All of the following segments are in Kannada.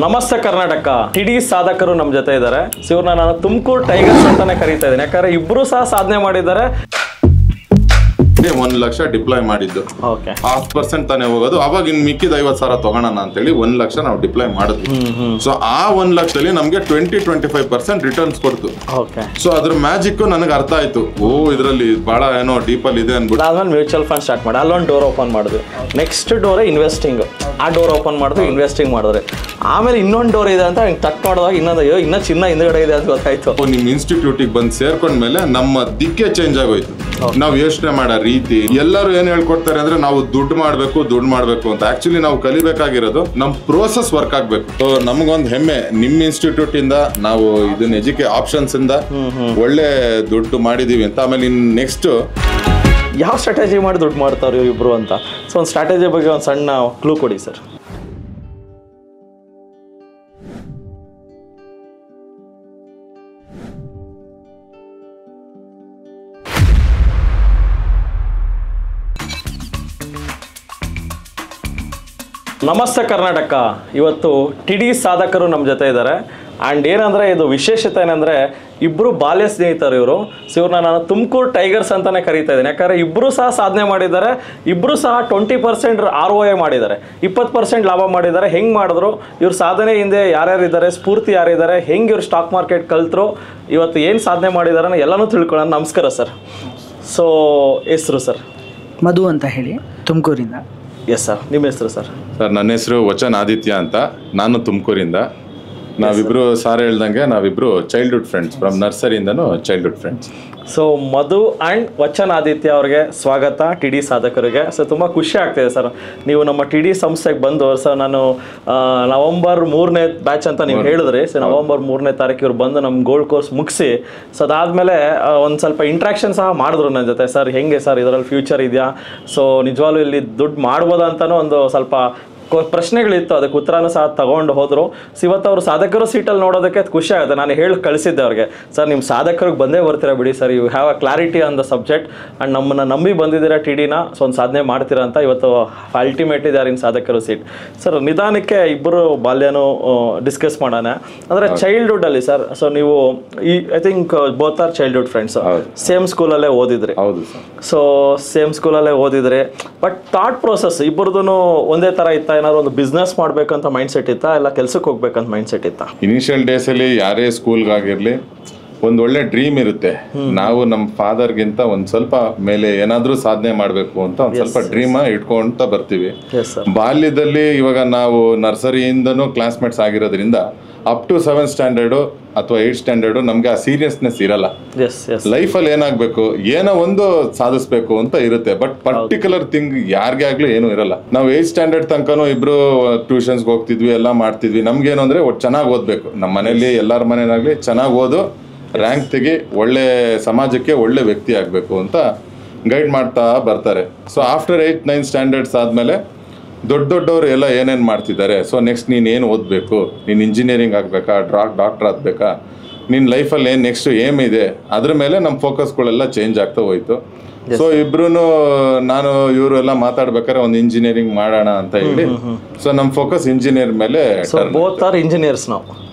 ನಮಸ್ತೆ ಕರ್ನಾಟಕ. ಇಡೀ ಸಾಧಕರು ನಮ್ಮ ಜೊತೆ ಇದ್ದಾರೆ. ಇವ್ರನ್ನ ನಾನು ತುಮಕೂರು ಟೈಗರ್ಸ್ ಅಂತಾನೆ ಕರೀತಾ ಇದ್ದೀನಿ, ಯಾಕಂದ್ರೆ ಇಬ್ರು ಸಹ ಸಾಧನೆ ಮಾಡಿದ್ದಾರೆ. 1 ಲಕ್ಷ ಡಿಪ್ಲಾಯ್ ಮಾಡಿದ್ದು, 0.5% ತಾನೇ ಹೋಗೋದು. ಅವಾಗ ಇನ್ ಮಿಕ್ಕಿದ 50,000 ತಗೋಣ ಅಂತ ಹೇಳಿ 1 ಲಕ್ಷ ನಾವು ಡಿಪ್ಲಾಯ್ ಮಾಡಿದ್ವಿ. ಸೊ ಆ 1 ಲಕ್ಷದಲ್ಲಿ ನಮ್ಗೆ 20-25% ರಿಟರ್ನ್ಸ್ ಕೊಡ್ತು. ಸೊ ಅದ್ರ ಮ್ಯಾಜಿಕ್ ನನಗೆ ಅರ್ಥ ಆಯ್ತು. ಇದರಲ್ಲಿ ಬಹಳ ಏನೋ ಡೀಪ್ ಅಲ್ಲಿ ಇದೆ ಅನ್ಬಿಟ್ಟು ಆದ್ಮೇಲೆ ಮ್ಯೂಚುವಲ್ ಫಂಡ್ ಸ್ಟಾರ್ಟ್ ಮಾಡಿ ಅಲ್ಲೊಂದು ಡೋರ್ ಓಪನ್ ಮಾಡಿದ್ವಿ. ನೆಕ್ಸ್ಟ್ ಡೋರ್ ಇನ್ವೆಸ್ಟಿಂಗ್, ಆ ಡೋರ್ ಓಪನ್ ಮಾಡಿದ್ವಿ, ಇನ್ವೆಸ್ಟಿಂಗ್ ಮಾಡಿದ್ರೆ ಆಮೇಲೆ ಇನ್ನೊಂದು ಡೋರ್ ಇದೆ ಅಂತ ತಟ್ ಮಾಡಿದಾಗ ಇನ್ನೂ ಚಿನ್ನ ಹಿಂದ್ಗಡೆ ಇದೆ ಅಂತ ಗೊತ್ತಾಯ್ತು. ನಿಮ್ ಇನ್ಸ್ಟಿಟ್ಯೂಟಿಗೆ ಬಂದು ಸೇರ್ಕೊಂಡ್ಮೇಲೆ ನಮ್ಮ ದಿಕ್ಕೇ ಚೇಂಜ್ ಆಗೋಯ್ತು. ನಾವು ಯೋಚನೆ ಮಾಡೋ ರೀತಿ, ಎಲ್ಲರೂ ಏನ್ ಹೇಳ್ಕೊಡ್ತಾರೆ ಅಂದ್ರೆ ನಾವು ದುಡ್ಡು ಮಾಡ್ಬೇಕು ಅಂತ. ಆಕ್ಚುಲಿ ನಾವು ಕಲಿಬೇಕಾಗಿರೋದು ನಮ್ ಪ್ರೋಸೆಸ್ ವರ್ಕ್ ಆಗ್ಬೇಕು. ಸೊ ನಮ್ಗೊಂದು ಹೆಮ್ಮೆ, ನಿಮ್ ಇನ್ಸ್ಟಿಟ್ಯೂಟ್ ಇಂದ ನಾವು ಇದನ್ನ ಆಪ್ಷನ್ಸ್ ಇಂದ ಒಳ್ಳೆ ದುಡ್ಡು ಮಾಡಿದೀವಿ ಅಂತ. ಆಮೇಲೆ ನೆಕ್ಸ್ಟ್ ಯಾವ ಸ್ಟ್ರಾಟಜಿ ಮಾಡಿ ದುಡ್ಡು ಮಾಡ್ತಾವ್ರಿ ಇಬ್ರು ಅಂತ. ಸೊ ಒಂದು ಸ್ಟ್ರಾಟಜಿ ಬಗ್ಗೆ ಒಂದು ಸಣ್ಣ ಕ್ಲೂ ಕೊಡಿ ಸರ್. ನಮಸ್ತೆ ಕರ್ನಾಟಕ. ಇವತ್ತು ಟಿಡಿ ಸಾಧಕರು ನಮ್ಮ ಜೊತೆ ಇದ್ದಾರೆ. ಆ್ಯಂಡ್ ಏನಂದರೆ ಇದು ವಿಶೇಷತೆ ಏನಂದರೆ ಇಬ್ಬರು ಬಾಲ್ಯ ಸ್ನೇಹಿತರು ಇವರು. ಸೊ ಇವ್ರನ್ನ ನಾನು ತುಮಕೂರು ಟೈಗರ್ಸ್ ಅಂತಲೇ ಕರೀತಾ ಇದ್ದೀನಿ, ಯಾಕಂದರೆ ಇಬ್ಬರು ಸಹ ಸಾಧನೆ ಮಾಡಿದ್ದಾರೆ. ಇಬ್ಬರು ಸಹ 20% ROI ಮಾಡಿದ್ದಾರೆ, 20% ಲಾಭ ಮಾಡಿದ್ದಾರೆ. ಹೆಂಗೆ ಮಾಡಿದ್ರು, ಇವ್ರ ಸಾಧನೆ ಹಿಂದೆ ಯಾರ್ಯಾರಿದ್ದಾರೆ, ಸ್ಫೂರ್ತಿ ಯಾರಿದ್ದಾರೆ, ಹೆಂಗೆ ಇವ್ರು ಸ್ಟಾಕ್ ಮಾರ್ಕೆಟ್ ಕಲ್ತರು, ಇವತ್ತು ಏನು ಸಾಧನೆ ಮಾಡಿದ್ದಾರೆ ಎಲ್ಲನೂ ತಿಳ್ಕೊಳ್ಳೋಣ. ನಮಸ್ಕಾರ ಸರ್. ಸೊ ಹೆಸರು ಸರ್? ಮಧು ಅಂತ ಹೇಳಿ, ತುಮಕೂರಿಂದ. Yes sir. ನಿಮ್ಮ ಹೆಸರು ಸರ್? ಸರ್ ನನ್ನ ಹೆಸರು ವಚನ್ ಆದಿತ್ಯ ಅಂತ, ನಾನು ತುಮಕೂರಿಂದ. ನಾವಿಬ್ರು ಸಾರ್ ಹೇಳ್ದಂಗೆ ನಾವಿಬ್ರು ಚೈಲ್ಡ್ಹುಡ್ ಫ್ರೆಂಡ್ಸ್, ಫ್ರಮ್ ನರ್ಸರಿಯಿಂದನೂ childhood friends. So Madhu and Vachan Aditya ಅವ್ರಿಗೆ ಸ್ವಾಗತ ಟಿಡಿ ಸಾಧಕರಿಗೆ. ಸೊ ತುಂಬ ಖುಷಿ ಆಗ್ತಿದೆ ಸರ್, ನೀವು ನಮ್ಮ ಟಿಡಿ ಸಂಸ್ಥೆಗೆ ಬಂದು. ಸರ್ ನಾನು ನವಂಬರ್ 3ನೇ ಬ್ಯಾಚ್ ಅಂತ ನೀವು ಹೇಳಿದ್ರಿ. ಸೊ ನವಂಬರ್ 3ನೇ ತಾರೀಕು ಇವ್ರು ಬಂದು ನಮ್ಮ ಗೋಲ್ಡ್ ಕೋರ್ಸ್ ಮುಗಿಸಿ, ಸೊ ಅದಾದಮೇಲೆ ಒಂದು ಸ್ವಲ್ಪ ಇಂಟ್ರಾಕ್ಷನ್ ಸಹ ಮಾಡಿದ್ರು ನನ್ನ ಜೊತೆ. ಸರ್ ಹೆಂಗೆ ಸರ್ ಇದರಲ್ಲಿ ಫ್ಯೂಚರ್ ಇದೆಯಾ, ಸೊ ನಿಜವಾಗ್ಲೂ ಇಲ್ಲಿ ದುಡ್ಡು ಮಾಡ್ಬೋದಾ ಅಂತಲೂ ಒಂದು ಸ್ವಲ್ಪ ಪ್ರಶ್ನೆಗಳಿತ್ತು, ಅದಕ್ಕೆ ಉತ್ತರನೂ ಸಹ ತಗೊಂಡು ಹೋದರು. ಸೊ ಇವತ್ತು ಅವರು ಸಾಧಕರು ಸೀಟಲ್ಲಿ ನೋಡೋದಕ್ಕೆ ಖುಷಿ ಆಗುತ್ತೆ. ನಾನು ಹೇಳಿ ಕಳಿಸಿದ್ದೆ ಅವ್ರಿಗೆ, ಸರ್ ನಿಮ್ಮ ಸಾಧಕರಿಗೆ ಬಂದೇ ಬರ್ತೀರಾ ಬಿಡಿ sir, you have a clarity on the subject and ನಮ್ಮನ್ನು ನಂಬಿ ಬಂದಿದ್ದೀರಾ ಟಿಡಿನ, ಸೊ ಒಂದು ಸಾಧನೆ ಮಾಡ್ತೀರಾ ಅಂತ. ಇವತ್ತು ಅಲ್ಟಿಮೇಟ್ ಇದೆ ಇನ್ ಸಾಧಕರು ಸೀಟ್. ಸರ್ ನಿಧಾನಕ್ಕೆ ಇಬ್ಬರು ಬಾಲ್ಯನೂ ಡಿಸ್ಕಸ್ ಮಾಡೋಣ. ಅಂದರೆ ಚೈಲ್ಡ್ಹುಡ್ಡಲ್ಲಿ ಸರ್, ಸೊ ನೀವು I think both are childhood friends, same ಸ್ಕೂಲಲ್ಲೇ ಓದಿದ್ರಿ. ಹೌದು ಸರ್. ಸೊ ಸೇಮ್ ಸ್ಕೂಲಲ್ಲೇ ಓದಿದ್ರಿ, ಬಟ್ ಥಾಟ್ ಪ್ರೋಸೆಸ್ ಇಬ್ಬರದೂ ಒಂದೇ ಥರ ಇತ್ತಾ? ಏನಾದ್ರು ಒಂದು ಬಿಸ್ನೆಸ್ ಮಾಡ್ಬೇಕಂತ ಮೈಂಡ್ ಸೆಟ್ ಇತ್ತಾ, ಇಲ್ಲ ಕೆಲ್ಸಕ್ಕೆ ಹೋಗ್ಬೇಕಂತ ಮೈಂಡ್ ಸೆಟ್ ಇತ್ತಾ? ಇನಿಷಿಯಲ್ ಡೇಸ್ ಅಲ್ಲಿ ಯಾರೇ ಸ್ಕೂಲ್ಗಾಗಿರ್ಲಿ ಒಂದು ಒಳ್ಳೆ ಡ್ರೀಮ್ ಇರುತ್ತೆ. ನಾವು ನಮ್ಮ ಫಾದರ್ಗಿಂತ ಒಂದ್ ಸ್ವಲ್ಪ ಮೇಲೆ ಏನಾದ್ರೂ ಸಾಧನೆ ಮಾಡ್ಬೇಕು ಅಂತ ಒಂದ್ ಸ್ವಲ್ಪ ಡ್ರೀಮ್ ಇಟ್ಕೊಂತ ಬರ್ತೀವಿ. ಬಾಲ್ಯದಲ್ಲಿ ಇವಾಗ ನಾವು ನರ್ಸರಿಯಿಂದನೂ ಕ್ಲಾಸ್ಮೇಟ್ಸ್ ಆಗಿರೋದ್ರಿಂದ ಅಪ್ ಟು 7th ಸ್ಟ್ಯಾಂಡರ್ಡು ಅಥವಾ 8th ಸ್ಟ್ಯಾಂಡರ್ಡು ನಮ್ಗೆ ಆ ಸೀರಿಯಸ್ನೆಸ್ ಇರಲ್ಲ. ಲೈಫಲ್ಲಿ ಏನಾಗಬೇಕು, ಏನೋ ಒಂದು ಸಾಧಿಸ್ಬೇಕು ಅಂತ ಇರುತ್ತೆ. ಬಟ್ ಪರ್ಟಿಕ್ಯುಲರ್ ಥಿಂಗ್ ಯಾರಿಗೇ ಆಗ್ಲಿ ಏನೂ ಇರಲ್ಲ. ನಾವು 8th ಸ್ಟ್ಯಾಂಡರ್ಡ್ ತನಕನೂ ಇಬ್ರು ಟ್ಯೂಷನ್ಸ್ಗೆ ಹೋಗ್ತಿದ್ವಿ, ಎಲ್ಲ ಮಾಡ್ತಿದ್ವಿ. ನಮ್ಗೇನು ಅಂದ್ರೆ ಚೆನ್ನಾಗಿ ಓದ್ಬೇಕು, ನಮ್ಮ ಮನೇಲಿ ಎಲ್ಲರ ಮನೇನಾಗ್ಲಿ ಚೆನ್ನಾಗಿ ಓದು, ರ್ಯಾಂಕ್ ತೆಗಿ, ಒಳ್ಳೆ ಸಮಾಜಕ್ಕೆ ಒಳ್ಳೆ ವ್ಯಕ್ತಿ ಆಗಬೇಕು ಅಂತ ಗೈಡ್ ಮಾಡ್ತಾ ಬರ್ತಾರೆ. So after 8th 9th standards ಆದಮೇಲೆ ದೊಡ್ಡವರು ಎಲ್ಲ ಏನೇನು ಮಾಡ್ತಿದ್ದಾರೆ, ಸೊ ನೆಕ್ಸ್ಟ್ ನೀನು ಏನು ಓದಬೇಕು, ನೀನು ಇಂಜಿನಿಯರಿಂಗ್ ಆಗಬೇಕಾ, ಡಾಕ್ಟರ್ ಆಗಬೇಕಾ, ನಿನ್ನ ಲೈಫಲ್ಲಿ ಏನು ನೆಕ್ಸ್ಟ್ ಏಮ್ ಇದೆ, ಅದ್ರ ಮೇಲೆ ನಮ್ಮ ಫೋಕಸ್ಗಳೆಲ್ಲ ಚೇಂಜ್ ಆಗ್ತಾ ಹೋಯ್ತು. ಸೊ ಇಬ್ರು ನಾನು ಇವರು ಎಲ್ಲ ಮಾತಾಡ್ಬೇಕಾದ್ರೆ ಒಂದು ಇಂಜಿನಿಯರಿಂಗ್ ಮಾಡೋಣ ಅಂತ ಹೇಳಿ, ಸೊ ನಮ್ಮ ಫೋಕಸ್ ಇಂಜಿನಿಯರ್ ಮೇಲೆ. ಬೋತ್ ಆರ್ ಇಂಜಿನಿಯರ್ಸ್ ನಾವು.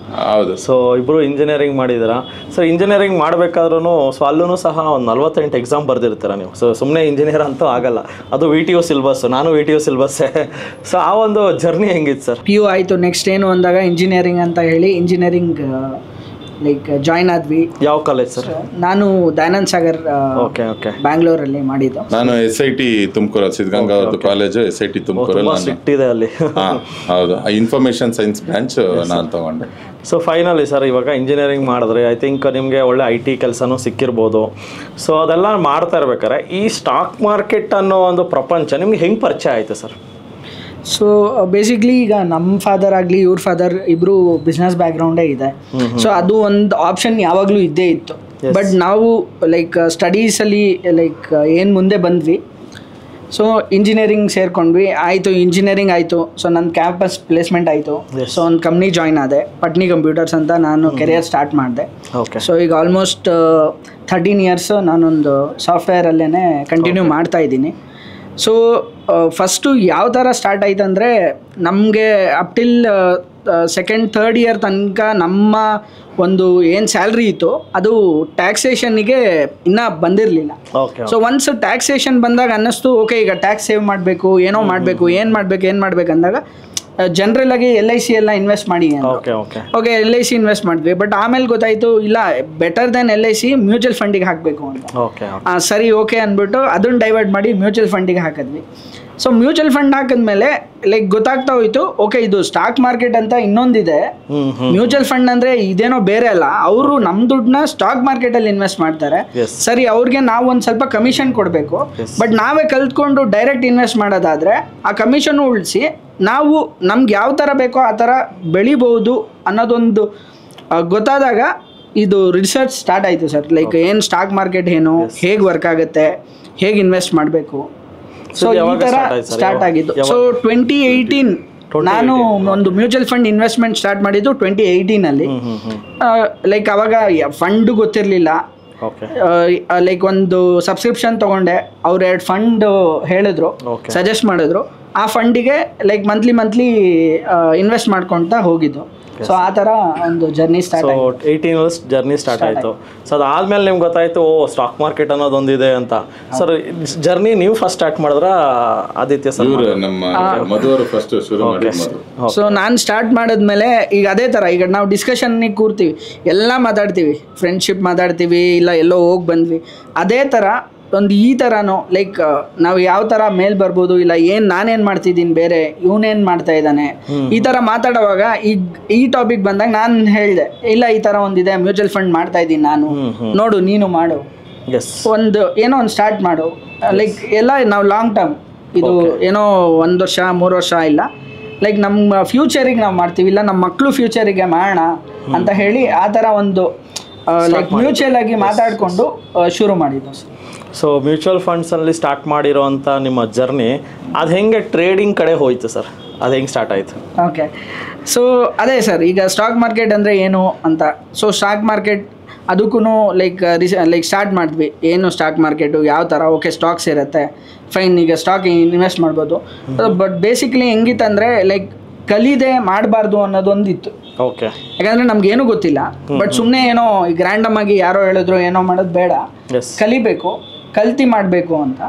ಹೌದು. ಸೊ ಇಬ್ಬರು ಇಂಜಿನಿಯರಿಂಗ್ ಮಾಡಿದ್ದೀರಾ. ಸೊ ಇಂಜಿನಿಯರಿಂಗ್ ಮಾಡಬೇಕಾದ್ರೂ ಸೊ ಅಲ್ಲೂ ಸಹ ಒಂದು 48 ಎಕ್ಸಾಮ್ ಬರ್ದಿರ್ತೀರ ನೀವು. ಸೊ ಸುಮ್ಮನೆ ಇಂಜಿನಿಯರ್ ಅಂತೂ ಆಗಲ್ಲ, ಅದು VTU ಸಿಲೆಬಸ್, ನಾನು VTU ಸಿಲೆಬಸ್ಸೇ. ಸೊ ಆ ಒಂದು ಜರ್ನಿ ಹೆಂಗಿತ್ತು ಸರ್? PU ಆಯಿತು, ನೆಕ್ಸ್ಟ್ ಏನು ಅಂದಾಗ ಇಂಜಿನಿಯರಿಂಗ್ ಅಂತ ಹೇಳಿ ಇಂಜಿನಿಯರಿಂಗ್ ಲೈಕ್ ಜಾಯ್ನ್ ಆದ್ವಿ. ಯಾವ ಕಾಲೇಜ್ ಸರ್? ನಾನು ದಯಾನಂದ ಸಾಗರ್ ಬ್ಯಾಂಗ್ಳೂರಲ್ಲಿ ಮಾಡಿದ್ದು. ನಾನು SIT ತುಮಕೂರಲ್ಲಿ, ಸಿದ್ಧಗಂಗಾ ಕಾಲೇಜು SIT ತುಮಕೂರಲ್ಲಿ ಸಿಟ್ಟಿದೆ ಅಲ್ಲಿ. ಹೌದು, ಇನ್ಫಾರ್ಮೇಶನ್ ಸೈನ್ಸ್ ಬ್ರಾಂಚ್ ನಾನು ತಗೊಂಡೆ. ಸೊ ಫೈನಲಿ ಸರ್ ಇವಾಗ ಇಂಜಿನಿಯರಿಂಗ್ ಮಾಡಿದ್ರೆ ಐ ಥಿಂಕ್ ನಿಮಗೆ ಒಳ್ಳೆ IT ಕೆಲಸನೂ ಸಿಕ್ಕಿರ್ಬೋದು. ಸೊ ಅದೆಲ್ಲ ಮಾಡ್ತಾ ಇರ್ಬೇಕಾರೆ ಈ ಸ್ಟಾಕ್ ಮಾರ್ಕೆಟ್ ಅನ್ನೋ ಒಂದು ಪ್ರಪಂಚ ನಿಮ್ಗೆ ಹೆಂಗೆ ಪರಿಚಯ ಆಯಿತು ಸರ್? ಸೊ ಬೇಸಿಕ್ಲಿ ಈಗ ನಮ್ಮ ಫಾದರ್ ಆಗಲಿ ಇವ್ರ ಫಾದರ್ ಇಬ್ಬರು ಬಿಸ್ನೆಸ್ ಬ್ಯಾಕ್ಗ್ರೌಂಡೇ ಇದೆ. ಸೊ ಅದು ಒಂದು ಆಪ್ಷನ್ ಯಾವಾಗಲೂ ಇದ್ದೇ ಇತ್ತು. ಬಟ್ ನಾವು ಲೈಕ್ ಸ್ಟಡೀಸಲ್ಲಿ ಲೈಕ್ ಏನು ಮುಂದೆ ಬಂದ್ವಿ, ಸೊ ಇಂಜಿನಿಯರಿಂಗ್ ಸೇರ್ಕೊಂಡ್ವಿ. ಆಯಿತು, ಇಂಜಿನಿಯರಿಂಗ್ ಆಯಿತು. ಸೊ ನನ್ನ ಕ್ಯಾಂಪಸ್ ಪ್ಲೇಸ್ಮೆಂಟ್ ಆಯಿತು. ಸೊ ಒಂದು ಕಂಪ್ನಿ ಜಾಯ್ನ್ ಆದೆ, ಪಟ್ನಿ ಕಂಪ್ಯೂಟರ್ಸ್ ಅಂತ. ನಾನು ಕೆರಿಯರ್ ಸ್ಟಾರ್ಟ್ ಮಾಡಿದೆ. ಸೊ ಈಗ ಆಲ್ಮೋಸ್ಟ್ 13 ಇಯರ್ಸ್ ನಾನೊಂದು ಸಾಫ್ಟ್ವೇರಲ್ಲೇ ಕಂಟಿನ್ಯೂ ಮಾಡ್ತಾ ಇದ್ದೀನಿ. ಸೊ ಫಸ್ಟು ಯಾವ ಥರ ಸ್ಟಾರ್ಟ್ ಆಯ್ತು ಅಂದರೆ, ನಮಗೆ up till second third year ತನಕ ನಮ್ಮ ಒಂದು ಏನು ಸ್ಯಾಲ್ರಿ ಇತ್ತು ಅದು ಟ್ಯಾಕ್ಸೇಷನ್ನಿಗೆ ಇನ್ನೂ ಬಂದಿರಲಿಲ್ಲ. ಓಕೆ. ಸೊ ಒನ್ಸ್ ಟ್ಯಾಕ್ಸೇಷನ್ ಬಂದಾಗ ಅನ್ನಿಸ್ತು ಓಕೆ ಈಗ ಟ್ಯಾಕ್ಸ್ ಸೇವ್ ಮಾಡಬೇಕು, ಏನೋ ಮಾಡಬೇಕು, ಏನು ಮಾಡ್ಬೇಕು ಅಂದಾಗ ಜನರಲ್ ಆಗಿ LIC ಎಲ್ಲ ಇನ್ವೆಸ್ಟ್ ಮಾಡಿ ಓಕೆ LIC ಇನ್ವೆಸ್ಟ್ ಮಾಡಿದ್ವಿ. ಬಟ್ ಆಮೇಲೆ ಗೊತ್ತಾಯಿತು ಇಲ್ಲ ಬೆಟರ್ ದೆನ್ LIC ಮ್ಯೂಚುವಲ್ ಫಂಡಿಗೆ ಹಾಕಬೇಕು ಅಂತ. ಸರಿ ಓಕೆ ಅಂದ್ಬಿಟ್ಟು ಅದನ್ನ ಡೈವರ್ಟ್ ಮಾಡಿ ಮ್ಯೂಚುವಲ್ ಫಂಡಿಗೆ ಹಾಕಿದ್ವಿ. ಸೊ ಮ್ಯೂಚುವಲ್ ಫಂಡ್ ಹಾಕಿದ್ಮೇಲೆ ಲೈಕ್ ಗೊತ್ತಾಗ್ತಾ ಹೋಯ್ತು ಓಕೆ ಇದು ಸ್ಟಾಕ್ ಮಾರ್ಕೆಟ್ ಅಂತ ಇನ್ನೊಂದಿದೆ. ಮ್ಯೂಚುವಲ್ ಫಂಡ್ ಅಂದರೆ ಇದೇನೋ ಬೇರೆ ಅಲ್ಲ, ಅವರು ನಮ್ಮ ದುಡ್ಡನ್ನ ಸ್ಟಾಕ್ ಮಾರ್ಕೆಟಲ್ಲಿ ಇನ್ವೆಸ್ಟ್ ಮಾಡ್ತಾರೆ. ಸರಿ ಅವ್ರಿಗೆ ನಾವು ಒಂದು ಸ್ವಲ್ಪ ಕಮಿಷನ್ ಕೊಡಬೇಕು. ಬಟ್ ನಾವೇ ಕಲ್ತ್ಕೊಂಡು ಡೈರೆಕ್ಟ್ ಇನ್ವೆಸ್ಟ್ ಮಾಡೋದಾದರೆ ಆ ಕಮಿಷನ್ ಉಳಿಸಿ ನಾವು ನಮ್ಗೆ ಯಾವ ಥರ ಬೇಕೋ ಆ ಥರ ಬೆಳಿಬೋದು ಅನ್ನೋದೊಂದು ಗೊತ್ತಾದಾಗ ಇದು ರಿಸರ್ಚ್ ಸ್ಟಾರ್ಟ್ ಆಯಿತು ಸರ್. ಲೈಕ್ ಏನು ಸ್ಟಾಕ್ ಮಾರ್ಕೆಟ್ ಏನು, ಹೇಗೆ ವರ್ಕ್ ಆಗುತ್ತೆ, ಹೇಗೆ ಇನ್ವೆಸ್ಟ್ ಮಾಡಬೇಕು. ಸೊ ಈ ಥರ ಸ್ಟಾರ್ಟ್ ಆಗಿದ್ದು. ಸೊ 2018 ನಾನು ಒಂದು ಮ್ಯೂಚುವಲ್ ಫಂಡ್ ಇನ್ವೆಸ್ಟ್ಮೆಂಟ್ ಸ್ಟಾರ್ಟ್ ಮಾಡಿದ್ದು 2018 ಲೈಕ್ ಅವಾಗ ಫಂಡ್ ಗೊತ್ತಿರಲಿಲ್ಲ. ಲೈಕ್ ಒಂದು ಸಬ್ಸ್ಕ್ರಿಪ್ಷನ್ ತೊಗೊಂಡೆ, ಅವ್ರು 2 ಫಂಡ್ ಹೇಳಿದ್ರು, ಸಜೆಸ್ಟ್ ಮಾಡಿದ್ರು. ಆ ಫಂಡಿಗೆ ಲೈಕ್ ಮಂತ್ಲಿ ಇನ್ವೆಸ್ಟ್ ಮಾಡ್ಕೊಳ್ತಾ ಹೋಗಿದ್ದು. ಸೊ ಆ ಥರ ಒಂದು ಜರ್ನಿ ಸ್ಟಾರ್ಟ್ ಆಯಿತು. 18 ಇಯರ್ಸ್ ಜರ್ನಿ ಸ್ಟಾರ್ಟ್ ಆಯಿತು. ಸೊ ಅದಾದ್ಮೇಲೆ ನಿಮ್ಗೆ ಗೊತ್ತಾಯಿತು ಸ್ಟಾಕ್ ಮಾರ್ಕೆಟ್ ಅನ್ನೋದೊಂದಿದೆ ಅಂತ. ಸರ್ ಜರ್ನಿ ನೀವು ಫಸ್ಟ್ ಸ್ಟಾರ್ಟ್ ಮಾಡಿದ್ರ ಆದಿತ್ಯ ಸರ್? ಸೊ ನಾನು ಸ್ಟಾರ್ಟ್ ಮಾಡಿದ್ಮೇಲೆ ಈಗ ಅದೇ ಥರ ಈಗ ನಾವು ಡಿಸ್ಕಷನ್ನಿಗೆ ಕೂರ್ತೀವಿ, ಎಲ್ಲ ಮಾತಾಡ್ತೀವಿ, ಫ್ರೆಂಡ್ಶಿಪ್ ಮಾತಾಡ್ತೀವಿ, ಇಲ್ಲ ಎಲ್ಲೋ ಹೋಗಿ ಬಂದ್ವಿ. ಅದೇ ಥರ ಒಂದು ಈ ಥರನೂ ಲೈಕ್ ನಾವು ಯಾವ ಥರ ಮೇಲ್ ಬರ್ಬೋದು, ಇಲ್ಲ ಏನು ನಾನೇನು ಮಾಡ್ತಿದ್ದೀನಿ ಬೇರೆ, ಇವನೇನು ಮಾಡ್ತಾ ಇದ್ದಾನೆ, ಈ ಥರ ಮಾತಾಡುವಾಗ ಈ ಟಾಪಿಕ್ ಬಂದಾಗ ನಾನು ಹೇಳಿದೆ ಇಲ್ಲ ಈ ಥರ ಒಂದಿದೆ ಮ್ಯೂಚುವಲ್ ಫಂಡ್ ಮಾಡ್ತಾ ಇದ್ದೀನಿ ನಾನು, ನೋಡು ನೀನು ಮಾಡು, ಒಂದು ಏನೋ ಒಂದು ಸ್ಟಾರ್ಟ್ ಮಾಡು. ಲೈಕ್ ಎಲ್ಲ ನಾವು ಲಾಂಗ್ ಟರ್ಮ್ ಇದು ಏನೋ 1 ವರ್ಷ 3 ವರ್ಷ ಇಲ್ಲ, ಲೈಕ್ ನಮ್ಮ ಫ್ಯೂಚರಿಗೆ ನಾವು ಮಾಡ್ತೀವಿ, ಇಲ್ಲ ನಮ್ಮ ಮಕ್ಕಳು ಫ್ಯೂಚರಿಗೆ ಮಾಡೋಣ ಅಂತ ಹೇಳಿ ಆ ಥರ ಒಂದು ಲೈಕ್ ಮ್ಯೂಚುವಲ್ ಆಗಿ ಮಾತಾಡಿಕೊಂಡು ಶುರು ಮಾಡಿದ್ದು. ಸೊ ಮ್ಯೂಚುವಲ್ ಫಂಡ್ಸಲ್ಲಿ ಸ್ಟಾರ್ಟ್ ಮಾಡಿರೋವಂಥ ನಿಮ್ಮ ಜರ್ನಿ ಅದು ಹೆಂಗೆ ಟ್ರೇಡಿಂಗ್ ಕಡೆ ಹೋಯ್ತು ಸರ್? ಅದು ಹೆಂಗೆ ಸ್ಟಾರ್ಟ್ ಆಯಿತು? ಓಕೆ. ಸೊ ಅದೇ ಸರ್, ಈಗ ಸ್ಟಾಕ್ ಮಾರ್ಕೆಟ್ ಅಂದರೆ ಏನು ಅಂತ. ಸೊ ಸ್ಟಾಕ್ ಮಾರ್ಕೆಟ್ ಅದಕ್ಕೂ ಲೈಕ್ ಸ್ಟಾರ್ಟ್ ಮಾಡಿದ್ವಿ, ಏನು ಸ್ಟಾಕ್ ಮಾರ್ಕೆಟು ಯಾವ ಥರ, ಓಕೆ ಸ್ಟಾಕ್ಸ್ ಇರುತ್ತೆ ಫೈನ್, ಈಗ ಸ್ಟಾಕ್ ಇನ್ವೆಸ್ಟ್ ಮಾಡ್ಬೋದು. ಬಟ್ ಬೇಸಿಕಲಿ ಹೆಂಗಿತ್ತಂದರೆ ಲೈಕ್ ಕಲಿದೆ ಮಾಡಬಾರ್ದು ಅನ್ನೋದೊಂದಿತ್ತು. ಓಕೆ. ಯಾಕಂದರೆ ನಮಗೇನು ಗೊತ್ತಿಲ್ಲ, ಬಟ್ ಸುಮ್ಮನೆ ಏನೋ ಈಗ ರ್ಯಾಂಡಮ್ ಆಗಿ ಯಾರೋ ಹೇಳಿದ್ರು ಏನೋ ಮಾಡೋದು ಬೇಡ, ಕಲಿಬೇಕು, ಕಲ್ತಿ ಮಾಡಬೇಕು ಅಂತ.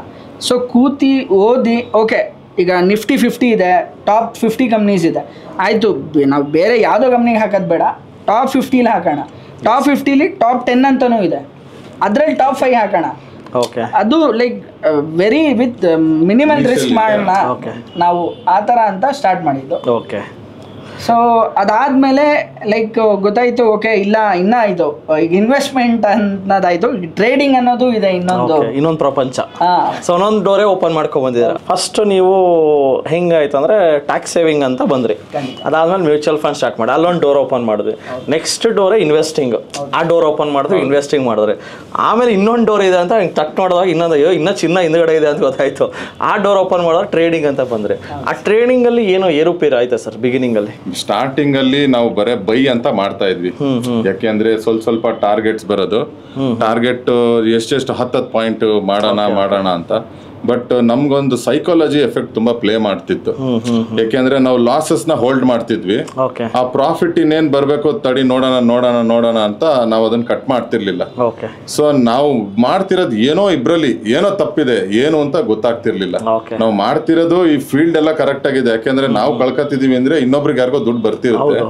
ಸೊ ಕೂತಿ ಓದಿ ಓಕೆ ಈಗ ನಿಫ್ಟಿ 50 ಇದೆ, ಟಾಪ್ 50 ಕಂಪ್ನೀಸ್ ಇದೆ, ಆಯಿತು ನಾವು ಬೇರೆ ಯಾವುದೋ ಕಂಪ್ನಿಗೆ ಹಾಕೋದು ಬೇಡ, ಟಾಪ್ 50 ಹಾಕೋಣ. ಟಾಪ್ 50 ಟಾಪ್ 10 ಅಂತಲೂ ಇದೆ, ಅದರಲ್ಲಿ ಟಾಪ್ 5 ಹಾಕೋಣ. ಓಕೆ. ಅದು like very with minimal risk ಮಾಡೋಣ ನಾವು ಆ ಥರ ಅಂತ ಸ್ಟಾರ್ಟ್ ಮಾಡಿದ್ದು. ಓಕೆ. ಸೊ ಅದಾದಮೇಲೆ ಲೈಕ್ ಗೊತ್ತಾಯಿತು ಓಕೆ ಇಲ್ಲ ಇನ್ನೂ ಇದು ಈಗ ಇನ್ವೆಸ್ಟ್ಮೆಂಟ್ ಅನ್ನೋದಾಯಿತು, ಟ್ರೇಡಿಂಗ್ ಅನ್ನೋದು ಇದೆ ಇನ್ನೊಂದು ಪ್ರಪಂಚ. ಸೊ ಒಂದೊಂದು ಡೋರೇ ಓಪನ್ ಮಾಡ್ಕೊಂಡು ಬಂದಿದ್ದಾರೆ. ಫಸ್ಟ್ ನೀವು ಹೆಂಗಾಯ್ತು ಅಂದರೆ ಟ್ಯಾಕ್ಸ್ ಸೇವಿಂಗ್ ಅಂತ ಬಂದ್ರಿ, ಅದಾದ್ಮೇಲೆ ಮ್ಯೂಚುವಲ್ ಫಂಡ್ ಸ್ಟಾರ್ಟ್ ಮಾಡಿ ಅಲ್ಲೊಂದು ಡೋರ್ ಓಪನ್ ಮಾಡಿದ್ವಿ. ನೆಕ್ಸ್ಟ್ ಡೋರೇ ಇನ್ವೆಸ್ಟಿಂಗ್, ಆ ಡೋರ್ ಓಪನ್ ಮಾಡಿದ್ವಿ, ಇನ್ವೆಸ್ಟಿಂಗ್ ಮಾಡಿದ್ರಿ. ಆಮೇಲೆ ಇನ್ನೊಂದು ಡೋರ್ ಇದೆ ಅಂತ ಹಿಂಗೆ ತಟ್ ನೋಡಿದಾಗ ಇನ್ನೂ ಚಿನ್ನ ಹಿಂದ್ಗಡೆ ಇದೆ ಅಂತ ಗೊತ್ತಾಯ್ತು. ಆ ಡೋರ್ ಓಪನ್ ಮಾಡಿದಾಗ ಟ್ರೇಡಿಂಗ್ ಅಂತ ಬಂದ್ರಿ. ಆ ಟ್ರೇಡಿಂಗಲ್ಲಿ ಏನೋ ಏರುಪೇರು ಆಯ್ತಾ ಸರ್ ಬಿಗಿನಿಂಗಲ್ಲಿ? ಸ್ಟಾರ್ಟಿಂಗ್ ಅಲ್ಲಿ ನಾವು ಬರೇ ಬೈ ಅಂತ ಮಾಡ್ತಾ ಇದ್ವಿ, ಯಾಕೆಂದ್ರೆ ಸ್ವಲ್ಪ ಟಾರ್ಗೆಟ್ಸ್ ಬರೋದು, ಟಾರ್ಗೆಟ್ ಎಷ್ಟೆಷ್ಟು 10 ಪಾಯಿಂಟ್ ಮಾಡೋಣ ಅಂತ. ಬಟ್ ನಮ್ಗೊಂದು ಸೈಕಾಲಜಿ ಎಫೆಕ್ಟ್ ತುಂಬಾ ಪ್ಲೇ ಮಾಡ್ತಿತ್ತು, ಯಾಕೆಂದ್ರೆ ನಾವು ಲಾಸಸ್ ನ ಹೋಲ್ಡ್ ಮಾಡ್ತಿದ್ವಿ, ಆ ಪ್ರಾಫಿಟ್ ಇನ್ನೇನ್ ಬರ್ಬೇಕು ತಡಿ ನೋಡೋಣ ಅಂತ ನಾವು ಅದನ್ನ ಕಟ್ ಮಾಡ್ತಿರ್ಲಿಲ್ಲ. ಸೊ ನಾವು ಮಾಡ್ತಿರೋದು ಇಬ್ರಲ್ಲಿ ಏನೋ ತಪ್ಪಿದೆ ಏನು ಅಂತ ಗೊತ್ತಾಗ್ತಿರ್ಲಿಲ್ಲ. ನಾವು ಮಾಡ್ತಿರೋದು ಈ ಫೀಲ್ಡ್ ಎಲ್ಲ ಕರೆಕ್ಟ್ ಆಗಿದೆ, ಯಾಕೆಂದ್ರೆ ನಾವು ಕಳ್ಕೊತಿದೀವಿ ಅಂದ್ರೆ ಇನ್ನೊಬ್ರಿಗೆ ಯಾರಿಗೋ ದುಡ್ಡು ಬರ್ತಿರುತ್ತೆ.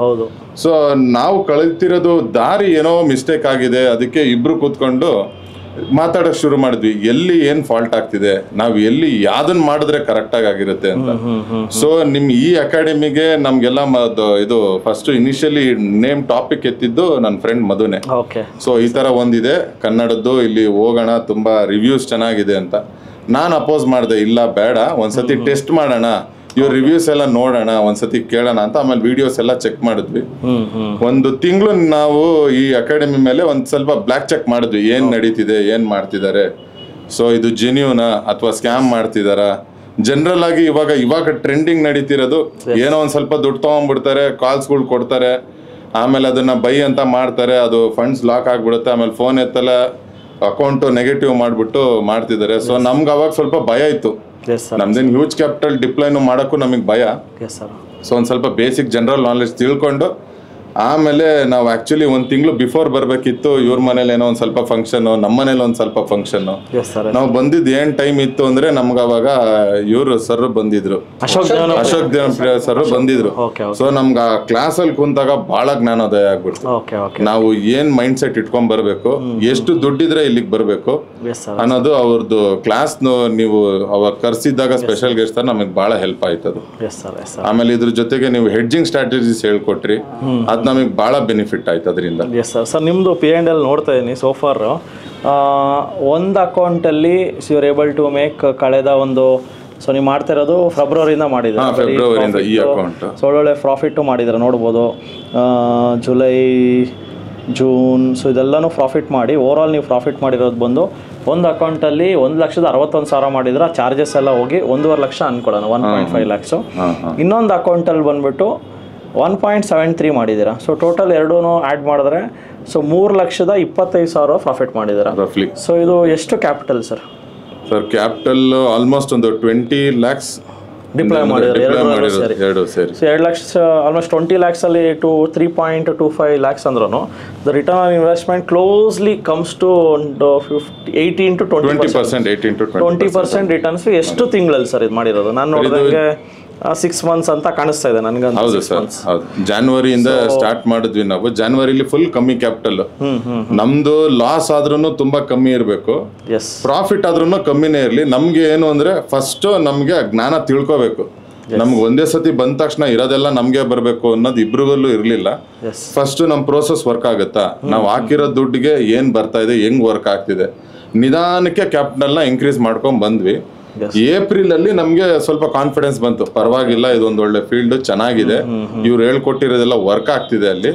ಸೊ ನಾವು ಕಳಿತಿರೋದು ದಾರಿ ಏನೋ ಮಿಸ್ಟೇಕ್ ಆಗಿದೆ, ಅದಕ್ಕೆ ಇಬ್ರು ಕೂತ್ಕೊಂಡು ಮಾತಾಡಕ್ ಶುರು ಮಾಡಿದ್ವಿ, ಎಲ್ಲಿ ಏನ್ ಫಾಲ್ಟ್ ಆಗ್ತಿದೆ, ನಾವು ಎಲ್ಲಿ ಯಾವ್ದನ್ ಮಾಡಿದ್ರೆ ಕರೆಕ್ಟ್ ಆಗಿರುತ್ತೆ ಅಂತ. ಸೊ ನಿಮ್ ಈ ಅಕಾಡೆಮಿಗೆ ನಮ್ಗೆಲ್ಲ ಇದು ಫಸ್ಟ್ ಇನಿಷಿಯಲಿ ನೇಮ್ ಟಾಪಿಕ್ ಎತ್ತಿದ್ದು ನನ್ನ ಫ್ರೆಂಡ್ ಮಧುನೆ. ಸೊ ಈ ತರ ಒಂದಿದೆ ಕನ್ನಡದ್ದು, ಇಲ್ಲಿ ಹೋಗೋಣ, ತುಂಬಾ ರಿವ್ಯೂಸ್ ಚೆನ್ನಾಗಿದೆ ಅಂತ. ನಾನ್ ಅಪೋಸ್ ಮಾಡಿದೆ, ಇಲ್ಲ ಬೇಡ ಒಂದ್ಸತಿ ಟೆಸ್ಟ್ ಮಾಡೋಣ, ಇವ್ರ ರಿವ್ಯೂಸ್ ಎಲ್ಲ ನೋಡೋಣ, ಒಂದ್ಸತಿ ಕೇಳೋಣ ಅಂತ. ಆಮೇಲೆ ವಿಡಿಯೋಸ್ ಎಲ್ಲ ಚೆಕ್ ಮಾಡಿದ್ವಿ. 1 ತಿಂಗಳು ನಾವು ಈ ಅಕಾಡೆಮಿ ಮೇಲೆ ಒಂದ್ ಸ್ವಲ್ಪ ಬ್ಲಾಕ್ ಚೆಕ್ ಮಾಡಿದ್ವಿ, ಏನ್ ನಡೀತಿದೆ, ಏನ್ ಮಾಡ್ತಿದ್ದಾರೆ, ಸೊ ಇದು ಜೆನ್ಯೂನಾ ಅಥವಾ ಸ್ಕ್ಯಾಮ್ ಮಾಡ್ತಿದಾರ. ಜನರಲ್ ಆಗಿ ಇವಾಗ ಟ್ರೆಂಡಿಂಗ್ ನಡೀತಿರೋದು ಏನೋ ಒಂದ್ ಸ್ವಲ್ಪ ದುಡ್ಡು ತಗೊಂಡ್ಬಿಡ್ತಾರೆ, ಕಾಲ್ಸ್ಗಳು ಕೊಡ್ತಾರೆ, ಆಮೇಲೆ ಅದನ್ನ ಬೈ ಅಂತ ಮಾಡ್ತಾರೆ, ಅದು ಫಂಡ್ಸ್ ಲಾಕ್ ಆಗ್ಬಿಡುತ್ತೆ, ಆಮೇಲೆ ಫೋನ್ ಎತ್ತಲ್ಲ, ಅಕೌಂಟ್ ನೆಗೆಟಿವ್ ಮಾಡ್ಬಿಟ್ಟು ಮಾಡ್ತಿದ್ದಾರೆ. ಸೊ ನಮ್ಗೆ ಅವಾಗ ಸ್ವಲ್ಪ ಭಯ ಇತ್ತು, ನಮ್ದೇನು ಹ್ಯೂಜ್ ಕ್ಯಾಪಿಟಲ್ ಡಿಪ್ಲೈನ್ ಮಾಡಕ್ಕೂ ನಮಗೆ ಭಯ. ಸೊ ಒಂದು ಸ್ವಲ್ಪ ಬೇಸಿಕ್ ಜನರಲ್ ನಾಲೆಡ್ಜ್ ತಿಳ್ಕೊಂಡು ಆಮೇಲೆ ನಾವು ಆ್ಯಕ್ಚುಲಿ ಒಂದು ತಿಂಗಳು ಬಿಫೋರ್ ಬರಬೇಕಿತ್ತು. ಇವ್ರ ಮನೇಲಿ ಏನೋ ಒಂದು ಸ್ವಲ್ಪ ಫಂಕ್ಷನು, ನಮ್ಮ ಮನೇಲಿ ಒಂದು ಸ್ವಲ್ಪ ಫಂಕ್ಷನ್ನು. ನಾವು ಬಂದಿದ್ದು ಏನು ಟೈಮ್ ಇತ್ತು ಅಂದರೆ ನಮ್ಗೆ ಅವಾಗ ಇವರು ಸರ್ ಬಂದಿದ್ರು, ಅಶೋಕ್ ದೇವಪ್ರಿಯ ಸರ್ ಬಂದಿದ್ರು. ಸೊ ನಮ್ಗೆ ಆ ಕ್ಲಾಸಲ್ಲಿ ಕುಂತಾಗ ಭಾಳ ಜ್ಞಾನೋದಯ ಆಗ್ಬಿಡ್ತು. ನಾವು ಏನು ಮೈಂಡ್ ಸೆಟ್ ಇಟ್ಕೊಂಡ್ ಬರಬೇಕು, ಎಷ್ಟು ದುಡ್ಡಿದ್ರೆ ಇಲ್ಲಿಗೆ ಬರಬೇಕು ಅನ್ನೋದು ಅವ್ರದ್ದು ಕ್ಲಾಸ್ ನೀವು ಅವಾಗ ಕರ್ಸಿದ್ದಾಗ ಸ್ಪೆಷಲ್ ಗೆಸ್ಟ್ ನಮಗೆ ಭಾಳ ಹೆಲ್ಪ್ ಆಯ್ತದು. ಆಮೇಲೆ ಇದ್ರ ಜೊತೆಗೆ ನೀವು ಹೆಡ್ಜಿಂಗ್ ಸ್ಟ್ರಾಟಜೀಸ್ ಹೇಳ್ಕೊಟ್ರಿ, ಅದು ನಮಗೆ ಭಾಳ ಬೆನಿಫಿಟ್ ಆಯ್ತು ಅದರಿಂದ. ಎಸ್ ಸರ್ ನಿಮ್ಮದು P&L ನೋಡ್ತಾ ಇದ್ದೀನಿ ಸೋಫಾರ್ ಒಂದು ಅಕೌಂಟಲ್ಲಿ ಯುವರ್ ಏಬಲ್ ಟು ಮೇಕ್ ಕಳೆದ ಒಂದು ಸೊ ನೀವು ಮಾಡ್ತಾ ಇರೋದು ಫೆಬ್ರವರಿಯಿಂದ ಮಾಡಿದ್ರೆ ಫೆಬ್ರವರಿಯಿಂದ ಈ ಅಕೌಂಟ್ ಸೊ ಒಳ್ಳೊಳ್ಳೆ ಪ್ರಾಫಿಟ್ಟು ಮಾಡಿದ್ರೆ ನೋಡ್ಬೋದು. ಜುಲೈ ಜೂನ್ ಸೊ ಇದೆಲ್ಲನೂ ಪ್ರಾಫಿಟ್ ಮಾಡಿ ಓವರಾಲ್ ನೀವು ಪ್ರಾಫಿಟ್ ಮಾಡಿರೋದು ಬಂದು ಒಂದು ಅಕೌಂಟಲ್ಲಿ 1,61,000 ಮಾಡಿದ್ರೆ ಚಾರ್ಜಸ್ ಎಲ್ಲ ಹೋಗಿ 1.5 ಲಕ್ಷ ಅನ್ಕೊಳ್ಳೋಣ, 1.5 ಲ್ಯಾಕ್ಸು. ಇನ್ನೊಂದು ಅಕೌಂಟಲ್ಲಿ ಬಂದುಬಿಟ್ಟು 1.73 ಮಾಡಿದ್ದೀರಾ. ಸೊ ಟೋಟಲ್ ಎರಡೂ ಆ್ಯಡ್ ಮಾಡಿದ್ರೆ ಸೊ 3,25,000 ಪ್ರಾಫಿಟ್ ಮಾಡಿದ್ದೀರಾ ರಫ್ಲಿ. ಸೊ ಇದು ಎಷ್ಟು capital sir? Sir capital almost ಒಂದು 20 lakhs ಡಿಪ್ಲಾಯ್ ಮಾಡಿದ್ದಾರೆ ಎರಡು ಸೇರಿ. ಸೊ 2 ಲಕ್ಷ ಆಲ್ಮೋಸ್ಟ್ 20 ಲ್ಯಾಕ್ಸಲ್ಲಿ 3.25 ಲ್ಯಾಕ್ಸ್ ಅಂದ್ರೂ the return on investment closely comes to 18 to 20% returns. ಎಷ್ಟು ತಿಂಗಳಲ್ಲಿ ಸರ್ ಇದು ಮಾಡಿರೋದು? ನಾನು ನೋಡಿದಂಗೆ 6 months ಅಂತ ಕಾಣಿಸ್ತಾ ಇದೆ ನನಗೆ. ಹೌದು ಸರ್, ಹೌದು. ಜಾನ್ವರಿಯಿಂದ ಸ್ಟಾರ್ಟ್ ಮಾಡಿದ್ವಿ ನಾವು. ಜಾನ್ವರಿಲಿ ಫುಲ್ ಕಮ್ಮಿ ಕ್ಯಾಪಿಟಲ್, ನಮ್ದು ಲಾಸ್ ಆದ್ರೂ ತುಂಬಾ ಕಮ್ಮಿ ಇರಬೇಕು, ಪ್ರಾಫಿಟ್ ಆದ್ರೂ ಕಮ್ಮಿನೇ ಇರಲಿ. ನಮ್ಗೆ ಏನು ಅಂದ್ರೆ ಫಸ್ಟ್ ನಮ್ಗೆ ಜ್ಞಾನ ತಿಳ್ಕೋಬೇಕು. ನಮ್ಗೆ ಒಂದೇ ಸತಿ ಬಂದ ತಕ್ಷಣ ಇರೋದೆಲ್ಲ ನಮ್ಗೆ ಬರ್ಬೇಕು ಅನ್ನೋದು ಇಬ್ರಿಗಲ್ಲೂ ಇರ್ಲಿಲ್ಲ. ಫಸ್ಟ್ ನಮ್ ಪ್ರೋಸೆಸ್ ವರ್ಕ್ ಆಗುತ್ತಾ, ನಾವು ಹಾಕಿರೋ ದುಡ್ಡಿಗೆ ಏನ್ ಬರ್ತಾ ಇದೆ, ಹೆಂಗ್ ವರ್ಕ್ ಆಗ್ತಿದೆ, ನಿಧಾನಕ್ಕೆ ಕ್ಯಾಪಿಟಲ್ ನ ಇನ್ಕ್ರೀಸ್ ಮಾಡ್ಕೊಂಡ್ ಬಂದ್ವಿ. ಏಪ್ರಿಲ್ ಅಲ್ಲಿ ನಮ್ಗೆ ಸ್ವಲ್ಪ ಕಾನ್ಫಿಡೆನ್ಸ್ ಬಂತು, ಪರವಾಗಿಲ್ಲ ಇದೊಂದು ಒಳ್ಳೆ ಫೀಲ್ಡ್ ಚೆನ್ನಾಗಿದೆ, ಇವ್ರು ಹೇಳ್ಕೊಟ್ಟಿರೋದೆಲ್ಲ ವರ್ಕ್ ಆಗ್ತಿದೆ ಅಲ್ಲಿ,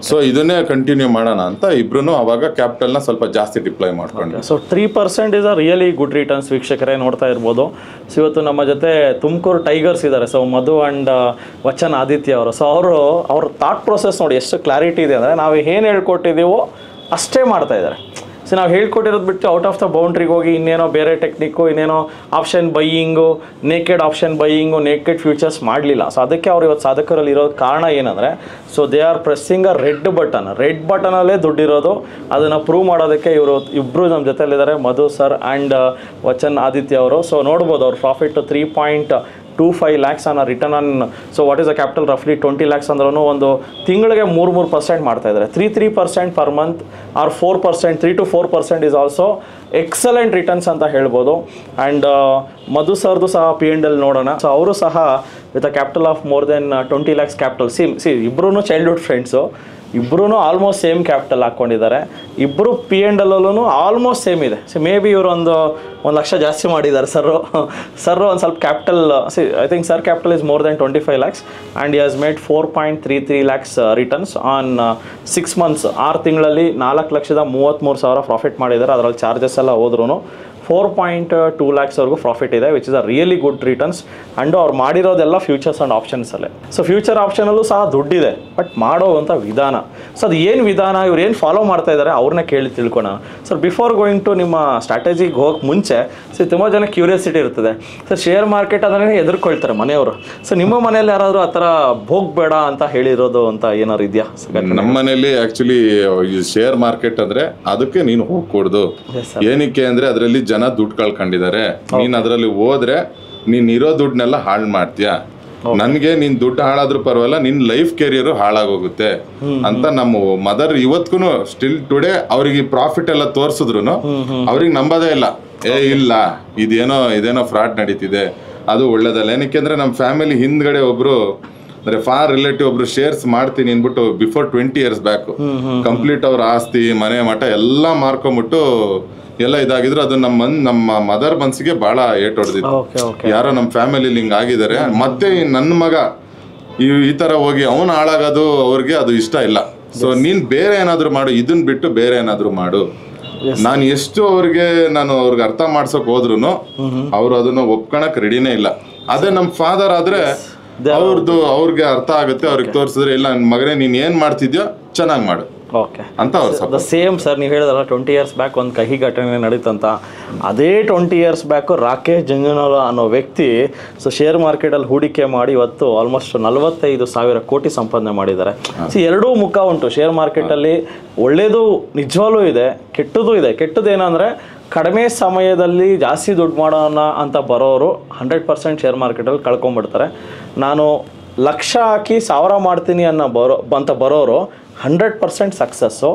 ಸೊ ಇದನ್ನೇ ಕಂಟಿನ್ಯೂ ಮಾಡೋಣ ಅಂತ ಇಬ್ರು ಅವಾಗ ಕ್ಯಾಪಿಟಲ್ ನ ಸ್ವಲ್ಪ ಜಾಸ್ತಿ ಡಿಪ್ಲಾಯ್ ಮಾಡ್ಕೊಂಡ್ವಿ. So 3% is a really good returns. ವೀಕ್ಷಕರೇ ನೋಡ್ತಾ ಇರ್ಬೋದು. ಸೊ ಇವತ್ತು ನಮ್ಮ ಜೊತೆ ತುಮಕೂರು ಟೈಗರ್ಸ್ ಇದ್ದಾರೆ, ಸೊ ಮಧು ಅಂಡ್ ವಚನ್ ಆದಿತ್ಯ ಅವರು. ಸೊ ಅವ್ರ ಥಾಟ್ ಪ್ರೊಸೆಸ್ ನೋಡಿ ಎಷ್ಟು ಕ್ಲಾರಿಟಿ ಇದೆ ಅಂದರೆ ನಾವು ಏನು ಹೇಳ್ಕೊಟ್ಟಿದ್ದೀವೋ ಅಷ್ಟೇ ಮಾಡ್ತಾ ಇದ್ದಾರೆ. ಸೊ ನಾವು ಹೇಳ್ಕೊಟ್ಟಿರೋದು ಬಿಟ್ಟು ಔಟ್ ಆಫ್ ದ ಬೌಂಡ್ರಿಗೆ ಹೋಗಿ ಇನ್ನೇನೋ ಬೇರೆ ಟೆಕ್ನಿಕ್ಕು, ಇನ್ನೇನೋ option buying, naked option buying, naked futures ಮಾಡಲಿಲ್ಲ. ಸೊ ಅದಕ್ಕೆ ಅವ್ರು ಇವತ್ತು ಸಾಧಕರಲ್ಲಿ ಇರೋದು ಕಾರಣ ಏನಂದರೆ so they are pressing a red ಬಟನಲ್ಲೇ ದುಡ್ಡಿರೋದು. ಅದನ್ನು ಪ್ರೂವ್ ಮಾಡೋದಕ್ಕೆ ಇಬ್ಬರು ನಮ್ಮ ಜೊತೆಲಿದ್ದಾರೆ, ಮಧು ಸರ್ ಆ್ಯಂಡ್ ವಚನ್ ಆದಿತ್ಯ ಅವರು. ಸೊ ನೋಡ್ಬೋದು ಅವ್ರ profit 3.25 lakhs on return on. So what is the capital ರಫ್ಲಿ 20 lakhs ಅಂದ್ರೂ ಒಂದು ತಿಂಗಳಿಗೆ 3% ಮಾಡ್ತಾ ಇದ್ದಾರೆ. 3% per month or 4%, 3 to 4% is also excellent returns ಅಂತ ಹೇಳ್ಬೋದು. ಆ್ಯಂಡ್ ಮಧು ಸರ್ದು ಸಹ P&L ನೋಡೋಣ. ಸೊ ಅವರು ಸಹ with a capital of more than 20 lakhs capital. C ಇಬ್ಬರೂ ಚೈಲ್ಡ್ಹುಡ್ ಫ್ರೆಂಡ್ಸು, ಇಬ್ಬರೂ ಆಲ್ಮೋಸ್ಟ್ ಸೇಮ್ ಕ್ಯಾಪಿಟಲ್ ಹಾಕ್ಕೊಂಡಿದ್ದಾರೆ. ಇಬ್ಬರು P&L ಆಲ್ಮೋಸ್ಟ್ ಸೇಮ್ ಇದೆ. ಸೊ ಮೇ ಬಿ ಇವರು ಒಂದು ಲಕ್ಷ ಜಾಸ್ತಿ ಮಾಡಿದ್ದಾರೆ ಸರ್ ಒಂದು ಸ್ವಲ್ಪ capital. I think sir capital is more than 25 lakhs and he has made 4.33 lakhs returns on 6 months. 6 ತಿಂಗಳಲ್ಲಿ 4,33,000 ಪ್ರಾಫಿಟ್ ಮಾಡಿದ್ದಾರೆ. ಅದರಲ್ಲಿ ಚಾರ್ಜಸ್ ಎಲ್ಲ ಹೋದ್ರೂ 4.2 lakhs ವರೆಗೂ ಪ್ರಾಫಿಟ್ ಇದೆ, which is a really good returns. And ಅವ್ರು ಮಾಡಿರೋದೆಲ್ಲ ಫ್ಯೂಚರ್ಸ್ ಆ್ಯಂಡ್ ಆಪ್ಷನ್ಸಲ್ಲೇ. ಸೊ ಫ್ಯೂಚರ್ ಆಪ್ಷನಲ್ಲೂ ಸಹ ದುಡ್ಡಿದೆ, ಬಟ್ ಮಾಡೋವಂಥ ವಿಧಾನ. ಸೊ ಅದು ಏನು ವಿಧಾನ, ಇವ್ರು ಏನು ಫಾಲೋ ಮಾಡ್ತಾ ಇದ್ದಾರೆ ಅವ್ರನ್ನ ಕೇಳಿ ತಿಳ್ಕೊಳ. ಸರ್ ಬಿಫೋರ್ ಗೋಯಿಂಗ್ ಟು ನಿಮ್ಮ ಸ್ಟ್ರಾಟಜಿಗೆ ಹೋಗಕ್ಕೆ ಮುಂಚೆ ಸೊ ತುಂಬ ಜನ ಕ್ಯೂರಿಯಾಸಿಟಿ ಇರ್ತದೆ. ಸರ್ ಶೇರ್ ಮಾರ್ಕೆಟ್ ಅಂದ್ರೆ ಎದುರ್ಕೊಳ್ತಾರೆ ಮನೆಯವರು. ಸೊ ನಿಮ್ಮ ಮನೇಲಿ ಯಾರಾದರೂ ಆ ಥರ ಹೋಗ್ಬೇಡ ಅಂತ ಹೇಳಿರೋದು ಅಂತ ಏನಾದ್ರು ಇದೆಯಾ? ನಮ್ಮ ಮನೇಲಿ ಆ್ಯಕ್ಚುಲಿ ಶೇರ್ ಮಾರ್ಕೆಟ್ ಅಂದರೆ ಅದಕ್ಕೆ ನೀನು ಹೋಗ್ಕೊಡ್ದು. ಏನಕ್ಕೆ ಅಂದರೆ ಅದರಲ್ಲಿ ಜನ ದುಡ್ಡು ಕಳ್ಕೊಂಡಿದ್ದಾರೆ, ನೀನ್ ಅದ್ರಲ್ಲಿ ಹೋದ್ರೆ ನೀನ್ ಇರೋ ದುಡ್ಡನ್ನೆಲ್ಲ ಹಾಳು ಮಾಡ್ತೀಯ, ನನ್ಗೆ ನೀನ್ ದುಡ್ಡು ಹಾಳಾದ್ರೂ ಪರವಾಗಿಲ್ಲ, ನಿನ್ ಲೈಫ್ ಕೆರಿಯರ್ ಹಾಳಾಗೋಗುತ್ತೆ ಅಂತ ನಮ್ಮ ಮದರ್ ಇವತ್ಗೂ ಸ್ಟಿಲ್ ಟುಡೇ ಅವ್ರಿಗೆ ಪ್ರಾಫಿಟ್ ಎಲ್ಲ ತೋರ್ಸಿದ್ರು ಅವ್ರಿಗೆ ನಂಬೋದೇ ಇಲ್ಲ. ಇಲ್ಲ ಇದೇನೋ ಫ್ರಾಡ್ ನಡೀತಿದೆ, ಅದು ಒಳ್ಳೇದಲ್ಲ. ಏನಕ್ಕೆ ಅಂದ್ರೆ ನಮ್ಮ ಫ್ಯಾಮಿಲಿ ಹಿಂದ್ಗಡೆ ಒಬ್ರು ಅಂದ್ರೆ ಫಾರ್ ರಿಲೇಟಿವ್ ಒಬ್ರು ಶೇರ್ಸ್ ಮಾಡ್ತೀನಿ ಅನ್ಬಿಟ್ಟು ಬಿಫೋರ್ 20 years ಬ್ಯಾಕ್ ಕಂಪ್ಲೀಟ್ ಅವ್ರ ಆಸ್ತಿ ಮನೆ ಮಠ ಎಲ್ಲ ಮಾರ್ಕೊಂಬಿಟ್ಟು ಎಲ್ಲ ಇದಾಗಿದ್ರು. ಅದು ನಮ್ಮ ಮದರ್ ಮನ್ಸಿಗೆ ಬಹಳ ಏಟ್ ಹೊಡೆದಿತ್ತು. ಯಾರೋ ನಮ್ಮ ಫ್ಯಾಮಿಲಿಲಿ ಹಿಂಗ್ ಆಗಿದ್ದಾರೆ, ಮತ್ತೆ ನನ್ನ ಮಗ ಈ ತರ ಹೋಗಿ ಅವನು ಹಾಳಾಗೋದು ಅವ್ರಿಗೆ ಅದು ಇಷ್ಟ ಇಲ್ಲ. ಸೊ ನೀನ್ ಬೇರೆ ಏನಾದ್ರು ಮಾಡು, ಇದನ್ ಬಿಟ್ಟು ಬೇರೆ ಏನಾದ್ರು ಮಾಡು. ನಾನು ಎಷ್ಟು ಅವ್ರಿಗೆ ಅರ್ಥ ಮಾಡ್ಸಕ್ ಹೋದ್ರು ಅವ್ರು ಅದನ್ನ ಒಪ್ಕೊಳಕ್ ರೆಡಿನೇ ಇಲ್ಲ. ಅದೇ ನಮ್ಮ ಫಾದರ್ ಆದ್ರೆ ಅವ್ರಿಗೆ ಅರ್ಥ ಆಗುತ್ತೆ, ಅವ್ರಿಗೆ ತೋರಿಸಿದ್ರೆ ಇಲ್ಲ ನನ್ನ ಮಗನೇ ನೀನ್ ಏನ್ ಮಾಡ್ತಿದ್ಯೋ ಚೆನ್ನಾಗ್ ಮಾಡು, ಓಕೆ ಅಂತ ಅವ್ರು ದ ಸೇಮ್ ಸರ್ ನೀವು ಹೇಳಿದಲ್ಲ 20 years ಬ್ಯಾಕ್ ಒಂದು ಕಹಿ ಘಟನೆ ನಡೀತಂತ, ಅದೇ 20 years ಬ್ಯಾಕು ರಾಕೇಶ್ ಜಂಜುನಾಲ ಅನ್ನೋ ವ್ಯಕ್ತಿ ಸೊ ಶೇರ್ ಮಾರ್ಕೆಟಲ್ಲಿ ಹೂಡಿಕೆ ಮಾಡಿ ಇವತ್ತು ಆಲ್ಮೋಸ್ಟ್ 45,000 ಕೋಟಿ ಸಂಪಾದನೆ ಮಾಡಿದ್ದಾರೆ. ಎರಡೂ ಮುಖ ಉಂಟು ಶೇರ್ ಮಾರ್ಕೆಟಲ್ಲಿ. ಒಳ್ಳೇದು ನಿಜವಾಗ್ಲೂ ಇದೆ, ಕೆಟ್ಟದ್ದು ಇದೆ. ಕೆಟ್ಟದ್ದು ಏನಂದರೆ ಕಡಿಮೆ ಸಮಯದಲ್ಲಿ ಜಾಸ್ತಿ ದುಡ್ಡು ಮಾಡೋಣ ಅಂತ ಬರೋರು 100% ಶೇರ್ ಮಾರ್ಕೆಟಲ್ಲಿ ಕಳ್ಕೊಂಡ್ಬಿಡ್ತಾರೆ. ನಾನು ಲಕ್ಷ ಹಾಕಿ 1000 ಮಾಡ್ತೀನಿ ಅಂತ ಬರೋರು 100% ಸಕ್ಸಸ್ಸು.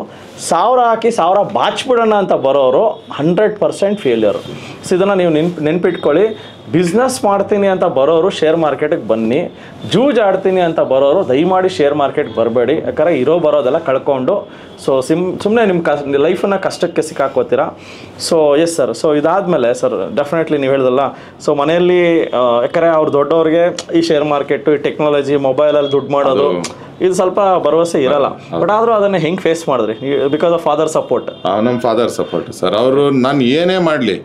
1000 ಹಾಕಿ 1000 ಬಾಚ್ಬಿಡೋಣ ಅಂತ ಬರೋರು 100% ಫೇಲ್ಯೂರು. ಸೊ ಇದನ್ನು ನೀವು ನೆನ್ಪಿಟ್ಕೊಳ್ಳಿ. ಬಿಸ್ನೆಸ್ ಮಾಡ್ತೀನಿ ಅಂತ ಬರೋರು ಶೇರ್ ಮಾರ್ಕೆಟಿಗೆ ಬನ್ನಿ, ಜೂಜಾಡ್ತೀನಿ ಅಂತ ಬರೋರು ದಯಮಾಡಿ ಶೇರ್ ಮಾರ್ಕೆಟ್ಗೆ ಬರಬೇಡಿ. ಯಾಕಂದರೆ ಬರೋದೆಲ್ಲ ಕಳ್ಕೊಂಡು ಸೊ ಸುಮ್ಮನೆ ನಿಮ್ಮ ಲೈಫನ್ನು ಕಷ್ಟಕ್ಕೆ ಸಿಕ್ಕಾಕೋತೀರಾ. So yes sir. ಸೊ ಇದಾದಮೇಲೆ ಸರ್ ಡೆಫಿನೆಟ್ಲಿ ನೀವು ಹೇಳ್ದಲ್ಲ, ಸೊ ಮನೆಯಲ್ಲಿ ಯಾಕಂದರೆ ಅವ್ರು ದೊಡ್ಡವ್ರಿಗೆ ಈ ಶೇರ್ ಮಾರ್ಕೆಟು, ಈ ಟೆಕ್ನಾಲಜಿ, ಮೊಬೈಲಲ್ಲಿ ದುಡ್ಡು ಮಾಡೋದು ಇದು ಸ್ವಲ್ಪ ಭರವಸೆ ಇರಲ್ಲ. ಬಟ್ ಆದರೂ ಅದನ್ನು ಹೆಂಗೆ ಫೇಸ್ ಮಾಡಿದ್ರಿ ಬಿಕಾಸ್ ಆಫ್ ಫಾದರ್ ಸಪೋರ್ಟ್? ನಮ್ಮ ಫಾದರ್ ಸಪೋರ್ಟ್ ಸರ್. ಅವರು ನಾನು ಏನೇ ಮಾಡಲಿ,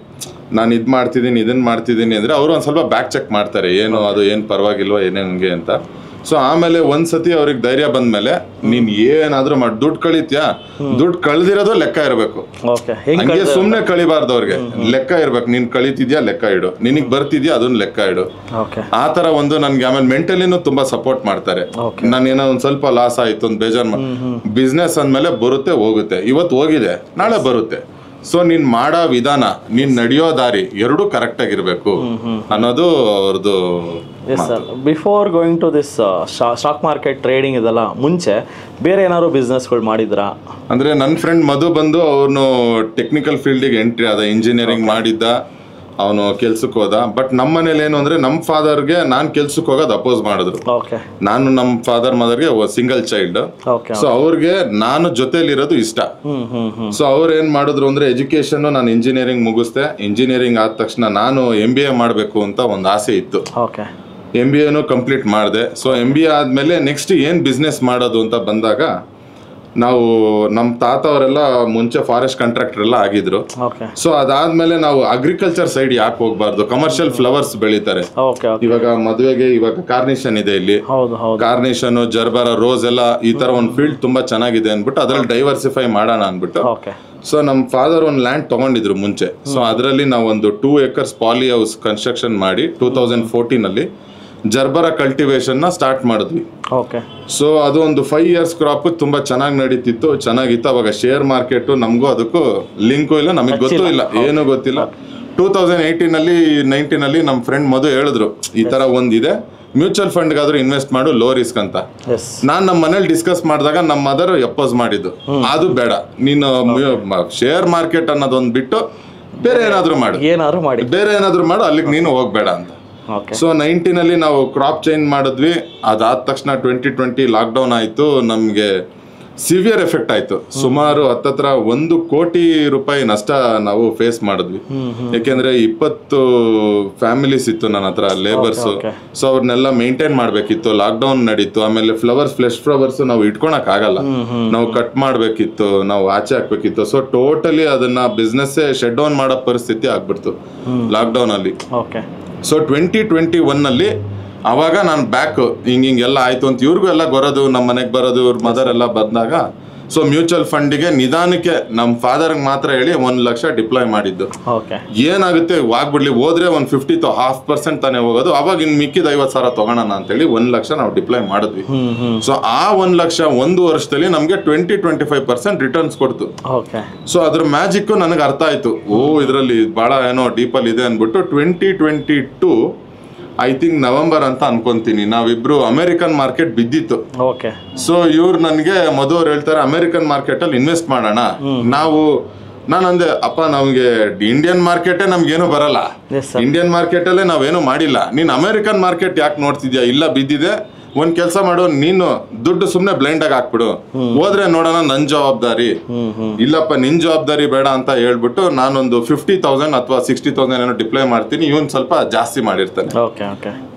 ನಾನು ಇದು ಮಾಡ್ತಿದ್ದೀನಿ ಇದನ್ನು ಮಾಡ್ತಿದ್ದೀನಿ ಅಂದರೆ ಅವರು ಒಂದು ಸ್ವಲ್ಪ ಬ್ಯಾಕ್ ಚೆಕ್ ಮಾಡ್ತಾರೆ, ಏನು ಅದು ಏನು ಪರವಾಗಿಲ್ವ ಏನೇನಂಗೆ ಅಂತ. ಸೊ ಆಮೇಲೆ ಒಂದ್ಸತಿ ಅವ್ರಿಗೆ ಧೈರ್ಯ ಬಂದ್ಮೇಲೆ ನೀನ್ ಏನಾದ್ರೂ ಮಾಡಿ ದುಡ್ಡು ಕಳೀತ್ಯಾ, ದುಡ್ಡು ಕಳ್ದಿರೋದು ಲೆಕ್ಕ ಇರಬೇಕು, ಹಂಗೆ ಸುಮ್ನೆ ಕಳಿಬಾರ್ದು. ಅವ್ರಿಗೆ ಲೆಕ್ಕ ಇರ್ಬೇಕು, ನೀನ್ ಕಳೀತಿದ್ಯಾ ಲೆಕ್ಕ ಇಡು, ನಿನಗ್ ಬರ್ತಿದ್ಯಾ ಅದನ್ನ ಲೆಕ್ಕ ಇಡು. ಆ ತರ ಒಂದು ನನ್ಗೆ ಆಮೇಲೆ ಮೆಂಟಲಿನೂ ತುಂಬಾ ಸಪೋರ್ಟ್ ಮಾಡ್ತಾರೆ. ನಾನು ಏನೋ ಒಂದ್ ಸ್ವಲ್ಪ ಲಾಸ್ ಆಯ್ತು ಒಂದು ಬೇಜಾರ್, ಬಿಸ್ನೆಸ್ ಅಂದ್ಮೇಲೆ ಬರುತ್ತೆ ಹೋಗುತ್ತೆ, ಇವತ್ತು ಹೋಗಿದೆ ನಾಳೆ ಬರುತ್ತೆ. ಸೊ ನೀನ್ ಮಾಡೋ ವಿಧಾನ, ನೀನ್ ನಡೆಯೋ ದಾರಿ ಎರಡೂ ಕರೆಕ್ಟ್ ಆಗಿರ್ಬೇಕು ಅನ್ನೋದು ಅವ್ರದ್ದು. Before going to this stock market trading ಇದೆಲ್ಲ ಮುಂಚೆ ಬೇರೆ ಏನಾದ್ರು ಬಿಸ್ನೆಸ್ಗಳು ಮಾಡಿದ್ರಾ? ಅಂದ್ರೆ ನನ್ನ ಫ್ರೆಂಡ್ ಮಧು ಬಂದು ಅವನು ಟೆಕ್ನಿಕಲ್ ಫೀಲ್ಡಿಗೆ ಎಂಟ್ರಿ ಆದ, ಇಂಜಿನಿಯರಿಂಗ್ ಮಾಡಿದ್ದ, ಅವನು ಕೆಲ್ಸಕ್ಕೆ ಹೋದ. ಬಟ್ ನಮ್ಮ ಮನೇಲಿ ಏನು ಅಂದ್ರೆ ನಮ್ಮ ಫಾದರ್ಗೆ ನಾನು ಕೆಲ್ಸಕ್ಕೆ ಹೋಗೋದು ಅಪೋಸ್ ಮಾಡಿದ್ರು. ನಾನು ನಮ್ಮ ಫಾದರ್ ಮದರ್ಗೆ ಸಿಂಗಲ್ ಚೈಲ್ಡ್, ಸೊ ಅವ್ರಿಗೆ ನಾನು ಜೊತೆಲಿರೋದು ಇಷ್ಟ. ಸೊ ಅವ್ರು ಏನ್ ಮಾಡಿದ್ರು ಅಂದ್ರೆ ಎಜುಕೇಶನ್ ನಾನು ಇಂಜಿನಿಯರಿಂಗ್ ಮುಗಿಸ್ದೆ. ಇಂಜಿನಿಯರಿಂಗ್ ಆದ ತಕ್ಷಣ ನಾನು MBA ಮಾಡಬೇಕು ಅಂತ ಒಂದು ಆಸೆ ಇತ್ತು. MBAನು ಕಂಪ್ಲೀಟ್ ಮಾಡಿದೆ. ಸೊ MBA ಆದ್ಮೇಲೆ ನೆಕ್ಸ್ಟ್ ಏನ್ ಬಿಸ್ನೆಸ್ ಮಾಡೋದು ಅಂತ ಬಂದಾಗ, ನಾವು ನಮ್ಮ ತಾತ ಅವರೆಲ್ಲ ಮುಂಚೆ ಫಾರೆಸ್ಟ್ ಕಾಂಟ್ರಾಕ್ಟರ್ ಎಲ್ಲ ಆಗಿದ್ರು. ಸೊ ಅದಾದ್ಮೇಲೆ ನಾವು ಅಗ್ರಿಕಲ್ಚರ್ ಸೈಡ್ ಯಾಕೆ ಹೋಗ್ಬಾರ್ದು, ಕಮರ್ಷಿಯಲ್ ಫ್ಲವರ್ಸ್ ಬೆಳಿತಾರೆ. ಇವಾಗ ಮದುವೆಗೆ ಇವಾಗ ಕಾರ್ನೇಷನ್ ಇದೆ ಇಲ್ಲಿ, ಕಾರ್ನೇಷನ್, ಜರ್ಬರ, ರೋಸ್ ಎಲ್ಲ ಈ ತರ ಒಂದು ಫೀಲ್ಡ್ ತುಂಬಾ ಚೆನ್ನಾಗಿದೆ ಅನ್ಬಿಟ್ಟು ಅದ್ರಲ್ಲಿ ಡೈವರ್ಸಿಫೈ ಮಾಡೋಣ ಅನ್ಬಿಟ್ಟು. ಸೊ ನಮ್ಮ ಫಾದರ್ ಒಂದು ಲ್ಯಾಂಡ್ ತಗೊಂಡಿದ್ರು ಮುಂಚೆ. ಸೊ ಅದರಲ್ಲಿ ನಾವು ಒಂದು 2 acres ಪಾಲಿ ಹೌಸ್ ಕನ್ಸ್ಟ್ರಕ್ಷನ್ ಮಾಡಿ 2014 ಅಲ್ಲಿ ಜರ್ಬರ ಕಲ್ಟಿವೇಶನ್ ನ ಸ್ಟಾರ್ಟ್ ಮಾಡಿದ್ವಿ. ಸೊ ಅದು ಒಂದು 5 years ಕ್ರಾಪ್ ತುಂಬಾ ಚೆನ್ನಾಗಿ ನಡೀತಿತ್ತು, ಚೆನ್ನಾಗಿತ್ತು. ಅವಾಗ ಶೇರ್ ಮಾರ್ಕೆಟ್ ನಮಗೂ ಅದಕ್ಕೂ ಲಿಂಕು ಇಲ್ಲ, ನಮಗೆ ಗೊತ್ತೂ ಇಲ್ಲ, ಏನು ಗೊತ್ತಿಲ್ಲ. 2018-19 ಅಲ್ಲಿ ನಮ್ಮ ಫ್ರೆಂಡ್ ಮಧು ಹೇಳಿದ್ರು ಈ ತರ ಒಂದಿದೆ, ಮ್ಯೂಚುವಲ್ ಫಂಡ್ಗಾದ್ರೂ ಇನ್ವೆಸ್ಟ್ ಮಾಡು, ಲೋ ರಿಸ್ಕ್ ಅಂತ. ನಾನ್ ನಮ್ಮ ಮನೇಲಿ ಡಿಸ್ಕಸ್ ಮಾಡಿದಾಗ ನಮ್ಮ ಮದರ್ ಅಪೋಸ್ ಮಾಡಿದ್ದು, ಅದು ಬೇಡ, ನೀನು ಶೇರ್ ಮಾರ್ಕೆಟ್ ಅನ್ನೋದೊಂದು ಬಿಟ್ಟು ಬೇರೆ ಏನಾದ್ರು ಮಾಡಿ, ಬೇರೆ ಏನಾದ್ರು ಮಾಡು, ಅಲ್ಲಿಗೆ ನೀನು ಹೋಗ್ಬೇಡ ಅಂತ. ಸೊ 19 ಅಲ್ಲಿ ನಾವು ಕ್ರಾಪ್ ಚೇಂಜ್ ಮಾಡಿದ್ವಿ. ಅದಾದ ತಕ್ಷಣ 2020 ಲಾಕ್ಡೌನ್ ಆಯ್ತು. ನಮ್ಗೆ ಸಿವಿಯರ್ ಎಫೆಕ್ಟ್ ಆಯ್ತು. ಸುಮಾರು ಹತ್ತತ್ರ 1 ಕೋಟಿ ರೂಪಾಯಿ ನಷ್ಟ ನಾವು ಫೇಸ್ ಮಾಡಿದ್ವಿ. ಯಾಕೆಂದ್ರೆ 20 ಫ್ಯಾಮಿಲೀಸ್ ಇತ್ತು ನನ್ನ ಹತ್ರ, ಲೇಬರ್ಸ್. ಸೊ ಅವ್ರನ್ನೆಲ್ಲ ಮೇಂಟೈನ್ ಮಾಡ್ಬೇಕಿತ್ತು. ಲಾಕ್ಡೌನ್ ನಡೀತು. ಆಮೇಲೆ ಫ್ರೆಶ್ ಫ್ಲವರ್ಸ್ ನಾವು ಇಟ್ಕೊಳಕ್ ಆಗಲ್ಲ, ನಾವು ಕಟ್ ಮಾಡ್ಬೇಕಿತ್ತು, ನಾವು ಆಚೆ ಹಾಕ್ಬೇಕಿತ್ತು. ಸೊ ಟೋಟಲಿ ಅದನ್ನ ಬಿಸ್ನೆಸ್ ಶಟ್ ಡೌನ್ ಮಾಡೋ ಪರಿಸ್ಥಿತಿ ಆಗ್ಬಿಡ್ತು ಲಾಕ್ಡೌನ್ ಅಲ್ಲಿ. ಸೊ 2021 ಅಲ್ಲಿ ಅವಾಗ ನಾನು ಬ್ಯಾಕ್ ಹಿಂಗೆಲ್ಲ ಆಯ್ತು ಅಂತ ಇವ್ರಿಗೂ ಎಲ್ಲ ಬರೋದು, ನಮ್ಮ ಮನೆಗೆ ಬರೋದು, ಇವ್ರ ಮದರ್ ಎಲ್ಲ ಬಂದಾಗ, ಸೊ ಮ್ಯೂಚುವಲ್ ಫಂಡಿಗೆ ನಿಧಾನಕ್ಕೆ ನಮ್ಮ ಫಾದರ್ಗೆ ಮಾತ್ರ ಹೇಳಿ 1 ಲಕ್ಷ ಡಿಪ್ಲಾಯ್ ಮಾಡಿದ್ದು. ಏನಾಗುತ್ತೆ ಆಗ್ಬಿಡ್ಲಿ, ಹೋದ್ರೆ ಒಂದು 50 to 0.5% ತಾನೇ ಹೋಗೋದು. ಅವಾಗ ಇನ್ನು ಮಿಕ್ಕಿದ 50,000 ತಗೋಣ ಅಂತೇಳಿ 1 ಲಕ್ಷ ನಾವು ಡಿಪ್ಲಾಯ್ ಮಾಡಿದ್ವಿ. ಸೊ ಆ 1 ಲಕ್ಷ 1 ವರ್ಷದಲ್ಲಿ ನಮ್ಗೆ 20-25% ರಿಟರ್ನ್ಸ್ ಕೊಡ್ತು. ಸೊ ಅದ್ರ ಮ್ಯಾಜಿಕ್ ನನಗೆ ಅರ್ಥ ಆಯ್ತು. ಇದರಲ್ಲಿ ಬಹಳ ಏನೋ ಡೀಪಲ್ಲಿ ಇದೆ ಅನ್ಬಿಟ್ಟು 2022 ಐ ಥಿಂಕ್ ನವೆಂಬರ್ ಅಂತ ಅನ್ಕೊಂತೀನಿ, ನಾವಿಬ್ರು ಅಮೆರಿಕನ್ ಮಾರ್ಕೆಟ್ ಬಿದ್ದಿತ್ತು. ಸೊ ಇವ್ರು ನನಗೆ ಮಧು ಅವ್ರು ಹೇಳ್ತಾರೆ ಅಮೆರಿಕನ್ ಮಾರ್ಕೆಟ್ ಅಲ್ಲಿ ಇನ್ವೆಸ್ಟ್ ಮಾಡೋಣ. ನಾನು ಅಂದೆ, ಅಪ್ಪ ನಮ್ಗೆ ಇಂಡಿಯನ್ ಮಾರ್ಕೆಟೇ ನಮ್ಗೇನು ಬರಲ್ಲ, ಇಂಡಿಯನ್ ಮಾರ್ಕೆಟ್ ಅಲ್ಲೇ ನಾವೇನು ಮಾಡಿಲ್ಲ, ನೀನ್ ಅಮೆರಿಕನ್ ಮಾರ್ಕೆಟ್ ಯಾಕೆ ನೋಡ್ತಿದ್ಯಾ, ಇಲ್ಲ ಬಿದ್ದಿದೆ, ಒಂದ್ ಕೆಲಸ ಮಾಡು, ನೀನು ದುಡ್ಡು ಸುಮ್ನೆ ಬ್ಲೈಂಡ್ ಆಗಿ ಹಾಕ್ಬಿಡು, ಹೋದ್ರೆ ನೋಡೋಣ, ನನ್ ಜವಾಬ್ದಾರಿ. ಇಲ್ಲಪ್ಪ ನಿನ್ ಜವಾಬ್ದಾರಿ ಬೇಡ ಅಂತ ಹೇಳ್ಬಿಟ್ಟು ನಾನೊಂದು 50,000 ಅಥವಾ 60,000 ಏನೋ ಡಿಪ್ಲಾಯ್ ಮಾಡ್ತೀನಿ. ಇವನ್ ಸ್ವಲ್ಪ ಜಾಸ್ತಿ ಮಾಡಿರ್ತಾನೆ.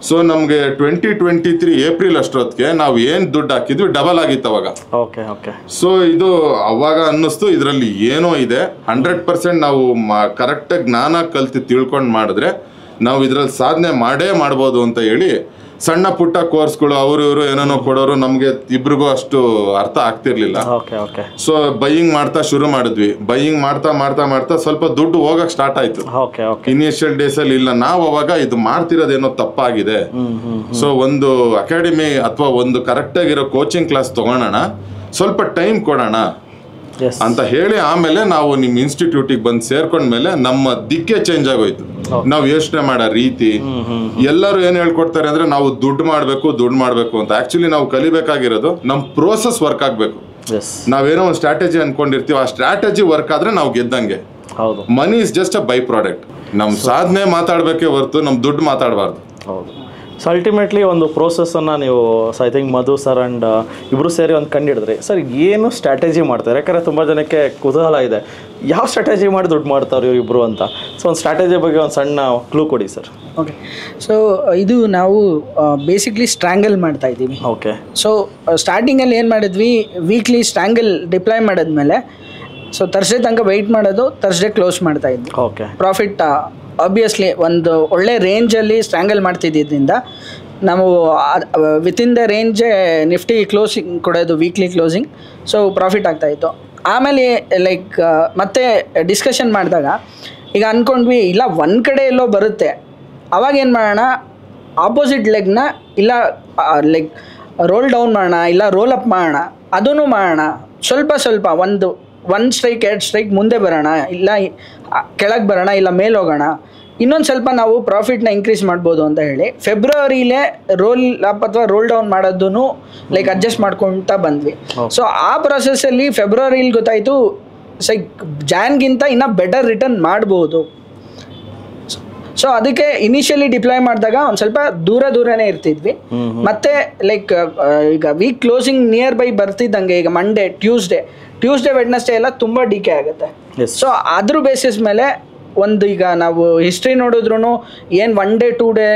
ಸೊ ನಮ್ಗೆ 2023 ಏಪ್ರಿಲ್ ಅಷ್ಟೊತ್ತಿಗೆ ನಾವು ಏನ್ ದುಡ್ಡು ಹಾಕಿದ್ವಿ ಡಬಲ್ ಆಗಿತ್ತು ಅವಾಗ. ಸೊ ಇದು ಅವಾಗ ಅನ್ನಿಸ್ತು ಇದ್ರಲ್ಲಿ ಏನೋ ಇದೆ, 100% ನಾವು ಕರೆಕ್ಟಾಗಿ ಜ್ಞಾನ ಕಲ್ತು ತಿಳ್ಕೊಂಡು ಮಾಡಿದ್ರೆ ನಾವು ಇದ್ರಲ್ಲಿ ಸಾಧನೆ ಮಾಡೇ ಮಾಡ್ಬೋದು ಅಂತ ಹೇಳಿ ಸಣ್ಣ ಪುಟ್ಟ ಕೋರ್ಸ್ಗಳು ಅವರು ಇವರು ಏನೇನೋ ಕೊಡೋರು ನಮ್ಗೆ ಇಬ್ರಿಗೂ ಅಷ್ಟು ಅರ್ಥ ಆಗ್ತಿರ್ಲಿಲ್ಲ. ಸೊ ಬೈಯಿಂಗ್ ಮಾಡ್ತಾ ಶುರು ಮಾಡಿದ್ವಿ. ಬೈಯಿಂಗ್ ಮಾಡ್ತಾ ಮಾಡ್ತಾ ಮಾಡ್ತಾ ಸ್ವಲ್ಪ ದುಡ್ಡು ಹೋಗಕ್ ಸ್ಟಾರ್ಟ್ ಆಯ್ತು. ಇನಿಷಿಯಲ್ ಡೇಸ್ ಅಲ್ಲಿ ಇಲ್ಲ, ನಾವು ಅವಾಗ ಇದು ಮಾಡ್ತಿರೋದೇನೋ ತಪ್ಪಾಗಿದೆ, ಸೊ ಒಂದು ಅಕಾಡೆಮಿ ಅಥವಾ ಒಂದು ಕರೆಕ್ಟ್ ಆಗಿರೋ ಕೋಚಿಂಗ್ ಕ್ಲಾಸ್ ತಗೊಳೋಣ, ಸ್ವಲ್ಪ ಟೈಮ್ ಕೊಡೋಣ ಅಂತ ಹೇಳಿ ಆಮೇಲೆ ನಾವು ನಿಮ್ ಇನ್ಸ್ಟಿಟ್ಯೂಟಿಗೆ ಬಂದು ಸೇರ್ಕೊಂಡ್ಮೇಲೆ ನಮ್ಮ ದಿಕ್ಕೇ ಚೇಂಜ್ ಆಗೋಯ್ತು. ನಾವು ಯೋಚನೆ ಮಾಡೋ ರೀತಿ, ಎಲ್ಲರೂ ಏನ್ ಹೇಳ್ಕೊಡ್ತಾರೆ ಅಂದ್ರೆ ನಾವು ದುಡ್ಡು ಮಾಡ್ಬೇಕು ಅಂತ. ಆಕ್ಚುಲಿ ನಾವು ಕಲಿಬೇಕಾಗಿರೋದು ನಮ್ ಪ್ರೋಸೆಸ್ ವರ್ಕ್ ಆಗ್ಬೇಕು. ನಾವೇನೋ ಒಂದು ಸ್ಟ್ರಾಟಜಿ ಅನ್ಕೊಂಡಿರ್ತೀವಿ, ಆ ಸ್ಟ್ರಾಟಜಿ ವರ್ಕ್ ಆದ್ರೆ ನಾವು ಗೆದ್ದಂಗೆ. Money is just a by product. ನಮ್ ಸಾಧನೆ ಮಾತಾಡ್ಬೇಕೇ ಹೊರತು ನಮ್ ದುಡ್ಡು ಮಾತಾಡಬಾರ್ದು. ಸೊ ಅಲ್ಟಿಮೇಟ್ಲಿ ಒಂದು ಪ್ರೋಸೆಸ್ಸನ್ನು ನೀವು I think Madhu sir and ಇಬ್ಬರು ಸೇರಿ ಒಂದು ಕಂಡಿಡಿದ್ರಿ. ಸರ್ ಏನು ಸ್ಟ್ರಾಟಜಿ ಮಾಡ್ತಾರೆ? ಯಾಕಂದರೆ ತುಂಬ ಜನಕ್ಕೆ ಕುತೂಹಲ ಇದೆ, ಯಾವ ಸ್ಟ್ರಾಟಜಿ ಮಾಡಿ ದುಡ್ಡು ಮಾಡ್ತಾರೆ ಇವರು ಅಂತ. ಸೊ ಒಂದು ಸ್ಟ್ರಾಟಜಿ ಬಗ್ಗೆ ಒಂದು ಸಣ್ಣ ಕ್ಲೂ ಕೊಡಿ ಸರ್. ಓಕೆ, ಸೊ ಇದು ನಾವು ಬೇಸಿಕ್ಲಿ ಸ್ಟ್ರ್ಯಾಂಗಲ್ ಮಾಡ್ತಾ ಇದ್ದೀವಿ. ಓಕೆ, ಸೊ ಸ್ಟಾರ್ಟಿಂಗಲ್ಲಿ ಏನು ಮಾಡಿದ್ವಿ, ವೀಕ್ಲಿ ಸ್ಟ್ರ್ಯಾಂಗಲ್ ಡಿಪ್ಲಾಯ್ ಮಾಡಿದ್ಮೇಲೆ ಸೊ ಥರ್ಸ್ಡೇ ತನಕ ವೆಯ್ಟ್ ಮಾಡೋದು, ಥರ್ಸ್ಡೇ ಕ್ಲೋಸ್ ಮಾಡ್ತಾ ಇದ್ವಿ. ಓಕೆ, ಪ್ರಾಫಿಟ್ ಆಬ್ವಿಯಸ್ಲಿ ಒಂದು ಒಳ್ಳೆ ರೇಂಜಲ್ಲಿ ಸ್ಟ್ರ್ಯಾಂಗಲ್ ಮಾಡ್ತಿದ್ದರಿಂದ ನಾವು ವಿತಿನ್ ದ ರೇಂಜೇ ನಿಫ್ಟಿ ಕ್ಲೋಸಿಂಗ್ ಕೊಡೋದು, ವೀಕ್ಲಿ ಕ್ಲೋಸಿಂಗ್. ಸೊ ಪ್ರಾಫಿಟ್ ಆಗ್ತಾಯಿತ್ತು. ಆಮೇಲೆ ಲೈಕ್ ಮತ್ತೆ ಡಿಸ್ಕಷನ್ ಮಾಡಿದಾಗ ಈಗ ಅಂದ್ಕೊಂಡ್ವಿ, ಇಲ್ಲ ಒಂದು ಕಡೆ ಎಲ್ಲೋ ಬರುತ್ತೆ, ಅವಾಗ ಏನು ಮಾಡೋಣ, ಆಪೋಸಿಟ್ ಲೆಗ್ನ ಇಲ್ಲ ಲೈಕ್ ರೋಲ್ ಡೌನ್ ಮಾಡೋಣ, ಇಲ್ಲ ರೋಲ್ ಅಪ್ ಮಾಡೋಣ, ಅದೂ ಮಾಡೋಣ. ಸ್ವಲ್ಪ ಒಂದು ಸ್ಟ್ರೈಕ್ 2 ಸ್ಟ್ರೈಕ್ ಮುಂದೆ ಬರೋಣ, ಇಲ್ಲ ಕೆಳಗೆ ಬರೋಣ, ಇಲ್ಲ ಮೇಲೆ ಹೋಗೋಣ, ಇನ್ನೊಂದು ಸ್ವಲ್ಪ ನಾವು ಪ್ರಾಫಿಟ್ನ ಇನ್ಕ್ರೀಸ್ ಮಾಡ್ಬೋದು ಅಂತ ಹೇಳಿ ಫೆಬ್ರವರಿಲೇ ರೋಲ್ ಅಪ್ ಅಥವಾ ರೋಲ್ ಡೌನ್ ಮಾಡೋದನ್ನು ಲೈಕ್ ಅಡ್ಜಸ್ಟ್ ಮಾಡ್ಕೊಳ್ತಾ ಬಂದ್ವಿ. ಸೊ ಆ ಪ್ರೊಸೆಸ್ಸಲ್ಲಿ ಫೆಬ್ರವರಿಲಿ ಗೊತ್ತಾಯಿತು ಜಾನ್ಗಿಂತ ಇನ್ನೂ ಬೆಟರ್ ರಿಟರ್ನ್ ಮಾಡ್ಬೋದು. ಸೊ ಅದಕ್ಕೆ ಇನಿಷಿಯಲಿ ಡಿಪ್ಲಾಯ್ ಮಾಡಿದಾಗ ಒಂದು ಸ್ವಲ್ಪ ದೂರನೇ ಇರ್ತಿದ್ವಿ. ಮತ್ತೆ ಲೈಕ್ ಈಗ ವೀಕ್ ಕ್ಲೋಸಿಂಗ್ ನಿಯರ್ ಬೈ ಬರ್ತಿದ್ದಂಗೆ, ಈಗ ಮಂಡೇ, ಟ್ಯೂಸ್ಡೇ ವೆಡ್ನೆಸ್ಡೇ ಎಲ್ಲ ತುಂಬ ಡಿಕೆ ಆಗುತ್ತೆ. ಸೊ ಅದ್ರ ಬೇಸಿಸ್ ಮೇಲೆ ಒಂದು ಈಗ ನಾವು ಹಿಸ್ಟ್ರಿ ನೋಡಿದ್ರು ಏನು 1 ಡೇ 2 ಡೇ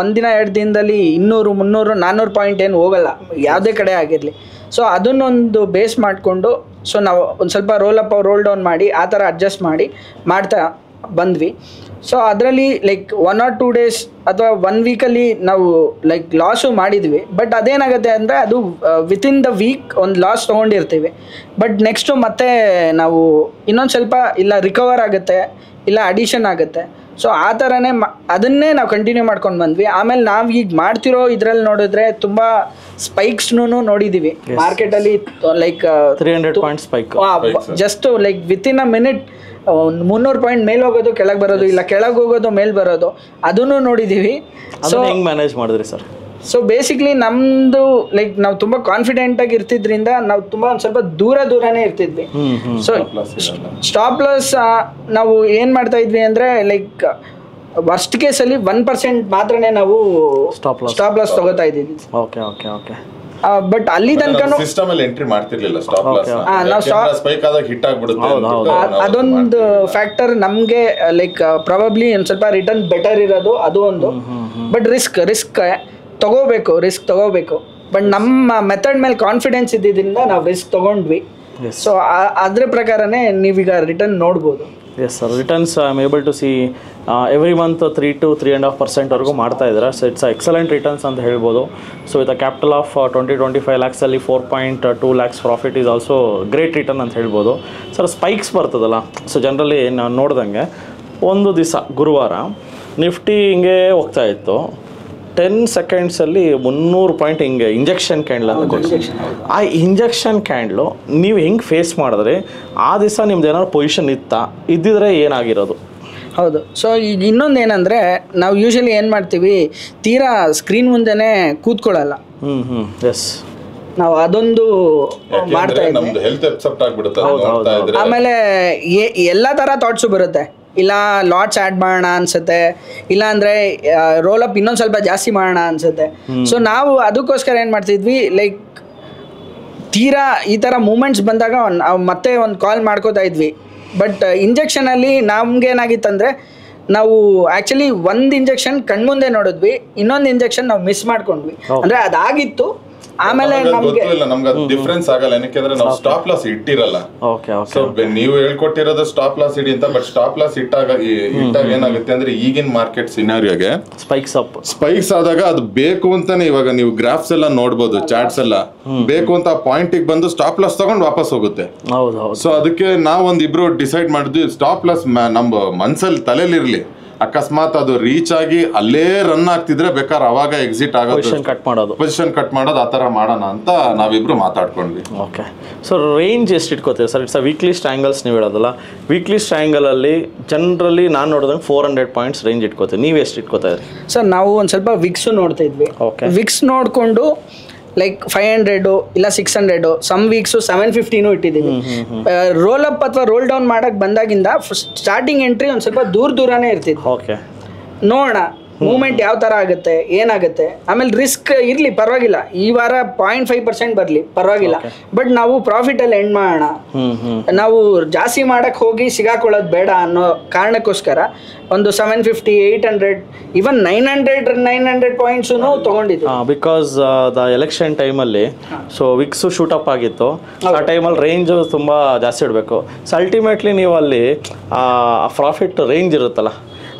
ಒಂದಿನ 2 ದಿನದಲ್ಲಿ 200, 300, 400 ಪಾಯಿಂಟ್ ಏನು ಹೋಗಲ್ಲ ಯಾವುದೇ ಕಡೆ ಆಗಿರಲಿ. ಸೊ ಅದನ್ನೊಂದು ಬೇಸ್ ಮಾಡಿಕೊಂಡು ಸೊ ನಾವು ಒಂದು ಸ್ವಲ್ಪ ರೋಲ್ ಅಪ್ ರೋಲ್ ಡೌನ್ ಮಾಡಿ ಆ ಥರ ಅಡ್ಜಸ್ಟ್ ಮಾಡ್ತಾ ಬಂದ್ವಿ. ಸೊ ಅದರಲ್ಲಿ ಲೈಕ್ 1 or 2 ಡೇಸ್ ಅಥವಾ 1 ವೀಕಲ್ಲಿ ನಾವು ಲೈಕ್ ಲಾಸು ಮಾಡಿದ್ವಿ. ಬಟ್ ಅದೇನಾಗುತ್ತೆ ಅಂದರೆ ಅದು ವಿತಿನ್ ದ ವೀಕ್ ಒಂದು ಲಾಸ್ ತೊಗೊಂಡಿರ್ತೀವಿ, ಬಟ್ ನೆಕ್ಸ್ಟು ಮತ್ತೆ ನಾವು ಇನ್ನೊಂದು ಸ್ವಲ್ಪ ಇಲ್ಲ ರಿಕವರ್ ಆಗುತ್ತೆ, ಇಲ್ಲ ಅಡಿಷನ್ ಆಗುತ್ತೆ. ಸೊ ಆ ಥರನೇ ಅದನ್ನೇ ನಾವು ಕಂಟಿನ್ಯೂ ಮಾಡ್ಕೊಂಡು ಬಂದ್ವಿ. ಆಮೇಲೆ ನಾವು ಈಗ ಮಾಡ್ತಿರೋ ಇದರಲ್ಲಿ ನೋಡಿದ್ರೆ ತುಂಬ ಸ್ಪೈಕ್ಸ್ನೂ ನೋಡಿದ್ದೀವಿ ಮಾರ್ಕೆಟಲ್ಲಿ, like 300 point spike, just like within a minute 300 point ಮೇಲೆ ಹೋಗೋದು, ಕೆಳಗೆ ಬರೋದು, ಇಲ್ಲ ಕೆಳಗೆ ಹೋಗೋದು, ಮೇಲೆ ಬರೋದು, ಅದನ್ನು ನೋಡಿದ್ದೀವಿ. ಸೊ ಹೆಂಗೆ ಮ್ಯಾನೇಜ್ ಮಾಡಿದ್ರಿ ಸರ್? ಸೊ ಬೇಸಿಕ್ಲಿ ನಮ್ಮದು ಲೈಕ್ ನಾವು ತುಂಬ ಕಾನ್ಫಿಡೆಂಟಾಗಿ ಇರ್ತಿದ್ರಿಂದ ನಾವು ತುಂಬ ಒಂದು ಸ್ವಲ್ಪ ದೂರನೇ ಇರ್ತಿದ್ವಿ. ಸೊ ಸ್ಟಾಪ್ ಲಾಸ್ ನಾವು ಏನು ಮಾಡ್ತಾ ಇದ್ವಿ ಅಂದರೆ ಲೈಕ್ ವರ್ಸ್ಟ್ ಕೇಸಲ್ಲಿ 1% ಮಾತ್ರನೇ ನಾವು ಸ್ಟಾಪ್ ಲಾಸ್ ತಗೋತಾ ಇದ್ದೀವಿ. ಓಕೆ. ಬಟ್ ಅಲ್ಲಿ ತನಕ ಸಿಸ್ಟಮ್ ಅಲ್ಲಿ ಎಂಟ್ರಿ ಮಾಡ್ತಿರ್ಲಿಲ್ಲ ಸ್ಟಾಪ್ ಲಾಸ್. ಸ್ಪೈಕ್ ಆದಾಗ ಹಿಟ್ ಆಗ್ಬಿಡುತ್ತೆ. ಅದೊಂದು ಫ್ಯಾಕ್ಟರ್ ನಮಗೆ ಲೈಕ್ ಪ್ರಾಬಬ್ಲಿ ಒಂದು ಸ್ವಲ್ಪ ರಿಟರ್ನ್ ಬೆಟರ್ ಇರೋದು ಅದು ಒಂದು. ಬಟ್ ರಿಸ್ಕ್ ತಗೋಬೇಕು. ಬಟ್ ನಮ್ಮ ಮೆಥಡ್ ಮೇಲೆ ಕಾನ್ಫಿಡೆನ್ಸ್ ಇದ್ದಿದ್ದರಿಂದ ನಾವು ರಿಸ್ಕ್ ತಗೊಂಡ್ವಿ. ಸೊ ಅದ್ರ ಪ್ರಕಾರನೇ ನೀವೀಗ ರಿಟರ್ನ್ ನೋಡ್ಬೋದು. Yes sir, returns I am able to see every month 3 to 3.5% ಮಾಡ್ತಾ ಇದ್ದಾರೆ. ಸೊ ಇಟ್ಸ್ ಎಕ್ಸಲೆಂಟ್ ರಿಟರ್ನ್ಸ್ ಅಂತ ಹೇಳ್ಬೋದು. So with a capital of 20-25 lakhsಲ್ಲಿ 4.2 lakhs profit is also great return ಅಂತ ಹೇಳ್ಬೋದು. ಸರ್ ಸ್ಪೈಕ್ಸ್ ಬರ್ತದಲ್ಲ, ಸೊ ಜನರಲಿ ನಾನು ನೋಡ್ದಂಗೆ ಒಂದು ದಿವಸ ಗುರುವಾರ ನಿಫ್ಟಿ ಹಿಂಗೆ ಹೋಗ್ತಾ ಇತ್ತು, 10 ಸೆಕೆಂಡ್ಸಲ್ಲಿ 300 ಪಾಯಿಂಟ್ ಹಿಂಗೆ ಇಂಜೆಕ್ಷನ್ ಕ್ಯಾಂಡ್ಲ್ ಅಂತ ಕೊಡ್ತೀವಿ. ಆ ಇಂಜೆಕ್ಷನ್ ಕ್ಯಾಂಡ್ಲು ನೀವು ಹೆಂಗೆ ಫೇಸ್ ಮಾಡಿದ್ರೆ ಆ ದಿವಸ ನಿಮ್ದು ಏನಾದ್ರು ಪೊಸಿಷನ್ ಇದ್ದಿದ್ರೆ ಏನಾಗಿರೋದು? ಹೌದು. ಸೊ ಈಗ ಇನ್ನೊಂದು ಏನಂದರೆ ನಾವು ಯೂಶಲಿ ಏನು ಮಾಡ್ತೀವಿ, ತೀರಾ ಸ್ಕ್ರೀನ್ ಮುಂದೆನೇ ಕೂತ್ಕೊಳ್ಳಲ್ಲ. ಎಸ್, ನಾವು ಅದೊಂದು ಮಾಡ್ತಾ ಇದ್ದೀವಿ. ಆಮೇಲೆ ಎಲ್ಲ ಥರ ಥಾಟ್ಸು ಬರುತ್ತೆ. ಇಲ್ಲ ಲಾಟ್ಸ್ ಆ್ಯಡ್ ಮಾಡೋಣ ಅನ್ಸುತ್ತೆ, ಇಲ್ಲ ಅಂದರೆ ರೋಲ್ ಅಪ್ ಇನ್ನೊಂದು ಸ್ವಲ್ಪ ಜಾಸ್ತಿ ಮಾಡೋಣ ಅನ್ಸುತ್ತೆ. ಸೊ ನಾವು ಅದಕ್ಕೋಸ್ಕರ ಏನು ಮಾಡ್ತಿದ್ವಿ, ಲೈಕ್ ತೀರಾ ಈ ಥರ ಮೂಮೆಂಟ್ಸ್ ಬಂದಾಗ ನಾವು ಮತ್ತೆ ಒಂದು ಕಾಲ್ ಮಾಡ್ಕೋತಾ ಇದ್ವಿ. ಬಟ್ ಇಂಜೆಕ್ಷನಲ್ಲಿ ನಮ್ಗೇನಾಗಿತ್ತಂದರೆ ನಾವು ಆ್ಯಕ್ಚುಲಿ ಒಂದು ಇಂಜೆಕ್ಷನ್ ಕಣ್ಮುಂದೆ ನೋಡಿದ್ವಿ, ಇನ್ನೊಂದು ಇಂಜೆಕ್ಷನ್ ನಾವು ಮಿಸ್ ಮಾಡ್ಕೊಂಡ್ವಿ. ಅಂದರೆ ಅದಾಗಿತ್ತು ಆಮೇಲೆ ನಮ್ಗೆ ಗೊತ್ತಿಲ್ಲ, ನಮ್ಗೆ ಅದು ಡಿಫ್ರೆನ್ಸ್ ಆಗಲ್ಲ. ಏನಕ್ಕೆ ನಾವು ಸ್ಟಾಪ್ ಲಾಸ್ ಇಟ್ಟಿರಲ್ಲ. ಓಕೆ ಓಕೆ ಸೊ ನೀವು ಹೇಳ್ಕೊಟ್ಟಿರೋದು ಸ್ಟಾಪ್ ಲಾಸ್ ಇಡಿ ಅಂತ, ಬಟ್ ಸ್ಟಾಪ್ ಲಾಸ್ ಇಟ್ಟಾಗ ಏನಾಗುತ್ತೆ ಅಂದ್ರೆ ಈಗಿನ ಮಾರ್ಕೆಟ್ ಸಿನಾರಿಯೋಗೆ ಸ್ಪೈಕ್ಸ್ ಆದಾಗ ಅದು ಬೇಕು ಅಂತಾನೆ, ಇವಾಗ ನೀವು ಗ್ರಾಫ್ಸ್ ಎಲ್ಲ ನೋಡ್ಬೋದು, ಚಾರ್ಟ್ಸ್ ಎಲ್ಲ ಬೇಕು ಅಂತ ಆ ಪಾಯಿಂಟ್ ಬಂದು ಸ್ಟಾಪ್ ಲಾಸ್ ತಗೊಂಡು ವಾಪಸ್ ಹೋಗುತ್ತೆ. ಸೊ ಅದಕ್ಕೆ ನಾವೊಂದ್ ಇಬ್ರು ಡಿಸೈಡ್ ಮಾಡಿದ್ವಿ, ಸ್ಟಾಪ್ ಲಾಸ್ ನಮ್ಮ ಮನ್ಸಲ್ಲಿ ತಲೆಲಿರ್ಲಿ, ಅಕಸ್ಮಾತ್ ಅದು ರೀಚ್ ಆಗಿ ಅಲ್ಲೇ ರನ್ ಆಗ್ತಿದ್ರೆ ಬೇಕಾದ್ರೆ ಅವಾಗ ಎಕ್ಸಿಟ್ ಆಗೋದು, ಪೊಸಿಷನ್ ಕಟ್ ಮಾಡೋದು, ಆ ತರ ಮಾಡೋಣ ಅಂತ ನಾವಿಬ್ರು ಮಾತಾಡ್ಕೊಂಡ್ವಿ. ಓಕೆ. ಸೊ ರೇಂಜ್ ಎಷ್ಟು ಇಟ್ಕೋತೀವಿ ಸರ್? ಇಟ್ಸ್ ವೀಕ್ಲಿ ಸ್ಟ್ಯಾಂಗಲ್ಸ್ ನೀವು ಹೇಳೋದಲ್ಲ, ವೀಕ್ಲಿ ಸ್ಟ್ಯಾಂಗಲ್ ಅಲ್ಲಿ ಜನರಲಿ ನಾನು ನೋಡಿದಂಗೆ 400 ಪಾಯಿಂಟ್ಸ್ ರೇಂಜ್ ಇಟ್ಕೋತೀವಿ. ನೀವು ಎಷ್ಟು ಇಟ್ಕೋತಾ ಇದ್ರಿ ಸರ್? ನಾವು ಒಂದು ಸ್ವಲ್ಪ ವಿಕ್ಸ್ ನೋಡ್ತಾ ಇದ್ವಿ. ವಿಕ್ಸ್ ನೋಡಿಕೊಂಡು ಲೈಕ್ 500 ಇಲ್ಲ 600, ಸಮ್ ವೀಕ್ಸು 750 ಇಟ್ಟಿದ್ದೀವಿ. ರೋಲ್ ಅಪ್ ಅಥವಾ ರೋಲ್ ಡೌನ್ ಮಾಡಕ್ ಬಂದಾಗಿಂದ ಸ್ಟಾರ್ಟಿಂಗ್ ಎಂಟ್ರಿ ಒಂದು ಸ್ವಲ್ಪ ದೂರನೇ ಇರ್ತಿತ್ತು. ಓಕೆ, ನೋಡೋಣ ಮೂವ್ಮೆಂಟ್ ಯಾವ ಥರ ಆಗುತ್ತೆ, ಏನಾಗುತ್ತೆ. ಆಮೇಲೆ ರಿಸ್ಕ್ ಇರಲಿ ಪರವಾಗಿಲ್ಲ, ಈ ವಾರ 0.5% ಬರಲಿ ಪರವಾಗಿಲ್ಲ, ಬಟ್ ನಾವು ಪ್ರಾಫಿಟಲ್ಲಿ ಎಂಡ್ ಮಾಡೋಣ, ನಾವು ಜಾಸ್ತಿ ಮಾಡಕ್ಕೆ ಹೋಗಿ ಸಿಗಾಕೊಳ್ಳೋದು ಬೇಡ ಅನ್ನೋ ಕಾರಣಕ್ಕೋಸ್ಕರ ಒಂದು 750, 800, ಈವನ್ 900 ಪಾಯಿಂಟ್ಸು ತೊಗೊಂಡಿದ್ದು. ಬಿಕಾಸ್ ದ ಎಲೆಕ್ಷನ್ ಟೈಮಲ್ಲಿ ಸೊ ವಿಕ್ಸು ಶೂಟ್ ಅಪ್ ಆಗಿತ್ತು. ಆ ಟೈಮಲ್ಲಿ ರೇಂಜ್ ತುಂಬ ಜಾಸ್ತಿ ಇಡಬೇಕು. ಸೊ ಅಲ್ಟಿಮೇಟ್ಲಿ ನೀವು ಅಲ್ಲಿ ಪ್ರಾಫಿಟ್ ರೇಂಜ್ ಇರುತ್ತಲ್ಲ,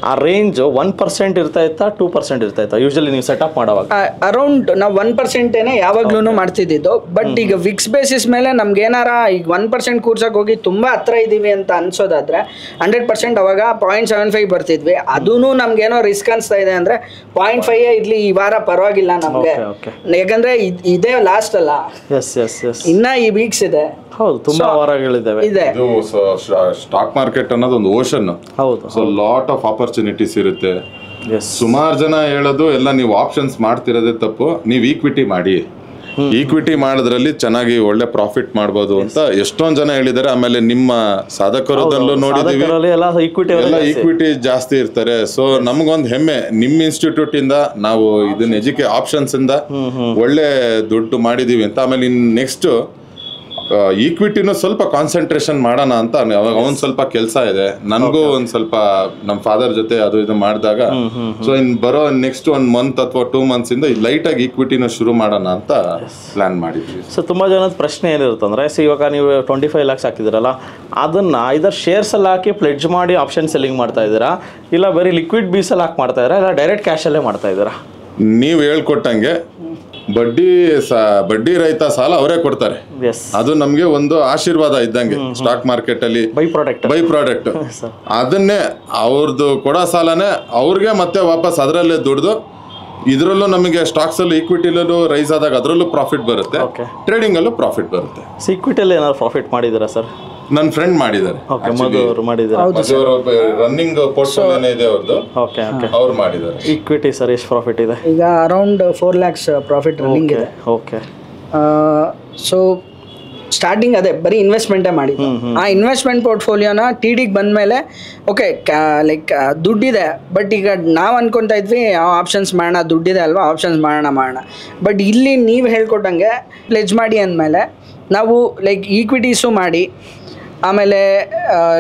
ಆ ರೇಂಜ್ 1% ಇರ್ತಾ ಇತ್ತಾ 2% ಇರ್ತಾ ಇತ್ತಾ ಯೂಶಲಿ ನೀವು ಸೆಟಪ್ ಮಾಡುವಾಗ? ಅರೌಂಡ್ ನಾವು 1% ಯಾವಾಗ್ಲೂ ಮಾಡ್ತಿದ್ದು. ಬಟ್ ಈಗ ವಿಕ್ಸ್ ಬೇಸಿಸ್ ಮೇಲೆ ನಮ್ಗೆ ಏನಾರ ಈಗ 1% ಕೂರ್ಸಕ್ ಹೋಗಿ ತುಂಬಾ ಹತ್ರ ಇದೀವಿ ಅಂತ ಅನ್ಸೋದಾದ್ರೆ 100% ಅವಾಗ 0.75 ಬರ್ತಿದ್ವಿ. ಅದೂ ನಮ್ಗೇನೋ ರಿಸ್ಕ್ ಅನ್ಸ್ತಾ ಇದೆ ಅಂದ್ರೆ 0.5 ಇರ್ಲಿ ಈ ವಾರ ಪರವಾಗಿಲ್ಲ ನಮ್ಗೆ, ಯಾಕಂದ್ರೆ ಇದೇ ಲಾಸ್ಟ್ ಅಲ್ಲ, ಇನ್ನ ಈ ವೀಕ್ಸ್ ಇದೆ. ಹೌದು, ತುಂಬಾ ವಾರಗಳಿದ್ದಾವೆ. ಇದು ಸ್ಟಾಕ್ ಮಾರ್ಕೆಟ್ ಅನ್ನೋದು ಒಂದು ಓಷನ್. ಹೌದು, ಸೊ ಲಾಟ್ ಆಫ್ ಆಪರ್ಚುನಿಟೀಸ್ ಇರುತ್ತೆ. ಸುಮಾರು ಜನ ಹೇಳೋದು ಎಲ್ಲ ನೀವು ಆಪ್ಷನ್ಸ್ ಮಾಡ್ತಿರೋದೇ ತಪ್ಪು, ನೀವು ಈಕ್ವಿಟಿ ಮಾಡಿ, ಈಕ್ವಿಟಿ ಮಾಡೋದ್ರಲ್ಲಿ ಚೆನ್ನಾಗಿ ಒಳ್ಳೆ ಪ್ರಾಫಿಟ್ ಮಾಡ್ಬೋದು ಅಂತ ಎಷ್ಟೊಂದ್ ಜನ ಹೇಳಿದ್ದಾರೆ. ಆಮೇಲೆ ನಿಮ್ಮ ಸಾಧಕರದಲ್ಲೂ ನೋಡಿದೀವಿ ಎಲ್ಲ ಈಕ್ವಿಟಿ ಜಾಸ್ತಿ ಇರ್ತಾರೆ. ಸೊ ನಮ್ಗೊಂದು ಹೆಮ್ಮೆ, ನಿಮ್ಮ ಇನ್ಸ್ಟಿಟ್ಯೂಟ್ ಇಂದ ನಾವು ಇದನ್ನ ಆಪ್ಷನ್ಸ್ ಇಂದ ಒಳ್ಳೆ ದುಡ್ಡು ಮಾಡಿದೀವಿ ಅಂತ. ಆಮೇಲೆ ಇನ್ ನೆಕ್ಸ್ಟ್ ಈಕ್ವಿಟಿನೂ ಸ್ವಲ್ಪ ಕಾನ್ಸಂಟ್ರೇಷನ್ ಮಾಡೋಣ ಅಂತ ಅವನ್ ಸ್ವಲ್ಪ ಕೆಲಸ ಇದೆ. ನನಗೂ ಒಂದ್ ಸ್ವಲ್ಪ ನಮ್ಮ ಫಾದರ್ ಜೊತೆ ಅದು ಇದು ಮಾಡಿದಾಗ ಸೊ ಇನ್ ಬರೋ ನೆಕ್ಸ್ಟ್ 1 ಮಂತ್ ಅಥವಾ 2 ಮಂತ್ಸ್ ಇಂದ ಲೈಟ್ ಆಗಿ ಈಕ್ವಿಟಿನ ಶುರು ಮಾಡೋಣ ಅಂತ ಪ್ಲಾನ್ ಮಾಡಿದ್ವಿ. ಸೊ ತುಂಬಾ ಜನದ ಪ್ರಶ್ನೆ ಏನಿರುತ್ತೆ ಅಂದ್ರೆ, ಇವಾಗ ನೀವು 25 lakhs ಹಾಕಿದಿರಲ್ಲ, ಅದನ್ನ ಇದರ್ ಶೇರ್ಸ್ ಅಲ್ಲಿ ಹಾಕಿ ಪ್ಲೆಡ್ಜ್ ಮಾಡಿ ಆಪ್ಷನ್ ಸೆಲ್ಲಿಂಗ್ ಮಾಡ್ತಾ ಇದ್ದೀರಾ, ಇಲ್ಲ ಬರೀ ಲಿಕ್ವಿಡ್ ಬೀಸ್ ಅಲ್ಲಿ ಹಾಕಿ ಮಾಡ್ತಾ ಇದ್ದೀರಾ, ಇಲ್ಲ ಡೈರೆಕ್ಟ್ ಕ್ಯಾಶ್ ಅಲ್ಲೇ ಮಾಡ್ತಾ ಇದ್ದೀರಾ? ನೀವು ಹೇಳ್ಕೊಟ್ಟಂಗೆ ಬಡ್ಡಿ ರಹಿತ ಸಾಲ ಅವರೇ ಕೊಡ್ತಾರೆ. ಅದು ನಮ್ಗೆ ಒಂದು ಆಶೀರ್ವಾದ ಇದ್ದಂಗೆ ಸ್ಟಾಕ್ ಮಾರ್ಕೆಟ್ ಅಲ್ಲಿ ಬೈ ಪ್ರಾಡಕ್ಟ್. ಅದನ್ನೇ ಅವ್ರದ್ದು ಕೊಡೋ ಸಾಲನೇ ಅವ್ರಿಗೆ ಮತ್ತೆ ವಾಪಸ್ ಅದರಲ್ಲೇ ದುಡ್ದು, ಇದರಲ್ಲೂ ನಮಗೆ ಸ್ಟಾಕ್ಸ್ ಅಲ್ಲೂ ಈಕ್ವಿಟಿಲೂ ರೈಸ್ ಆದಾಗ ಅದರಲ್ಲೂ ಪ್ರಾಫಿಟ್ ಬರುತ್ತೆ, ಟ್ರೇಡಿಂಗ್ ಅಲ್ಲೂ ಪ್ರಾಫಿಟ್ ಬರುತ್ತೆ. ಈಕ್ವಿಟಿಯಲ್ಲಿ ಏನಾದ್ರು ಪ್ರಾಫಿಟ್ ಮಾಡಿದ್ದೀರಾ ಸರ್? ನನ್ನ ಫ್ರೆಂಡ್ ಮಾಡಿದ್ದಾರೆ, ರನ್ನಿಂಗ್ ಪೋರ್ಟ್ಫೋಲಿಯೋ ಇದೆ ಅವ್ರದ್ದು, ಅವ್ರು ಮಾಡಿದ್ದಾರೆ. ಈಕ್ವಿಟಿ ಸರ್ ಎಷ್ಟು ಪ್ರಾಫಿಟ್ ಇದೆ? ಈಗ ಅರೌಂಡ್ 4 lakhs ಪ್ರಾಫಿಟ್ ರನ್ನಿಂಗ್ ಇದೆ. ಓಕೆ. ಸೊ ಸ್ಟಾರ್ಟಿಂಗ್ ಅದೇ ಬರೀ ಇನ್ವೆಸ್ಟ್ಮೆಂಟೇ ಮಾಡಿ, ಆ ಇನ್ವೆಸ್ಟ್ಮೆಂಟ್ ಪೋರ್ಟ್ಫೋಲಿಯೋನ TDಗೆ ಬಂದಮೇಲೆ ಓಕೆ ಲೈಕ್ ದುಡ್ಡಿದೆ, ಬಟ್ ಈಗ ನಾವು ಅನ್ಕೊತಾ ಇದ್ವಿ ಆಪ್ಷನ್ಸ್ ಮಾಡೋಣ, ದುಡ್ಡಿದೆ ಅಲ್ವಾ ಆಪ್ಷನ್ಸ್ ಮಾಡೋಣ. ಬಟ್ ಇಲ್ಲಿ ನೀವು ಹೇಳ್ಕೊಟ್ಟಂಗೆ ಪ್ಲೆಜ್ ಮಾಡಿ ಅಂದಮೇಲೆ ನಾವು ಲೈಕ್ ಈಕ್ವಿಟೀಸು ಮಾಡಿ, ಆಮೇಲೆ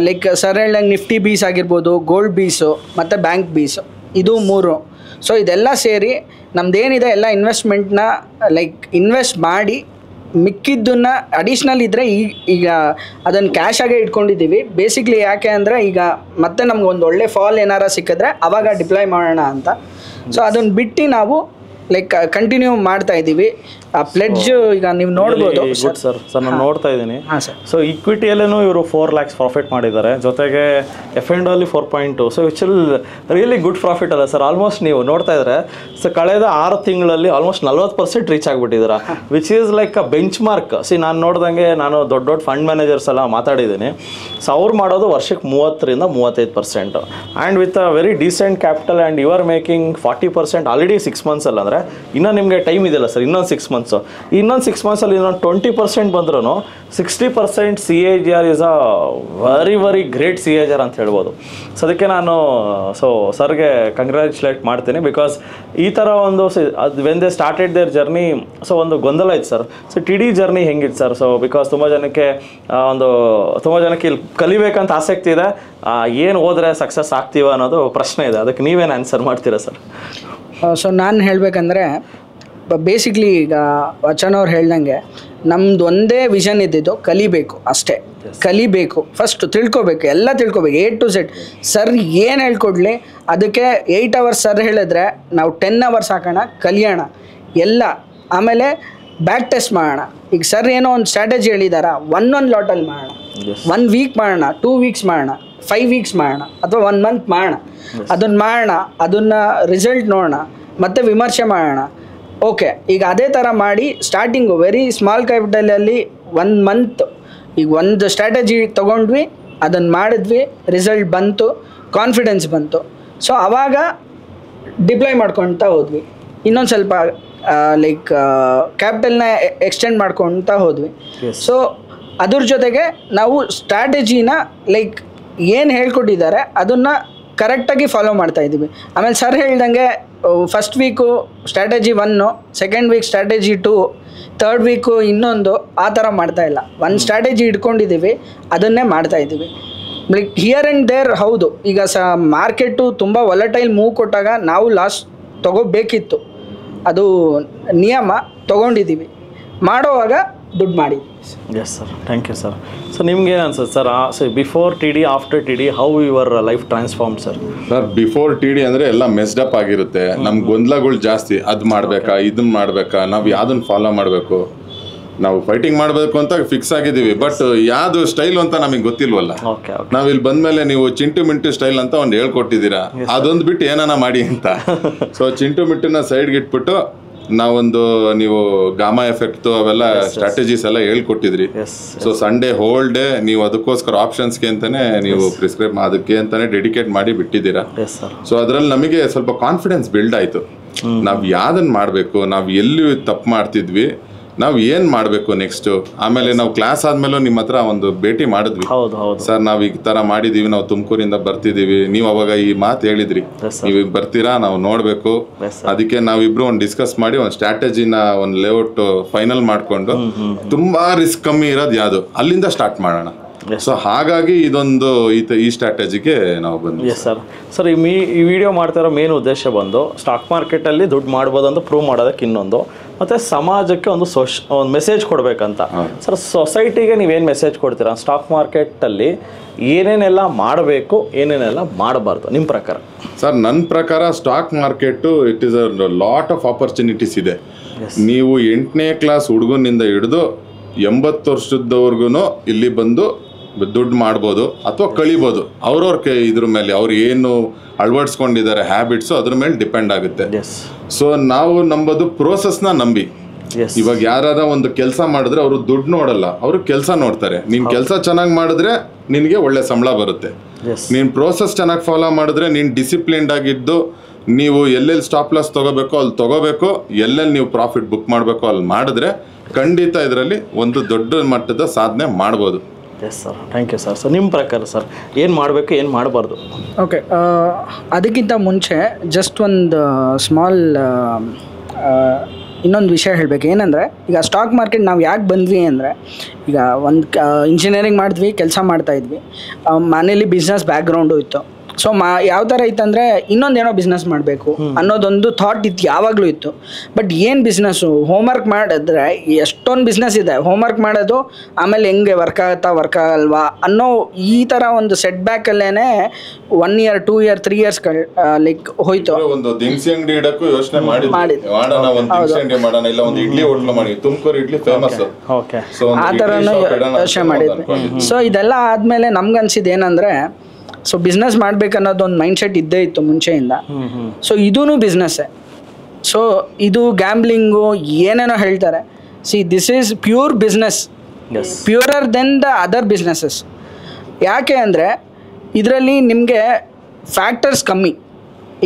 ಲೈಕ್ ಸರ್ ಹೇಳ್ದಂಗೆ ನಿಫ್ಟಿ ಬೀಸ್ ಆಗಿರ್ಬೋದು, ಗೋಲ್ಡ್ ಬೀಸು ಮತ್ತು ಬ್ಯಾಂಕ್ ಬೀಸು, ಇದು 3. ಸೊ ಇದೆಲ್ಲ ಸೇರಿ ನಮ್ದೇನಿದೆ ಎಲ್ಲ ಇನ್ವೆಸ್ಟ್ಮೆಂಟ್ನ ಲೈಕ್ ಇನ್ವೆಸ್ಟ್ ಮಾಡಿ ಮಿಕ್ಕಿದ್ದನ್ನು ಅಡಿಷ್ನಲ್ ಇದ್ದರೆ ಈಗ ಅದನ್ನು ಕ್ಯಾಶ್ ಆಗೇ ಇಟ್ಕೊಂಡಿದ್ದೀವಿ. ಬೇಸಿಕ್ಲಿ ಯಾಕೆ ಅಂದರೆ ಈಗ ಮತ್ತೆ ನಮ್ಗೆ ಒಂದು ಒಳ್ಳೆ ಫಾಲ್ ಏನಾರ ಸಿಕ್ಕಿದ್ರೆ ಅವಾಗ ಡಿಪ್ಲಾಯ್ ಮಾಡೋಣ ಅಂತ. ಸೊ ಅದನ್ನು ಬಿಟ್ಟು ನಾವು ಲೈಕ್ ಕಂಟಿನ್ಯೂ ಮಾಡ್ತಾ ಇದ್ದೀವಿ. ಆ ಪ್ಲೆಡ್ಜ್ ಈಗ ನೀವು ನೋಡ್ಬೋದು ಸರ್. ನಾನು ನೋಡ್ತಾ ಇದ್ದೀನಿ. ಸೊ ಈಕ್ವಿಟಿಯಲ್ಲೇನೂ ಇವರು 4 lakhs ಪ್ರಾಫಿಟ್ ಮಾಡಿದ್ದಾರೆ, ಜೊತೆಗೆ F&O 4.2. So which will really good profit ಅಲ್ಲ ಸರ್? ಆಲ್ಮೋಸ್ಟ್ ನೀವು ನೋಡ್ತಾ ಇದ್ರೆ ಸೊ ಕಳೆದ 6 ತಿಂಗಳಲ್ಲಿ ಆಲ್ಮೋಸ್ಟ್ 40% ರೀಚ್ ಆಗಿಬಿಟ್ಟಿದ್ದೀರಾ, which is like a benchmark. ನಾನು ನೋಡ್ದಂಗೆ ನಾನು ದೊಡ್ಡ ಫಂಡ್ ಮ್ಯಾನೇಜರ್ಸ್ ಎಲ್ಲ ಮಾತಾಡಿದ್ದೀನಿ. ಸೊ ಅವ್ರು ಮಾಡೋದು ವರ್ಷಕ್ಕೆ 30% 35%, and with a very decent capital, and you are making 40% already 6 months ಅಲ್ಲ. ಅಂದರೆ ಇನ್ನೂ ನಿಮಗೆ ಟೈಮ್ ಇದೆಯಲ್ಲ ಸರ್, ಇನ್ನೊಂದು 6 months. ಇನ್ನೊಂದು 6 months ಇನ್ನೊಂದು 20% ಬಂದ್ರೂ 60% CAGR is a very great CAGR ಅಂತ ಹೇಳ್ಬೋದು. ಸೊ ಅದಕ್ಕೆ ನಾನು ಸರ್ಗೆ ಕಂಗ್ರ್ಯಾಚುಲೇಟ್ ಮಾಡ್ತೀನಿ. ಬಿಕಾಸ್ ಈ ಥರ ಒಂದು when they started their journey, so ಒಂದು ಗೊಂದಲ ಇತ್ತು ಸರ್. ಸೊ TD ಜರ್ನಿ ಹೆಂಗಿತ್ತು ಸರ್? ಸೊ ಬಿಕಾಸ್ ತುಂಬ ಜನಕ್ಕೆ ಇಲ್ಲಿ ಕಲಿಬೇಕಂತ ಆಸಕ್ತಿ ಇದೆ, ಏನು ಹೋದ್ರೆ ಸಕ್ಸಸ್ ಆಗ್ತೀವ ಅನ್ನೋದು ಪ್ರಶ್ನೆ ಇದೆ. ಅದಕ್ಕೆ ನೀವೇನು ಆನ್ಸರ್ ಮಾಡ್ತೀರಾ ಸರ್? ಸೊ ನಾನು ಹೇಳಬೇಕಂದ್ರೆ ಬೇಸಿಕ್ಲಿ ಈಗ ವಚನ್ ಅವ್ರು ಹೇಳ್ದಂಗೆ ನಮ್ದು ಒಂದೇ ವಿಷನ್ ಇದ್ದಿದ್ದು ಕಲಿಬೇಕು ಅಷ್ಟೇ. ಕಲಿಬೇಕು, ಫಸ್ಟು ತಿಳ್ಕೊಬೇಕು, ಎಲ್ಲ ತಿಳ್ಕೊಬೇಕು A to Z. ಸರ್ ಏನು ಹೇಳ್ಕೊಡ್ಲಿ ಅದಕ್ಕೆ 8 hours ಸರ್ ಹೇಳಿದ್ರೆ ನಾವು 10 hours ಹಾಕೋಣ, ಕಲಿಯೋಣ ಎಲ್ಲ. ಆಮೇಲೆ ಬ್ಯಾಕ್ ಟೆಸ್ಟ್ ಮಾಡೋಣ. ಈಗ ಸರ್ ಏನೋ ಒಂದು ಸ್ಟ್ರಾಟಜಿ ಹೇಳಿದಾರ, ಒಂದೊಂದು ಲಾಟಲ್ಲಿ ಮಾಡೋಣ. 1 week ಮಾಡೋಣ, 2 weeks ಮಾಡೋಣ, 5 weeks ಮಾಡೋಣ, ಅಥವಾ 1 month ಮಾಡೋಣ. ಅದನ್ನು ಮಾಡೋಣ, ಅದನ್ನು ರಿಸಲ್ಟ್ ನೋಡೋಣ, ಮತ್ತೆ ವಿಮರ್ಶೆ ಮಾಡೋಣ. ಓಕೆ, ಈಗ ಅದೇ ಥರ ಮಾಡಿ ಸ್ಟಾರ್ಟಿಂಗು ವೆರಿ ಸ್ಮಾಲ್ ಕ್ಯಾಪಿಟಲಲ್ಲಿ 1 month ಈಗ ಒಂದು ಸ್ಟ್ರಾಟಜಿ ತೊಗೊಂಡ್ವಿ, ಅದನ್ನು ಮಾಡಿದ್ವಿ, ರಿಸಲ್ಟ್ ಬಂತು, ಕಾನ್ಫಿಡೆನ್ಸ್ ಬಂತು. ಸೊ ಆವಾಗ ಡಿಪ್ಲಾಯ್ ಮಾಡ್ಕೊಳ್ತಾ ಹೋದ್ವಿ. ಇನ್ನೊಂದು ಸ್ವಲ್ಪ ಲೈಕ್ ಕ್ಯಾಪಿಟಲ್ನ ಎಕ್ಸ್ಟೆಂಡ್ ಮಾಡ್ಕೊಳ್ತಾ ಹೋದ್ವಿ. ಸೊ ಅದ್ರ ಜೊತೆಗೆ ನಾವು ಸ್ಟ್ರಾಟಜಿನ ಲೈಕ್ ಏನು ಹೇಳ್ಕೊಟ್ಟಿದ್ದಾರೆ ಅದನ್ನು ಕರೆಕ್ಟಾಗಿ ಫಾಲೋ ಮಾಡ್ತಾಯಿದ್ದೀವಿ. ಆಮೇಲೆ ಸರ್ ಹೇಳ್ದಂಗೆ first week strategy 1, second week strategy 2, third week ಇನ್ನೊಂದು, ಆ ಥರ ಮಾಡ್ತಾಯಿಲ್ಲ. ಒಂದು ಸ್ಟ್ರಾಟಜಿ ಇಟ್ಕೊಂಡಿದ್ದೀವಿ, ಅದನ್ನೇ ಮಾಡ್ತಾಯಿದ್ದೀವಿ. Like here and there. ಹೌದು, ಈಗ ಮಾರ್ಕೆಟು ತುಂಬ ವಾಲಟೈಲ್ ಮೂವ್ ಕೊಟ್ಟಾಗ ನಾವು ಲಾಸ್ ತೊಗೋಬೇಕಿತ್ತು, ಅದು ನಿಯಮ. ತೊಗೊಂಡಿದ್ದೀವಿ, ಮಾಡೋವಾಗ ದುಡ್ಡು ಮಾಡಿದ್ವಿ. Yes sir, thank you sir. So ನಿಮ್ಗೆ ಏನು ಅನ್ಸುತ್ತೆ sir, so before TD after TD how your life transform sir? Sir before TD ಅಂದರೆ ಎಲ್ಲ ಮೆಸ್ಡಪ್ ಆಗಿರುತ್ತೆ, ನಮ್ಗೆ ಗೊಂದಲಗಳು ಜಾಸ್ತಿ. ಅದು ಮಾಡಬೇಕಾ, ಇದನ್ನ ಮಾಡಬೇಕಾ, ನಾವು ಯಾವ್ದನ್ನ ಫಾಲೋ ಮಾಡಬೇಕು, ನಾವು ಫೈಟಿಂಗ್ ಮಾಡಬೇಕು ಅಂತ ಫಿಕ್ಸ್ ಆಗಿದ್ದೀವಿ. ಬಟ್ ಯಾವುದು ಸ್ಟೈಲ್ ಅಂತ ನಮಗೆ ಗೊತ್ತಿಲ್ವಲ್ಲ. ನಾವು ಇಲ್ಲಿ ಬಂದ್ಮೇಲೆ ನೀವು ಚಿಂಟು ಮಿಂಟು ಸ್ಟೈಲ್ ಅಂತ ಒಂದು ಹೇಳ್ಕೊಟ್ಟಿದ್ದೀರಾ, ಅದೊಂದು ಬಿಟ್ಟು ಏನಾನ ಮಾಡಿ ಅಂತ. ಸೊ ಚಿಂಟು ಮಿಂಟುನ ಸೈಡ್ಗೆ ಇಟ್ಬಿಟ್ಟು ನಾವೊಂದು, ನೀವು ಗಾಮಾ ಎಫೆಕ್ಟ್ ಅವೆಲ್ಲ ಸ್ಟ್ರಾಟಜೀಸ್ ಎಲ್ಲ ಹೇಳ್ಕೊಟ್ಟಿದ್ರಿ. ಸೊ ಸಂಡೇ ಹೋಲ್ ಡೇ ನೀವು ಅದಕ್ಕೋಸ್ಕರ ಆಪ್ಷನ್ಸ್ಗೆ ಅಂತಾನೆ ನೀವು ಪ್ರಿಸ್ಕ್ರೈಬ್ ಅದಕ್ಕೆ ಅಂತಾನೆ ಡೆಡಿಕೇಟ್ ಮಾಡಿ ಬಿಟ್ಟಿದ್ದೀರಾ. ಸೊ ಅದರಲ್ಲಿ ನಮಗೆ ಸ್ವಲ್ಪ ಕಾನ್ಫಿಡೆನ್ಸ್ ಬಿಲ್ಡ್ ಆಯಿತು. ನಾವು ಯಾವ್ದನ್ನ ಮಾಡಬೇಕು, ನಾವು ಎಲ್ಲಿ ತಪ್ಪು ಮಾಡ್ತಿದ್ವಿ, ನಾವು ಏನು ಮಾಡಬೇಕು ನೆಕ್ಸ್ಟು. ಆಮೇಲೆ ನಾವು ಕ್ಲಾಸ್ ಆದಮೇಲೂ ನಿಮ್ಮ ಹತ್ರ ಒಂದು ಭೇಟಿ ಮಾಡಿದ್ವಿ. ಸರ್ ನಾವು ಈ ಥರ ಮಾಡಿದ್ದೀವಿ, ನಾವು ತುಮಕೂರಿಂದ ಬರ್ತಿದ್ದೀವಿ, ನೀವು ಅವಾಗ ಈ ಮಾತು ಹೇಳಿದ್ರಿ, ನೀವು ಈಗ ಬರ್ತೀರಾ, ನಾವು ನೋಡಬೇಕು. ಅದಕ್ಕೆ ನಾವಿಬ್ರು ಒಂದು ಡಿಸ್ಕಸ್ ಮಾಡಿ ಒಂದು ಸ್ಟ್ರಾಟಜಿನ ಒಂದು ಲೇಔಟ್ ಫೈನಲ್ ಮಾಡಿಕೊಂಡು ತುಂಬ ರಿಸ್ಕ್ ಕಮ್ಮಿ ಇರೋದು ಯಾವುದು ಅಲ್ಲಿಂದ ಸ್ಟಾರ್ಟ್ ಮಾಡೋಣ. ಸೊ ಹಾಗಾಗಿ ಇದೊಂದು ಈ ಸ್ಟ್ರಾಟಜಿಗೆ ನಾವು ಬಂದ್ವಿ. Yes sir. ಸರ್ ಈ ವಿಡಿಯೋ ಮಾಡ್ತಿರೋ ಮೇನ್ ಉದ್ದೇಶ ಬಂದು ಸ್ಟಾಕ್ ಮಾರ್ಕೆಟಲ್ಲಿ ದುಡ್ಡು ಮಾಡ್ಬೋದು ಅಂತ ಪ್ರೂವ್ ಮಾಡೋದಕ್ಕೆ ಇನ್ನೊಂದು, ಮತ್ತು ಸಮಾಜಕ್ಕೆ ಒಂದು ಒಂದು ಮೆಸೇಜ್ ಕೊಡಬೇಕಂತ. ಸರ್ ಸೊಸೈಟಿಗೆ ನೀವೇನು ಮೆಸೇಜ್ ಕೊಡ್ತೀರಾ? ಸ್ಟಾಕ್ ಮಾರ್ಕೆಟಲ್ಲಿ ಏನೇನೆಲ್ಲ ಮಾಡಬೇಕು, ಏನೇನೆಲ್ಲ ಮಾಡಬಾರ್ದು ನಿಮ್ಮ ಪ್ರಕಾರ? ಸರ್ ನನ್ನ ಪ್ರಕಾರ stock market it is a lot of opportunities ಇದೆ. ನೀವು 8ನೇ ಕ್ಲಾಸ್ ಹುಡುಗನಿಂದ ಹಿಡಿದು 80 ವರ್ಷದವರೆಗೂ ಇಲ್ಲಿ ಬಂದು ದುಡ್ಡು ಮಾಡ್ಬೋದು ಅಥವಾ ಕಳಿಬೋದು. ಅವ್ರವ್ರ ಇದ್ರ ಮೇಲೆ ಅವ್ರು ಏನು ಅಳವಡಿಸ್ಕೊಂಡಿದ್ದಾರೆ ಹ್ಯಾಬಿಟ್ಸು ಅದ್ರ ಮೇಲೆ ಡಿಪೆಂಡ್ ಆಗುತ್ತೆ. ಸೊ ನಾವು ನಂಬೋದು ಪ್ರೋಸೆಸ್ನ ನಂಬಿ. ಇವಾಗ ಯಾರಾದ ಒಂದು ಕೆಲಸ ಮಾಡಿದ್ರೆ ಅವರು ದುಡ್ಡು ನೋಡಲ್ಲ, ಅವರು ಕೆಲಸ ನೋಡ್ತಾರೆ. ನೀನು ಕೆಲಸ ಚೆನ್ನಾಗಿ ಮಾಡಿದ್ರೆ ನಿನಗೆ ಒಳ್ಳೆ ಸಂಬಳ ಬರುತ್ತೆ. ನೀನು ಪ್ರೋಸೆಸ್ ಚೆನ್ನಾಗಿ ಫಾಲೋ ಮಾಡಿದ್ರೆ, ನೀನು ಡಿಸಿಪ್ಲಿನ್ಡ್ ಆಗಿದ್ದು, ನೀವು ಎಲ್ಲೆಲ್ಲಿ ಸ್ಟಾಪ್ ಲಾಸ್ ತೊಗೋಬೇಕು ಅಲ್ಲಿ ತೊಗೋಬೇಕು, ಎಲ್ಲೆಲ್ಲಿ ನೀವು ಪ್ರಾಫಿಟ್ ಬುಕ್ ಮಾಡಬೇಕು ಅಲ್ಲಿ ಮಾಡಿದ್ರೆ ಖಂಡಿತ ಇದರಲ್ಲಿ ಒಂದು ದೊಡ್ಡ ಮಟ್ಟದ ಸಾಧನೆ ಮಾಡ್ಬೋದು. Yes sir, thank you sir. So ನಿಮ್ಮ ಪ್ರಕಾರ ಸರ್ ಏನು ಮಾಡಬೇಕು, ಏನು ಮಾಡಬಾರ್ದು? ಓಕೆ, ಅದಕ್ಕಿಂತ ಮುಂಚೆ ಜಸ್ಟ್ ಒಂದು ಸ್ಮಾಲ್ ಇನ್ನೊಂದು ವಿಷಯ ಹೇಳಬೇಕು. ಏನಂದರೆ ಈಗ ಸ್ಟಾಕ್ ಮಾರ್ಕೆಟ್ ನಾವು ಯಾಕೆ ಬಂದ್ವಿ ಅಂದರೆ, ಈಗ ಒಂದು ಇಂಜಿನಿಯರಿಂಗ್ ಮಾಡಿದ್ವಿ, ಕೆಲಸ ಮಾಡ್ತಾಯಿದ್ವಿ, ಮನೇಲಿ ಬಿಸ್ನೆಸ್ ಬ್ಯಾಕ್ಗ್ರೌಂಡು ಇತ್ತು. ಸೊ ಯಾವ ಥರ ಇತ್ತಂದರೆ ಇನ್ನೊಂದೇನೋ ಬಿಸ್ನೆಸ್ ಮಾಡಬೇಕು ಅನ್ನೋದೊಂದು ಥಾಟ್ ಇತ್ತು, ಯಾವಾಗಲೂ ಇತ್ತು. ಬಟ್ ಏನು ಬಿಸ್ನೆಸ್ಸು, ಹೋಮ್ವರ್ಕ್ ಮಾಡಿದ್ರೆ ಎಷ್ಟೊಂದು ಬಿಸ್ನೆಸ್ ಇದೆ, ಹೋಮ್ವರ್ಕ್ ಮಾಡೋದು ಆಮೇಲೆ ಹೆಂಗೆ ವರ್ಕ್ ಆಗಲ್ವಾ ಅನ್ನೋ ಈ ಥರ ಒಂದು ಸೆಟ್ ಬ್ಯಾಕಲ್ಲೇ 1 year 2 year 3 years ಲೈಕ್ ಹೋಯ್ತು. ಒಂದು ದಿನಸಿ ಅಂಗಡಿ ಇಡಕ್ಕೂ ಯೋಚನೆ ಮಾಡಿದ್ವಿ, ಮಾಡೋಣ ಒಂದು ದಿನಸಿ ಅಂಗಡಿ ಮಾಡೋಣ, ಇಲ್ಲ ಒಂದು ಇಡ್ಲಿ ಹೋಟ್ಲು ಮಾಡಿ, ತುಮಕೂರು ಇಡ್ಲಿ ಫೇಮಸ್, ಆ ಥರನೂ ಯೋಚನೆ ಮಾಡಿದ್ವಿ. ಸೊ ಇದೆಲ್ಲ ಆದಮೇಲೆ ನಮ್ಗನ್ಸಿದ್ದು ಏನಂದರೆ, ಸೊ ಬಿಸ್ನೆಸ್ ಮಾಡ್ಬೇಕನ್ನೋದು ಒಂದು ಮೈಂಡ್ ಸೆಟ್ ಇದ್ದೇ ಇತ್ತು ಮುಂಚೆಯಿಂದ. ಸೊ ಇದೂ ಬಿಸ್ನೆಸ್ಸೇ. ಸೊ ಇದು ಗ್ಯಾಂಬ್ಲಿಂಗು ಏನೇನೋ ಹೇಳ್ತಾರೆ. See this is pure business, purer than the other businesses. ಯಾಕೆ ಅಂದರೆ ಇದರಲ್ಲಿ ನಿಮಗೆ ಫ್ಯಾಕ್ಟರ್ಸ್ ಕಮ್ಮಿ.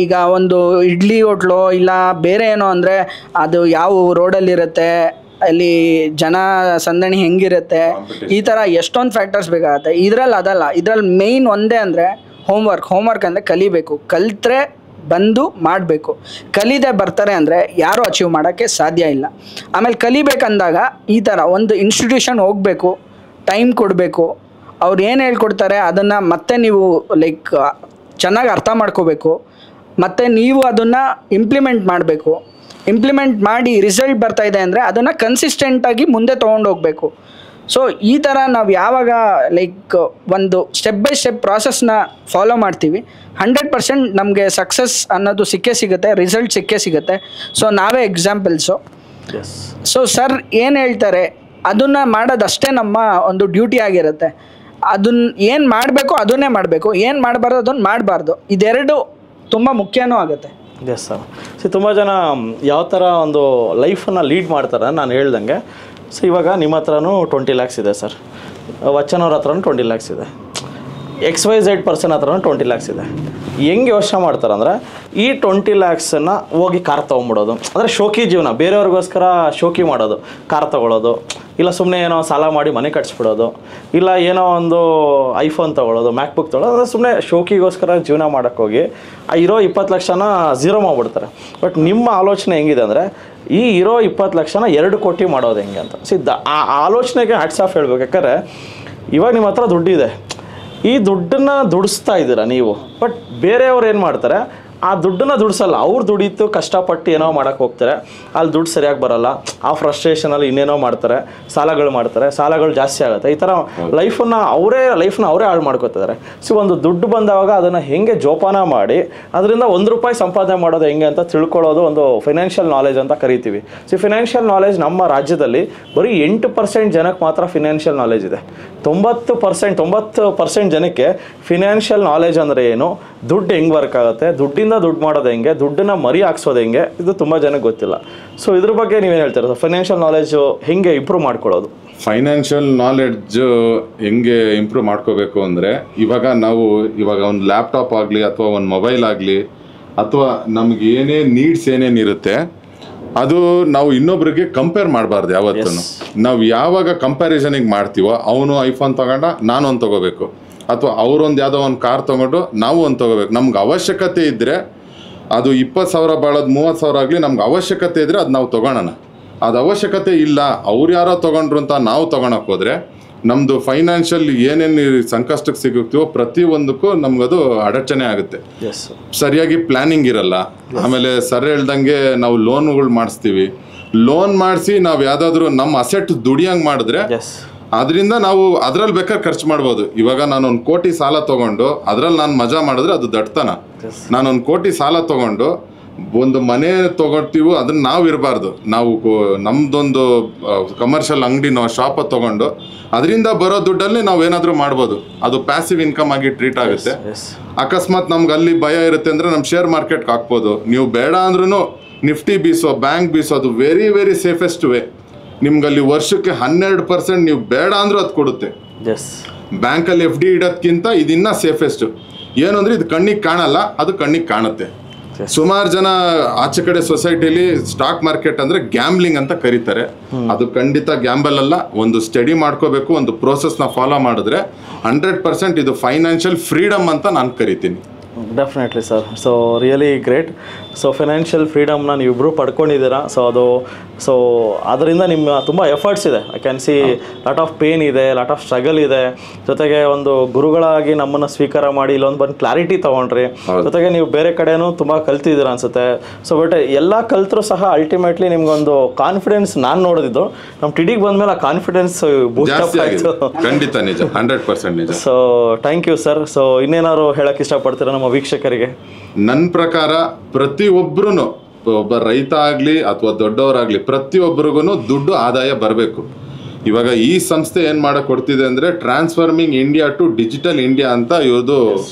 ಈಗ ಒಂದು ಇಡ್ಲಿ ಹೋಟ್ಲು ಇಲ್ಲ ಬೇರೆ ಏನೋ ಅಂದರೆ ಅದು ಯಾವ ರೋಡಲ್ಲಿರುತ್ತೆ, ಅಲ್ಲಿ ಜನ ಸಂದಣಿ ಹೆಂಗಿರುತ್ತೆ, ಈ ಥರ ಎಷ್ಟೊಂದು ಫ್ಯಾಕ್ಟರ್ಸ್ ಬೇಕಾಗುತ್ತೆ. ಇದರಲ್ಲಿ ಅದಲ್ಲ. ಇದರಲ್ಲಿ ಮೇಯ್ನ್ ಒಂದೇ ಅಂದರೆ ಹೋಮ್ವರ್ಕ್ ಅಂದರೆ ಕಲಿಬೇಕು. ಕಲಿತ್ರೆ ಬಂದು ಮಾಡಬೇಕು. ಕಲಿದೆ ಬರ್ತಾರೆ ಅಂದರೆ ಯಾರೂ ಅಚೀವ್ ಮಾಡೋಕ್ಕೆ ಸಾಧ್ಯ ಇಲ್ಲ. ಆಮೇಲೆ ಕಲಿಬೇಕಂದಾಗ ಈ ಥರ ಒಂದು ಇನ್ಸ್ಟಿಟ್ಯೂಷನ್ ಹೋಗಬೇಕು, ಟೈಮ್ ಕೊಡಬೇಕು, ಅವ್ರು ಏನು ಹೇಳ್ಕೊಡ್ತಾರೆ ಅದನ್ನು ಮತ್ತೆ ನೀವು ಲೈಕ್ ಚೆನ್ನಾಗಿ ಅರ್ಥ ಮಾಡ್ಕೋಬೇಕು, ಮತ್ತು ನೀವು ಅದನ್ನು ಇಂಪ್ಲಿಮೆಂಟ್ ಮಾಡಬೇಕು. ಇಂಪ್ಲಿಮೆಂಟ್ ಮಾಡಿ ರಿಸಲ್ಟ್ ಬರ್ತಾ ಇದೆ ಅಂದರೆ ಅದನ್ನು ಕನ್ಸಿಸ್ಟೆಂಟಾಗಿ ಮುಂದೆ ತೊಗೊಂಡೋಗ್ಬೇಕು. ಸೊ ಈ ಥರ ನಾವು ಯಾವಾಗ ಲೈಕ್ ಒಂದು ಸ್ಟೆಪ್ ಬೈ ಸ್ಟೆಪ್ ಪ್ರಾಸೆಸ್ನ ಫಾಲೋ ಮಾಡ್ತೀವಿ 100% ನಮಗೆ ಸಕ್ಸಸ್ ಅನ್ನೋದು ಸಿಕ್ಕೇ ಸಿಗುತ್ತೆ, ರಿಸಲ್ಟ್ ಸಿಕ್ಕೇ ಸಿಗುತ್ತೆ. ಸೊ ನಾವೇ ಎಕ್ಸಾಂಪಲ್ಸು. ಸೊ ಸರ್ ಏನು ಹೇಳ್ತಾರೆ ಅದನ್ನು ಮಾಡೋದಷ್ಟೇ ನಮ್ಮ ಒಂದು ಡ್ಯೂಟಿ ಆಗಿರುತ್ತೆ. ಅದನ್ನ ಏನು ಮಾಡಬೇಕು ಅದನ್ನೇ ಮಾಡಬೇಕು, ಏನು ಮಾಡಬಾರ್ದು ಅದನ್ನು ಮಾಡಬಾರ್ದು. ಇದೆರಡು ತುಂಬ ಮುಖ್ಯನೂ ಆಗುತ್ತೆ. Yes sir. ತುಂಬ ಜನ ಯಾವ ಥರ ಒಂದು ಲೈಫನ್ನು ಲೀಡ್ ಮಾಡ್ತಾರೆ ನಾನು ಹೇಳ್ದಂಗೆ. ಸೊ ಇವಾಗ ನಿಮ್ಮ ಹತ್ರನೂ 20 lakhs ಇದೆ ಸರ್, ವಚನ್ ಅವ್ರ ಹತ್ರನೂ 20 lakhs ಇದೆ, XYZ ಪರ್ಸನ್ ಹತ್ರನೂ 20 lakhs ಇದೆ. ಹೆಂಗೆ ಯೋಚನೆ ಮಾಡ್ತಾರೆ ಅಂದರೆ ಈ 20 lakhsನ್ನು ಹೋಗಿ ಕಾರ್ ತೊಗೊಂಬಿಡೋದು, ಅಂದರೆ ಶೋಕಿ ಜೀವನ, ಬೇರೆಯವ್ರಿಗೋಸ್ಕರ ಶೋಕಿ ಮಾಡೋದು, ಕಾರ್ ತೊಗೊಳ್ಳೋದು, ಇಲ್ಲ ಸುಮ್ಮನೆ ಏನೋ ಸಾಲ ಮಾಡಿ ಮನೆ ಕಟ್ಸ್ಬಿಡೋದು, ಇಲ್ಲ ಏನೋ ಒಂದು ಐಫೋನ್ ತೊಗೊಳ್ಳೋದು, ಮ್ಯಾಕ್ಬುಕ್ ತೊಗೊಳ್ಳೋದು, ಅಂದರೆ ಸುಮ್ಮನೆ ಶೋಕಿಗೋಸ್ಕರ ಜೀವನ ಮಾಡೋಕ್ಕೋಗಿ ಆ ಇರೋ 20 ಲಕ್ಷನ ಝೀರೋ ಮಾಡಿಬಿಡ್ತಾರೆ. ಬಟ್ ನಿಮ್ಮ ಆಲೋಚನೆ ಹೆಂಗಿದೆ ಅಂದರೆ ಈ ಇರೋ 20 ಲಕ್ಷನ 2 ಕೋಟಿ ಮಾಡೋದು ಹೆಂಗೆ ಅಂತ ಆ ಆಲೋಚನೆಗೆ ಹ್ಯಾಟ್ಸ್ ಆಫ್ ಹೇಳ್ಬೇಕು. ಯಾಕಂದರೆ ಇವಾಗ ನಿಮ್ಮ ಹತ್ರ ದುಡ್ಡಿದೆ, ಈ ದುಡ್ಡನ್ನು ದುಡಿಸ್ತಾ ಇದ್ದೀರಾ ನೀವು. ಬಟ್ ಬೇರೆಯವ್ರು ಏನು ಮಾಡ್ತಾರೆ, ಆ ದುಡ್ಡನ್ನು ದುಡಿಸಲ್ಲ, ಅವ್ರು ದುಡೀತು ಕಷ್ಟಪಟ್ಟು ಏನೋ ಮಾಡೋಕ್ಕೆ ಹೋಗ್ತಾರೆ, ಅಲ್ಲಿ ದುಡ್ಡು ಸರಿಯಾಗಿ ಬರೋಲ್ಲ, ಆ ಫ್ರಸ್ಟ್ರೇಷನಲ್ಲಿ ಇನ್ನೇನೋ ಮಾಡ್ತಾರೆ, ಸಾಲಗಳು ಜಾಸ್ತಿ ಆಗುತ್ತೆ. ಈ ಥರ ಲೈಫನ್ನ ಅವರೇ ಹಾಳು ಮಾಡ್ಕೋತಿದ್ದಾರೆ. ಸೊ ಒಂದು ದುಡ್ಡು ಬಂದಾಗ ಅದನ್ನು ಹೆಂಗೆ ಜೋಪಾನ ಮಾಡಿ ಅದರಿಂದ ₹1 ಸಂಪಾದನೆ ಮಾಡೋದು ಹೆಂಗೆ ಅಂತ ತಿಳ್ಕೊಳ್ಳೋದು ಒಂದು ಫೈನಾನ್ಷಿಯಲ್ ನಾಲೆಜ್ ಅಂತ ಕರಿತೀವಿ. ಸೊ ಫಿನಾನ್ಷಿಯಲ್ ನಾಲೆಜ್ ನಮ್ಮ ರಾಜ್ಯದಲ್ಲಿ ಬರೀ 8% ಜನಕ್ಕೆ ಮಾತ್ರ ಫಿನಾನ್ಷಿಯಲ್ ನಾಲೆಜ್ ಇದೆ. 90% ಜನಕ್ಕೆ ಫಿನಾನ್ಷಿಯಲ್ ನಾಲೆಜ್ ಅಂದರೆ ಏನು, ದುಡ್ಡು ಹೆಂಗೆ ವರ್ಕ್ ಆಗುತ್ತೆ, ದುಡ್ಡಿಂದ ದುಡ್ಡು ಮಾಡೋದು ಹೆಂಗೆ, ದುಡ್ಡನ್ನ ಮರಿ ಹಾಕ್ಸೋದು ಹೆಂಗೆ, ಇದು ತುಂಬ ಜನಕ್ಕೆ ಗೊತ್ತಿಲ್ಲ. ಸೊ ಇದ್ರ ಬಗ್ಗೆ ನೀವೇನು ಹೇಳ್ತೀರಾ? ಫೈನಾನ್ಷಿಯಲ್ ನಾಲೆಜು ಹೆಂಗೆ ಇಂಪ್ರೂವ್ ಮಾಡ್ಕೊಳ್ಳೋದು? ಫೈನಾನ್ಷಿಯಲ್ ನಾಲೆಡ್ಜ್ ಹೆಂಗೆ ಇಂಪ್ರೂವ್ ಮಾಡ್ಕೋಬೇಕು ಅಂದರೆ ಇವಾಗ ಒಂದು ಲ್ಯಾಪ್ಟಾಪ್ ಆಗಲಿ ಅಥವಾ ಒಂದು ಮೊಬೈಲ್ ಆಗಲಿ ಅಥವಾ ನಮ್ಗೆ ಏನೇನಿರುತ್ತೆ ಅದು ನಾವು ಇನ್ನೊಬ್ರಿಗೆ ಕಂಪೇರ್ ಮಾಡಬಾರ್ದು ಯಾವತ್ತೂ. ನಾವು ಯಾವಾಗ ಕಂಪ್ಯಾರಿಸನಿಗೆ ಮಾಡ್ತೀವೋ ಅವನು ಐಫೋನ್ ತಗೊಂಡ ನಾನು ಒಂದು ತೊಗೋಬೇಕು, ಅಥವಾ ಅವರೊಂದು ಯಾವುದೋ ಒಂದು ಕಾರ್ ತೊಗೊಂಡು ನಾವು ಒಂದು ತೊಗೋಬೇಕು. ನಮ್ಗೆ ಅವಶ್ಯಕತೆ ಇದ್ದರೆ ಅದು 20,000 ಬಾಳೋದು 30,000 ಆಗಲಿ, ನಮ್ಗೆ ಅವಶ್ಯಕತೆ ಇದ್ದರೆ ಅದು ನಾವು ತೊಗೊಳೋಣ. ಅದು ಅವಶ್ಯಕತೆ ಇಲ್ಲ, ಅವ್ರು ಯಾರೋ ತೊಗೊಂಡ್ರು ಅಂತ ನಾವು ತೊಗೊಳಕ್ಕೆ ಹೋದರೆ ನಮ್ಮದು ಫೈನಾನ್ಷಿಯಲ್ ಏನೇನು ಸಂಕಷ್ಟಕ್ಕೆ ಸಿಗುತ್ತೀವೋ ಪ್ರತಿಯೊಂದಕ್ಕೂ ನಮಗದು ಅಡಚಣೆ ಆಗುತ್ತೆ. ಸರಿಯಾಗಿ ಪ್ಲ್ಯಾನಿಂಗ್ ಇರಲ್ಲ. ಆಮೇಲೆ ಸರ್ ಹೇಳ್ದಂಗೆ ನಾವು ಲೋನ್ಗಳು ಮಾಡಿಸ್ತೀವಿ, ಲೋನ್ ಮಾಡಿಸಿ ನಾವು ಯಾವುದಾದ್ರೂ ನಮ್ಮ ಅಸೆಟ್ ದುಡಿಯಂಗೆ ಮಾಡಿದ್ರೆ ಅದರಿಂದ ನಾವು ಅದರಲ್ಲಿ ಬೇಕಾದ್ರೆ ಖರ್ಚು ಮಾಡ್ಬೋದು. ಇವಾಗ ನಾನು 1 ಕೋಟಿ ಸಾಲ ತೊಗೊಂಡು ಅದರಲ್ಲಿ ನಾನು ಮಜಾ ಮಾಡಿದ್ರೆ ಅದು ದಡ್ತನ. ನಾನು 1 ಕೋಟಿ ಸಾಲ ತೊಗೊಂಡು ಒಂದು ಮನೆ ತೊಗೊಳ್ತೀವೋ ಅದನ್ನ ನಾವು ಇರಬಾರ್ದು. ನಾವು ನಮ್ದೊಂದು ಕಮರ್ಷಿಯಲ್ ಅಂಗಡಿನೋ ಶಾಪ ತೊಗೊಂಡು ಅದರಿಂದ ಬರೋ ದುಡ್ಡಲ್ಲಿ ನಾವು ಏನಾದರೂ ಮಾಡ್ಬೋದು. ಅದು ಪ್ಯಾಸಿವ್ ಇನ್ಕಮ್ ಆಗಿ ಟ್ರೀಟ್ ಆಗುತ್ತೆ. ಅಕಸ್ಮಾತ್ ನಮ್ಗೆ ಅಲ್ಲಿ ಭಯ ಇರುತ್ತೆ ಅಂದರೆ ನಮ್ಮ ಶೇರ್ ಮಾರ್ಕೆಟ್ಗೆ ಹಾಕ್ಬೋದು. ನೀವು ಬೇಡ ಅಂದ್ರೂ ನಿಫ್ಟಿ ಬೀಸೋ, ಬ್ಯಾಂಕ್ ಬೀಸೋ, ಅದು ವೆರಿ ವೆರಿ ಸೇಫೆಸ್ಟ್ ವೇ. ನಿಮ್ಗಲ್ಲಿ ವರ್ಷಕ್ಕೆ 12% ನೀವು ಬೇಡ ಅಂದ್ರೂ ಅದು ಕೊಡುತ್ತೆ. ಬ್ಯಾಂಕಲ್ಲಿ FD ಇಡೋದ್ಕಿಂತ ಇದಿನ್ನ ಸೇಫೆಸ್ಟ್. ಏನು ಅಂದರೆ ಇದು ಕಣ್ಣಿಗೆ ಕಾಣಲ್ಲ, ಅದು ಕಣ್ಣಿಗೆ ಕಾಣುತ್ತೆ. ಸುಮಾರು ಜನ ಆಚೆ ಕಡೆ ಸೊಸೈಟಿಲಿ ಸ್ಟಾಕ್ ಮಾರ್ಕೆಟ್ ಅಂದರೆ ಗ್ಯಾಮ್ಲಿಂಗ್ ಅಂತ ಕರೀತಾರೆ. ಅದು ಖಂಡಿತ ಗ್ಯಾಂಬಲ್ ಅಲ್ಲ. ಒಂದು ಸ್ಟಡಿ ಮಾಡ್ಕೋಬೇಕು, ಒಂದು ಪ್ರೋಸೆಸ್ನ ಫಾಲೋ ಮಾಡಿದ್ರೆ 100% ಇದು ಫೈನಾನ್ಷಿಯಲ್ ಫ್ರೀಡಮ್ ಅಂತ ನಾನು ಕರಿತೀನಿ. Definitely sir. So really great. So financial ಫ್ರೀಡಮ್ನ ನೀವಿಬ್ಬರು ಪಡ್ಕೊಂಡಿದ್ದೀರಾ. ಸೊ ಅದರಿಂದ ನಿಮ್ಮ ತುಂಬ ಎಫರ್ಟ್ಸ್ ಇದೆ. I can see lot of pain ಇದೆ, ಲಾಟ್ ಆಫ್ ಸ್ಟ್ರಗಲ್ ಇದೆ. ಜೊತೆಗೆ ಒಂದು ಗುರುಗಳಾಗಿ ನಮ್ಮನ್ನು ಸ್ವೀಕಾರ ಮಾಡಿ ಇಲ್ಲೊಂದು ಬಂದು ಕ್ಲಾರಿಟಿ ತೊಗೊಂಡ್ರಿ. ಜೊತೆಗೆ ನೀವು ಬೇರೆ ಕಡೆನೂ ತುಂಬ ಕಲ್ತಿದ್ದೀರಾ ಅನಿಸುತ್ತೆ. ಸೊ ಬಟ್ ಎಲ್ಲ ಕಲ್ತರೂ ಸಹ ಅಲ್ಟಿಮೇಟ್ಲಿ ನಿಮ್ಗೊಂದು ಕಾನ್ಫಿಡೆನ್ಸ್ ನಾನು ನೋಡಿದ್ದು ನಮ್ಮ ಟಿಡಿಗೆ ಬಂದಮೇಲೆ ಆ ಕಾನ್ಫಿಡೆನ್ಸ್ ಬೂಸ್ಟ್ ಅಪ್ ಆಯಿತು. ಖಂಡಿತ ನಿಜ, 100% ನಿಜ. So thank you sir. So ಇನ್ನೇನಾದ್ರು ಹೇಳಕ್ಕೆ ಇಷ್ಟಪಡ್ತೀರಾ ನಮ್ಮ ವೀಕ್ಷಕರಿಗೆ? ನನ್ನ ಪ್ರಕಾರ ಪ್ರತಿಯೊಬ್ಬರೂ, ಒಬ್ಬ ರೈತ ಆಗಲಿ ಅಥವಾ ದೊಡ್ಡವರಾಗಲಿ, ಪ್ರತಿಯೊಬ್ಬರಿಗೂ ದುಡ್ಡು ಆದಾಯ ಬರಬೇಕು. ಇವಾಗ ಈ ಸಂಸ್ಥೆ ಏನು ಮಾಡಕ್ಕೆ ಕೊಡ್ತಿದೆ ಅಂದರೆ transforming India to digital India ಅಂತ ಇವ್ರದ್ದು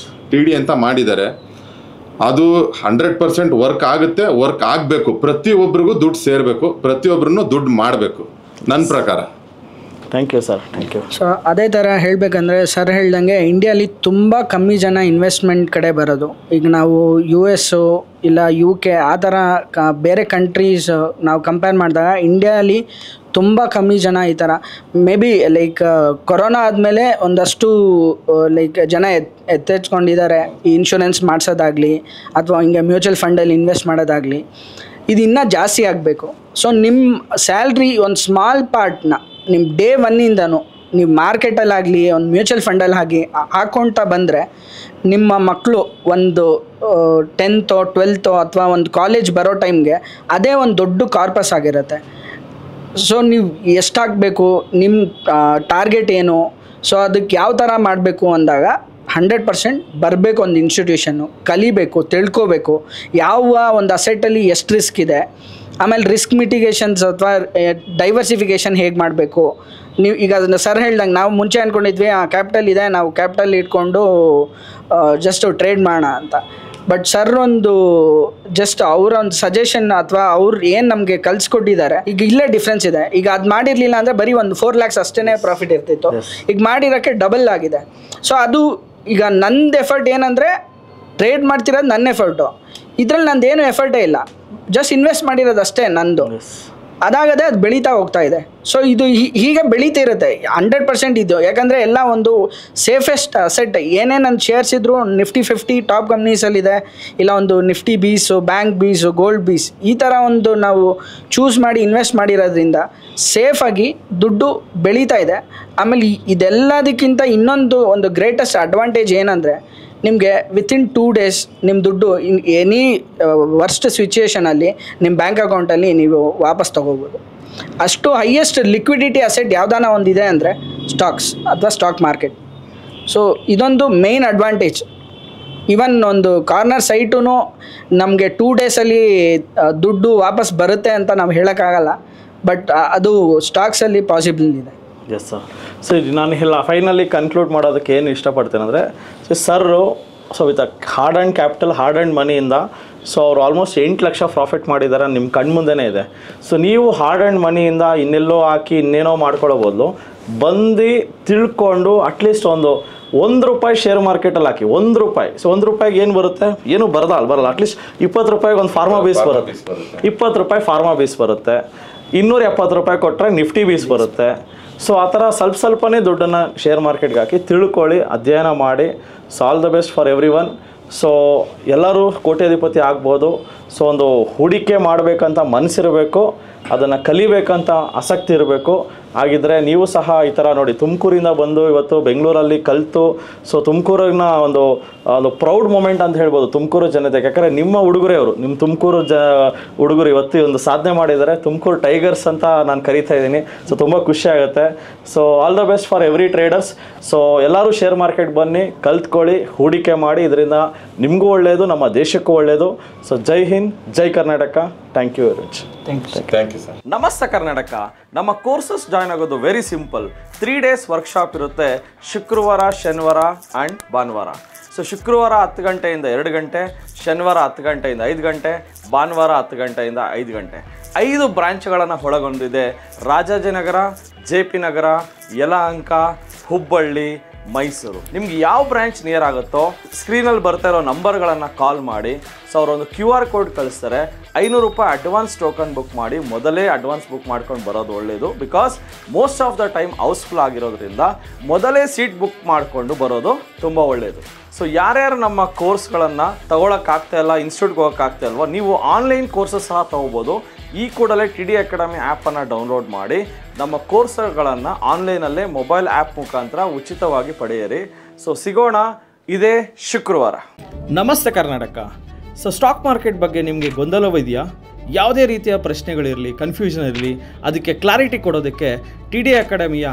TD ಅಂತ ಮಾಡಿದ್ದಾರೆ. ಅದು 100% ವರ್ಕ್ ಆಗುತ್ತೆ, ವರ್ಕ್ ಆಗಬೇಕು. ಪ್ರತಿಯೊಬ್ಬರಿಗೂ ದುಡ್ಡು ಸೇರಬೇಕು, ಪ್ರತಿಯೊಬ್ಬರೂ ದುಡ್ಡು ಮಾಡಬೇಕು ನನ್ನ ಪ್ರಕಾರ. Thank you sir, thank you. So ಅದೇ ಥರ ಹೇಳಬೇಕಂದ್ರೆ ಸರ್ ಹೇಳ್ದಂಗೆ ಇಂಡಿಯಾಲಿ ತುಂಬ ಕಮ್ಮಿ ಜನ ಇನ್ವೆಸ್ಟ್ಮೆಂಟ್ ಕಡೆ ಬರೋದು. ಈಗ ನಾವು US ಇಲ್ಲ UK ಆ ಥರ ಬೇರೆ ಕಂಟ್ರೀಸ್ ನಾವು ಕಂಪೇರ್ ಮಾಡಿದಾಗ ಇಂಡಿಯಾಲಿ ತುಂಬ ಕಮ್ಮಿ ಜನ ಈ ಥರ ಮೇ ಬಿ ಲೈಕ್ ಕೊರೋನಾ ಆದಮೇಲೆ ಒಂದಷ್ಟು ಲೈಕ್ ಜನ ಎತ್ತೆಚ್ಕೊಂಡಿದ್ದಾರೆ. ಈ ಇನ್ಶೂರೆನ್ಸ್ ಮಾಡಿಸೋದಾಗಲಿ ಅಥವಾ ಹಿಂಗೆ ಮ್ಯೂಚುವಲ್ ಫಂಡಲ್ಲಿ ಇನ್ವೆಸ್ಟ್ ಮಾಡೋದಾಗಲಿ ಇದು ಇನ್ನೂ ಜಾಸ್ತಿ ಆಗಬೇಕು. ಸೊ ನಿಮ್ಮ ಸ್ಯಾಲ್ರಿ ಒಂದು ಸ್ಮಾಲ್ ಪಾರ್ಟ್ನ ನಿಮ್ಮ ಡೇ 1ಇಂದನೂ ನೀವು ಮಾರ್ಕೆಟಲ್ಲಾಗಲಿ ಒಂದು ಮ್ಯೂಚುವಲ್ ಫಂಡಲ್ಲಿ ಹಾಕ್ಕೊಳ್ತಾ ಬಂದರೆ ನಿಮ್ಮ ಮಕ್ಕಳು ಒಂದು 10th 12th ಅಥವಾ ಒಂದು ಕಾಲೇಜ್ ಬರೋ ಟೈಮ್ಗೆ ಅದೇ ಒಂದು ದೊಡ್ಡ ಕಾರ್ಪಸ್ ಆಗಿರುತ್ತೆ. ಸೊ ನೀವು ಎಷ್ಟಾಗಬೇಕು, ನಿಮ್ಮ ಟಾರ್ಗೆಟ್ ಏನು, ಸೊ ಅದಕ್ಕೆ ಯಾವ ಥರ ಮಾಡಬೇಕು ಅಂದಾಗ 100% ಬರಬೇಕು ಒಂದು ಇನ್ಸ್ಟಿಟ್ಯೂಷನ್ನು, ಕಲಿಬೇಕು, ತಿಳ್ಕೋಬೇಕು ಯಾವ ಒಂದು ಅಸೆಟಲ್ಲಿ ಎಷ್ಟು ರಿಸ್ಕ್ ಇದೆ, ಆಮೇಲೆ ರಿಸ್ಕ್ ಮಿಟಿಗೇಷನ್ಸ್ ಅಥವಾ ಡೈವರ್ಸಿಫಿಕೇಷನ್ ಹೇಗೆ ಮಾಡಬೇಕು. ನೀವು ಈಗ ಅದನ್ನು ಸರ್ ಹೇಳ್ದಂಗೆ ನಾವು ಮುಂಚೆ ಅಂದ್ಕೊಂಡಿದ್ವಿ ಕ್ಯಾಪಿಟಲ್ ಇದೆ, ನಾವು ಕ್ಯಾಪಿಟಲ್ ಇಟ್ಕೊಂಡು ಜಸ್ಟ್ ಟ್ರೇಡ್ ಮಾಡೋಣ ಅಂತ. ಬಟ್ ಸರ್ ಒಂದು ಜಸ್ಟ್ ಅವರ ಒಂದು ಸಜೆಷನ್ ಅಥವಾ ಅವ್ರು ಏನು ನಮಗೆ ಕಲಿಸ್ಕೊಟ್ಟಿದ್ದಾರೆ, ಈಗ ಇಲ್ಲೇ ಡಿಫ್ರೆನ್ಸ್ ಇದೆ. ಈಗ ಅದು ಮಾಡಿರಲಿಲ್ಲ ಅಂದರೆ ಬರೀ ಒಂದು 4 lakhs ಅಷ್ಟೇ ಪ್ರಾಫಿಟ್ ಇರ್ತಿತ್ತು, ಈಗ ಮಾಡಿರೋಕ್ಕೆ ಡಬಲ್ ಆಗಿದೆ. ಸೊ ಅದು ಈಗ ನಂದು ಎಫರ್ಟ್ ಏನಂದರೆ ಟ್ರೇಡ್ ಮಾಡ್ತಿರೋದು ನನ್ನ ಎಫರ್ಟು, ಇದರಲ್ಲಿ ನಂದು ಏನು ಎಫರ್ಟೇ ಇಲ್ಲ, ಜಸ್ಟ್ ಇನ್ವೆಸ್ಟ್ ಮಾಡಿರೋದು ಅಷ್ಟೇ ನಂದು. ಅದಾಗದೆ ಅದು ಬೆಳೀತಾ ಹೋಗ್ತಾ ಇದೆ. ಸೊ ಇದು ಹೀಗೆ ಬೆಳೀತಾ ಇರುತ್ತೆ 100% ಇದು. ಯಾಕಂದರೆ ಎಲ್ಲ ಒಂದು ಸೇಫೆಸ್ಟ್ ಅಸೆಟ್. ಏನೇ ನನ್ನ ಶೇರ್ಸ್ ಇದ್ದರೂ Nifty 50 ಟಾಪ್ ಕಂಪ್ನೀಸಲ್ಲಿದೆ, ಇಲ್ಲ ಒಂದು Nifty ಬೀಸು, ಬ್ಯಾಂಕ್ ಬೀಸು, ಗೋಲ್ಡ್ ಬೀಸ್, ಈ ಥರ ಒಂದು ನಾವು ಚೂಸ್ ಮಾಡಿ ಇನ್ವೆಸ್ಟ್ ಮಾಡಿರೋದ್ರಿಂದ ಸೇಫಾಗಿ ದುಡ್ಡು ಬೆಳೀತಾ ಇದೆ. ಆಮೇಲೆ ಇದೆಲ್ಲದಕ್ಕಿಂತ ಇನ್ನೊಂದು ಒಂದು ಗ್ರೇಟೆಸ್ಟ್ ಅಡ್ವಾಂಟೇಜ್ ಏನಂದರೆ, ನಿಮಗೆ ವಿತಿನ್ 2 days ನಿಮ್ಮ ದುಡ್ಡು ಎನಿ ವರ್ಸ್ಟ್ ಸಿಚುಯೇಷನಲ್ಲಿ ನಿಮ್ಮ ಬ್ಯಾಂಕ್ ಅಕೌಂಟಲ್ಲಿ ನೀವು ವಾಪಸ್ ತೊಗೋಬೋದು. ಅಷ್ಟು ಹೈಯೆಸ್ಟ್ ಲಿಕ್ವಿಡಿಟಿ ಅಸೆಟ್ ಯಾವುದಾನ ಒಂದಿದೆ ಅಂದರೆ ಸ್ಟಾಕ್ಸ್ ಅಥವಾ ಸ್ಟಾಕ್ ಮಾರ್ಕೆಟ್. ಸೊ ಇದೊಂದು ಮೇನ್ ಅಡ್ವಾಂಟೇಜ್. ಈವನ್ ಒಂದು ಕಾರ್ನರ್ ಸೈಟೂ ನಮಗೆ 2 daysಲ್ಲಿ ದುಡ್ಡು ವಾಪಸ್ ಬರುತ್ತೆ ಅಂತ ನಾವು ಹೇಳೋಕ್ಕಾಗಲ್ಲ, ಬಟ್ ಅದು ಸ್ಟಾಕ್ಸಲ್ಲಿ ಪಾಸಿಬಲ್ ಇದೆ. Yes sir. ಸೊ ನಾನು ಫೈನಲಿ ಕನ್ಕ್ಲೂಡ್ ಮಾಡೋದಕ್ಕೆ ಏನು ಇಷ್ಟಪಡ್ತೇನೆ ಅಂದರೆ, sir with hard and capital, hard and ಮನಿಯಿಂದ ಸೊ ಅವ್ರು ಆಲ್ಮೋಸ್ಟ್ 8 ಲಕ್ಷ ಪ್ರಾಫಿಟ್ ಮಾಡಿದ್ದಾರೆ, ನಿಮ್ಮ ಕಣ್ಮುಂದೆನೇ ಇದೆ. ಸೊ ನೀವು ಹಾರ್ಡ್ ಆ್ಯಂಡ್ ಮನಿಯಿಂದ ಇನ್ನೆಲ್ಲೋ ಹಾಕಿ ಇನ್ನೇನೋ ಮಾಡ್ಕೊಳ್ಳೋ ಬದಲು ಬಂದು ತಿಳ್ಕೊಂಡು ಅಟ್ಲೀಸ್ಟ್ ಒಂದು ರೂಪಾಯಿ ಶೇರ್ ಮಾರ್ಕೆಟಲ್ಲಿ ಹಾಕಿ, ₹1. ಸೊ ₹1 ಏನು ಬರುತ್ತೆ? ಏನು ಬರಲ್ಲ. ಅಟ್ಲೀಸ್ಟ್ ₹20 ಒಂದು ಫಾರ್ಮಾ ಬೀಸ್ ಬರುತ್ತೆ, ₹20 ಫಾರ್ಮಾ ಬೀಸ್ ಬರುತ್ತೆ, ₹270 ಕೊಟ್ಟರೆ ನಿಫ್ಟಿ ಬೀಸ್ ಬರುತ್ತೆ. ಸೊ ಆ ಥರ ಸ್ವಲ್ಪನೇ ದುಡ್ಡನ್ನು ಶೇರ್ ಮಾರ್ಕೆಟ್ಗೆ ಹಾಕಿ ತಿಳ್ಕೊಳ್ಳಿ, ಅಧ್ಯಯನ ಮಾಡಿ. So all the best for every one. So ಎಲ್ಲರೂ ಕೋಟ್ಯಾಧಿಪತಿ ಆಗ್ಬೋದು. ಸೊ ಒಂದು ಹೂಡಿಕೆ ಮಾಡಬೇಕಂತ ಮನಸ್ಸಿರಬೇಕು, ಅದನ್ನು ಕಲಿಬೇಕಂತ ಆಸಕ್ತಿ ಇರಬೇಕು. ಹಾಗಿದ್ರೆ ನೀವು ಸಹ ಈ ಥರ ನೋಡಿ, ತುಮಕೂರಿಂದ ಬಂದು ಇವತ್ತು ಬೆಂಗಳೂರಲ್ಲಿ ಕಲಿತು, ಸೊ ತುಮಕೂರಿನ ಒಂದು ಪ್ರೌಡ್ ಮೂಮೆಂಟ್ ಅಂತ ಹೇಳ್ಬೋದು ತುಮಕೂರು ಜನತೆಗೆ. ಯಾಕಂದರೆ ನಿಮ್ಮ ಹುಡುಗರೇ ಅವರು, ನಿಮ್ಮ ತುಮಕೂರು ಹುಡುಗರು ಇವತ್ತು ಒಂದು ಸಾಧನೆ ಮಾಡಿದ್ದಾರೆ. ತುಮಕೂರು ಟೈಗರ್ಸ್ ಅಂತ ನಾನು ಕರಿತಾ ಇದ್ದೀನಿ. ಸೊ ತುಂಬ ಖುಷಿ ಆಗುತ್ತೆ. So all the best for every traders. So ಎಲ್ಲರೂ ಶೇರ್ ಮಾರ್ಕೆಟ್ ಬನ್ನಿ, ಕಲ್ತ್ಕೊಳ್ಳಿ, ಹೂಡಿಕೆ ಮಾಡಿ. ಇದರಿಂದ ನಿಮಗೂ ಒಳ್ಳೆಯದು, ನಮ್ಮ ದೇಶಕ್ಕೂ ಒಳ್ಳೆಯದು. ಸೊ ಜೈ ಹಿಂದ್, ಜೈ Karnataka. Thank you very much. Thank you sir. ನಮಸ್ತೆ ಕರ್ನಾಟಕ. ನಮ್ಮ ಕೋರ್ಸಸ್ ಜಾಯ್ನ್ ಆಗೋದು ವೆರಿ ಸಿಂಪಲ್. 3 days ವರ್ಕ್ಶಾಪ್ ಇರುತ್ತೆ, ಶುಕ್ರವಾರ, ಶನಿವಾರ ಆ್ಯಂಡ್ ಭಾನುವಾರ. ಸೊ ಶುಕ್ರವಾರ 10 ಗಂಟೆಯಿಂದ 2 ಗಂಟೆ, ಶನಿವಾರ 10 ಗಂಟೆಯಿಂದ 5 ಗಂಟೆ, ಭಾನುವಾರ 10 ಗಂಟೆಯಿಂದ 5 ಗಂಟೆ. 5 ಬ್ರಾಂಚ್ಗಳನ್ನು ಒಳಗೊಂಡಿದೆ. ರಾಜಾಜಿನಗರ, JP ನಗರ, ಯಲಹಂಕ, ಹುಬ್ಬಳ್ಳಿ, ಮೈಸೂರು. ನಿಮ್ಗೆ ಯಾವ ಬ್ರಾಂಚ್ ನಿಯರ್ ಆಗುತ್ತೋ ಸ್ಕ್ರೀನಲ್ಲಿ ಬರ್ತಾ ಇರೋ ನಂಬರ್ಗಳನ್ನು ಕಾಲ್ ಮಾಡಿ. ಸೊ ಅವರೊಂದು QR ಕೋಡ್ ಕಳಿಸ್ತಾರೆ. ₹500 ಅಡ್ವಾನ್ಸ್ ಟೋಕನ್ ಬುಕ್ ಮಾಡಿ. ಮೊದಲೇ ಅಡ್ವಾನ್ಸ್ ಬುಕ್ ಮಾಡ್ಕೊಂಡು ಬರೋದು ಒಳ್ಳೆಯದು. Because most of the time housefull ಆಗಿರೋದ್ರಿಂದ ಮೊದಲೇ ಸೀಟ್ ಬುಕ್ ಮಾಡಿಕೊಂಡು ಬರೋದು ತುಂಬ ಒಳ್ಳೆಯದು. ಸೊ ಯಾರ್ಯಾರು ನಮ್ಮ ಕೋರ್ಸ್ಗಳನ್ನು ತೊಗೊಳಕ್ಕಾಗ್ತಾ ಇಲ್ಲ, ಇನ್ಸ್ಟಿಟ್ಯೂಟ್ಗೆ ಹೋಗೋಕ್ಕಾಗ್ತಾ ಇಲ್ವೋ, ನೀವು ಆನ್ಲೈನ್ ಕೋರ್ಸಸ್ ಸಹ ತೊಗೋಬೋದು. ಈ ಕೂಡಲೇ TD ಅಕಾಡೆಮಿ ಆ್ಯಪನ್ನು ಡೌನ್ಲೋಡ್ ಮಾಡಿ ನಮ್ಮ ಕೋರ್ಸ್ಗಳನ್ನು ಆನ್ಲೈನಲ್ಲೇ ಮೊಬೈಲ್ ಆ್ಯಪ್ ಮುಖಾಂತರ ಉಚಿತವಾಗಿ ಪಡೆಯಿರಿ. ಸೊ ಸಿಗೋಣ ಇದೇ ಶುಕ್ರವಾರ. ನಮಸ್ತೆ ಕರ್ನಾಟಕ. ಸೊ ಸ್ಟಾಕ್ ಮಾರ್ಕೆಟ್ ಬಗ್ಗೆ ನಿಮಗೆ ಗೊಂದಲವಿದೆಯಾ? ಯಾವುದೇ ರೀತಿಯ ಪ್ರಶ್ನೆಗಳಿರಲಿ, ಕನ್ಫ್ಯೂಷನ್ ಇರಲಿ, ಅದಕ್ಕೆ ಕ್ಲಾರಿಟಿ ಕೊಡೋದಕ್ಕೆ TD ಅಕಾಡೆಮಿಯ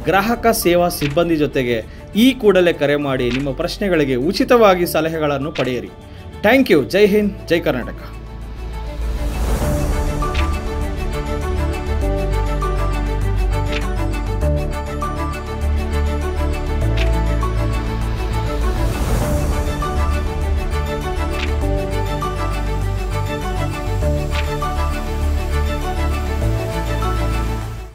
ಗ್ರಾಹಕ ಸೇವಾ ಸಿಬ್ಬಂದಿ ಜೊತೆಗೆ ಈ ಕೂಡಲೇ ಕರೆ ಮಾಡಿ ನಿಮ್ಮ ಪ್ರಶ್ನೆಗಳಿಗೆ ಉಚಿತವಾಗಿ ಸಲಹೆಗಳನ್ನು ಪಡೆಯಿರಿ. Thank you. ಜೈ ಹಿಂದ್, ಜೈ ಕರ್ನಾಟಕ.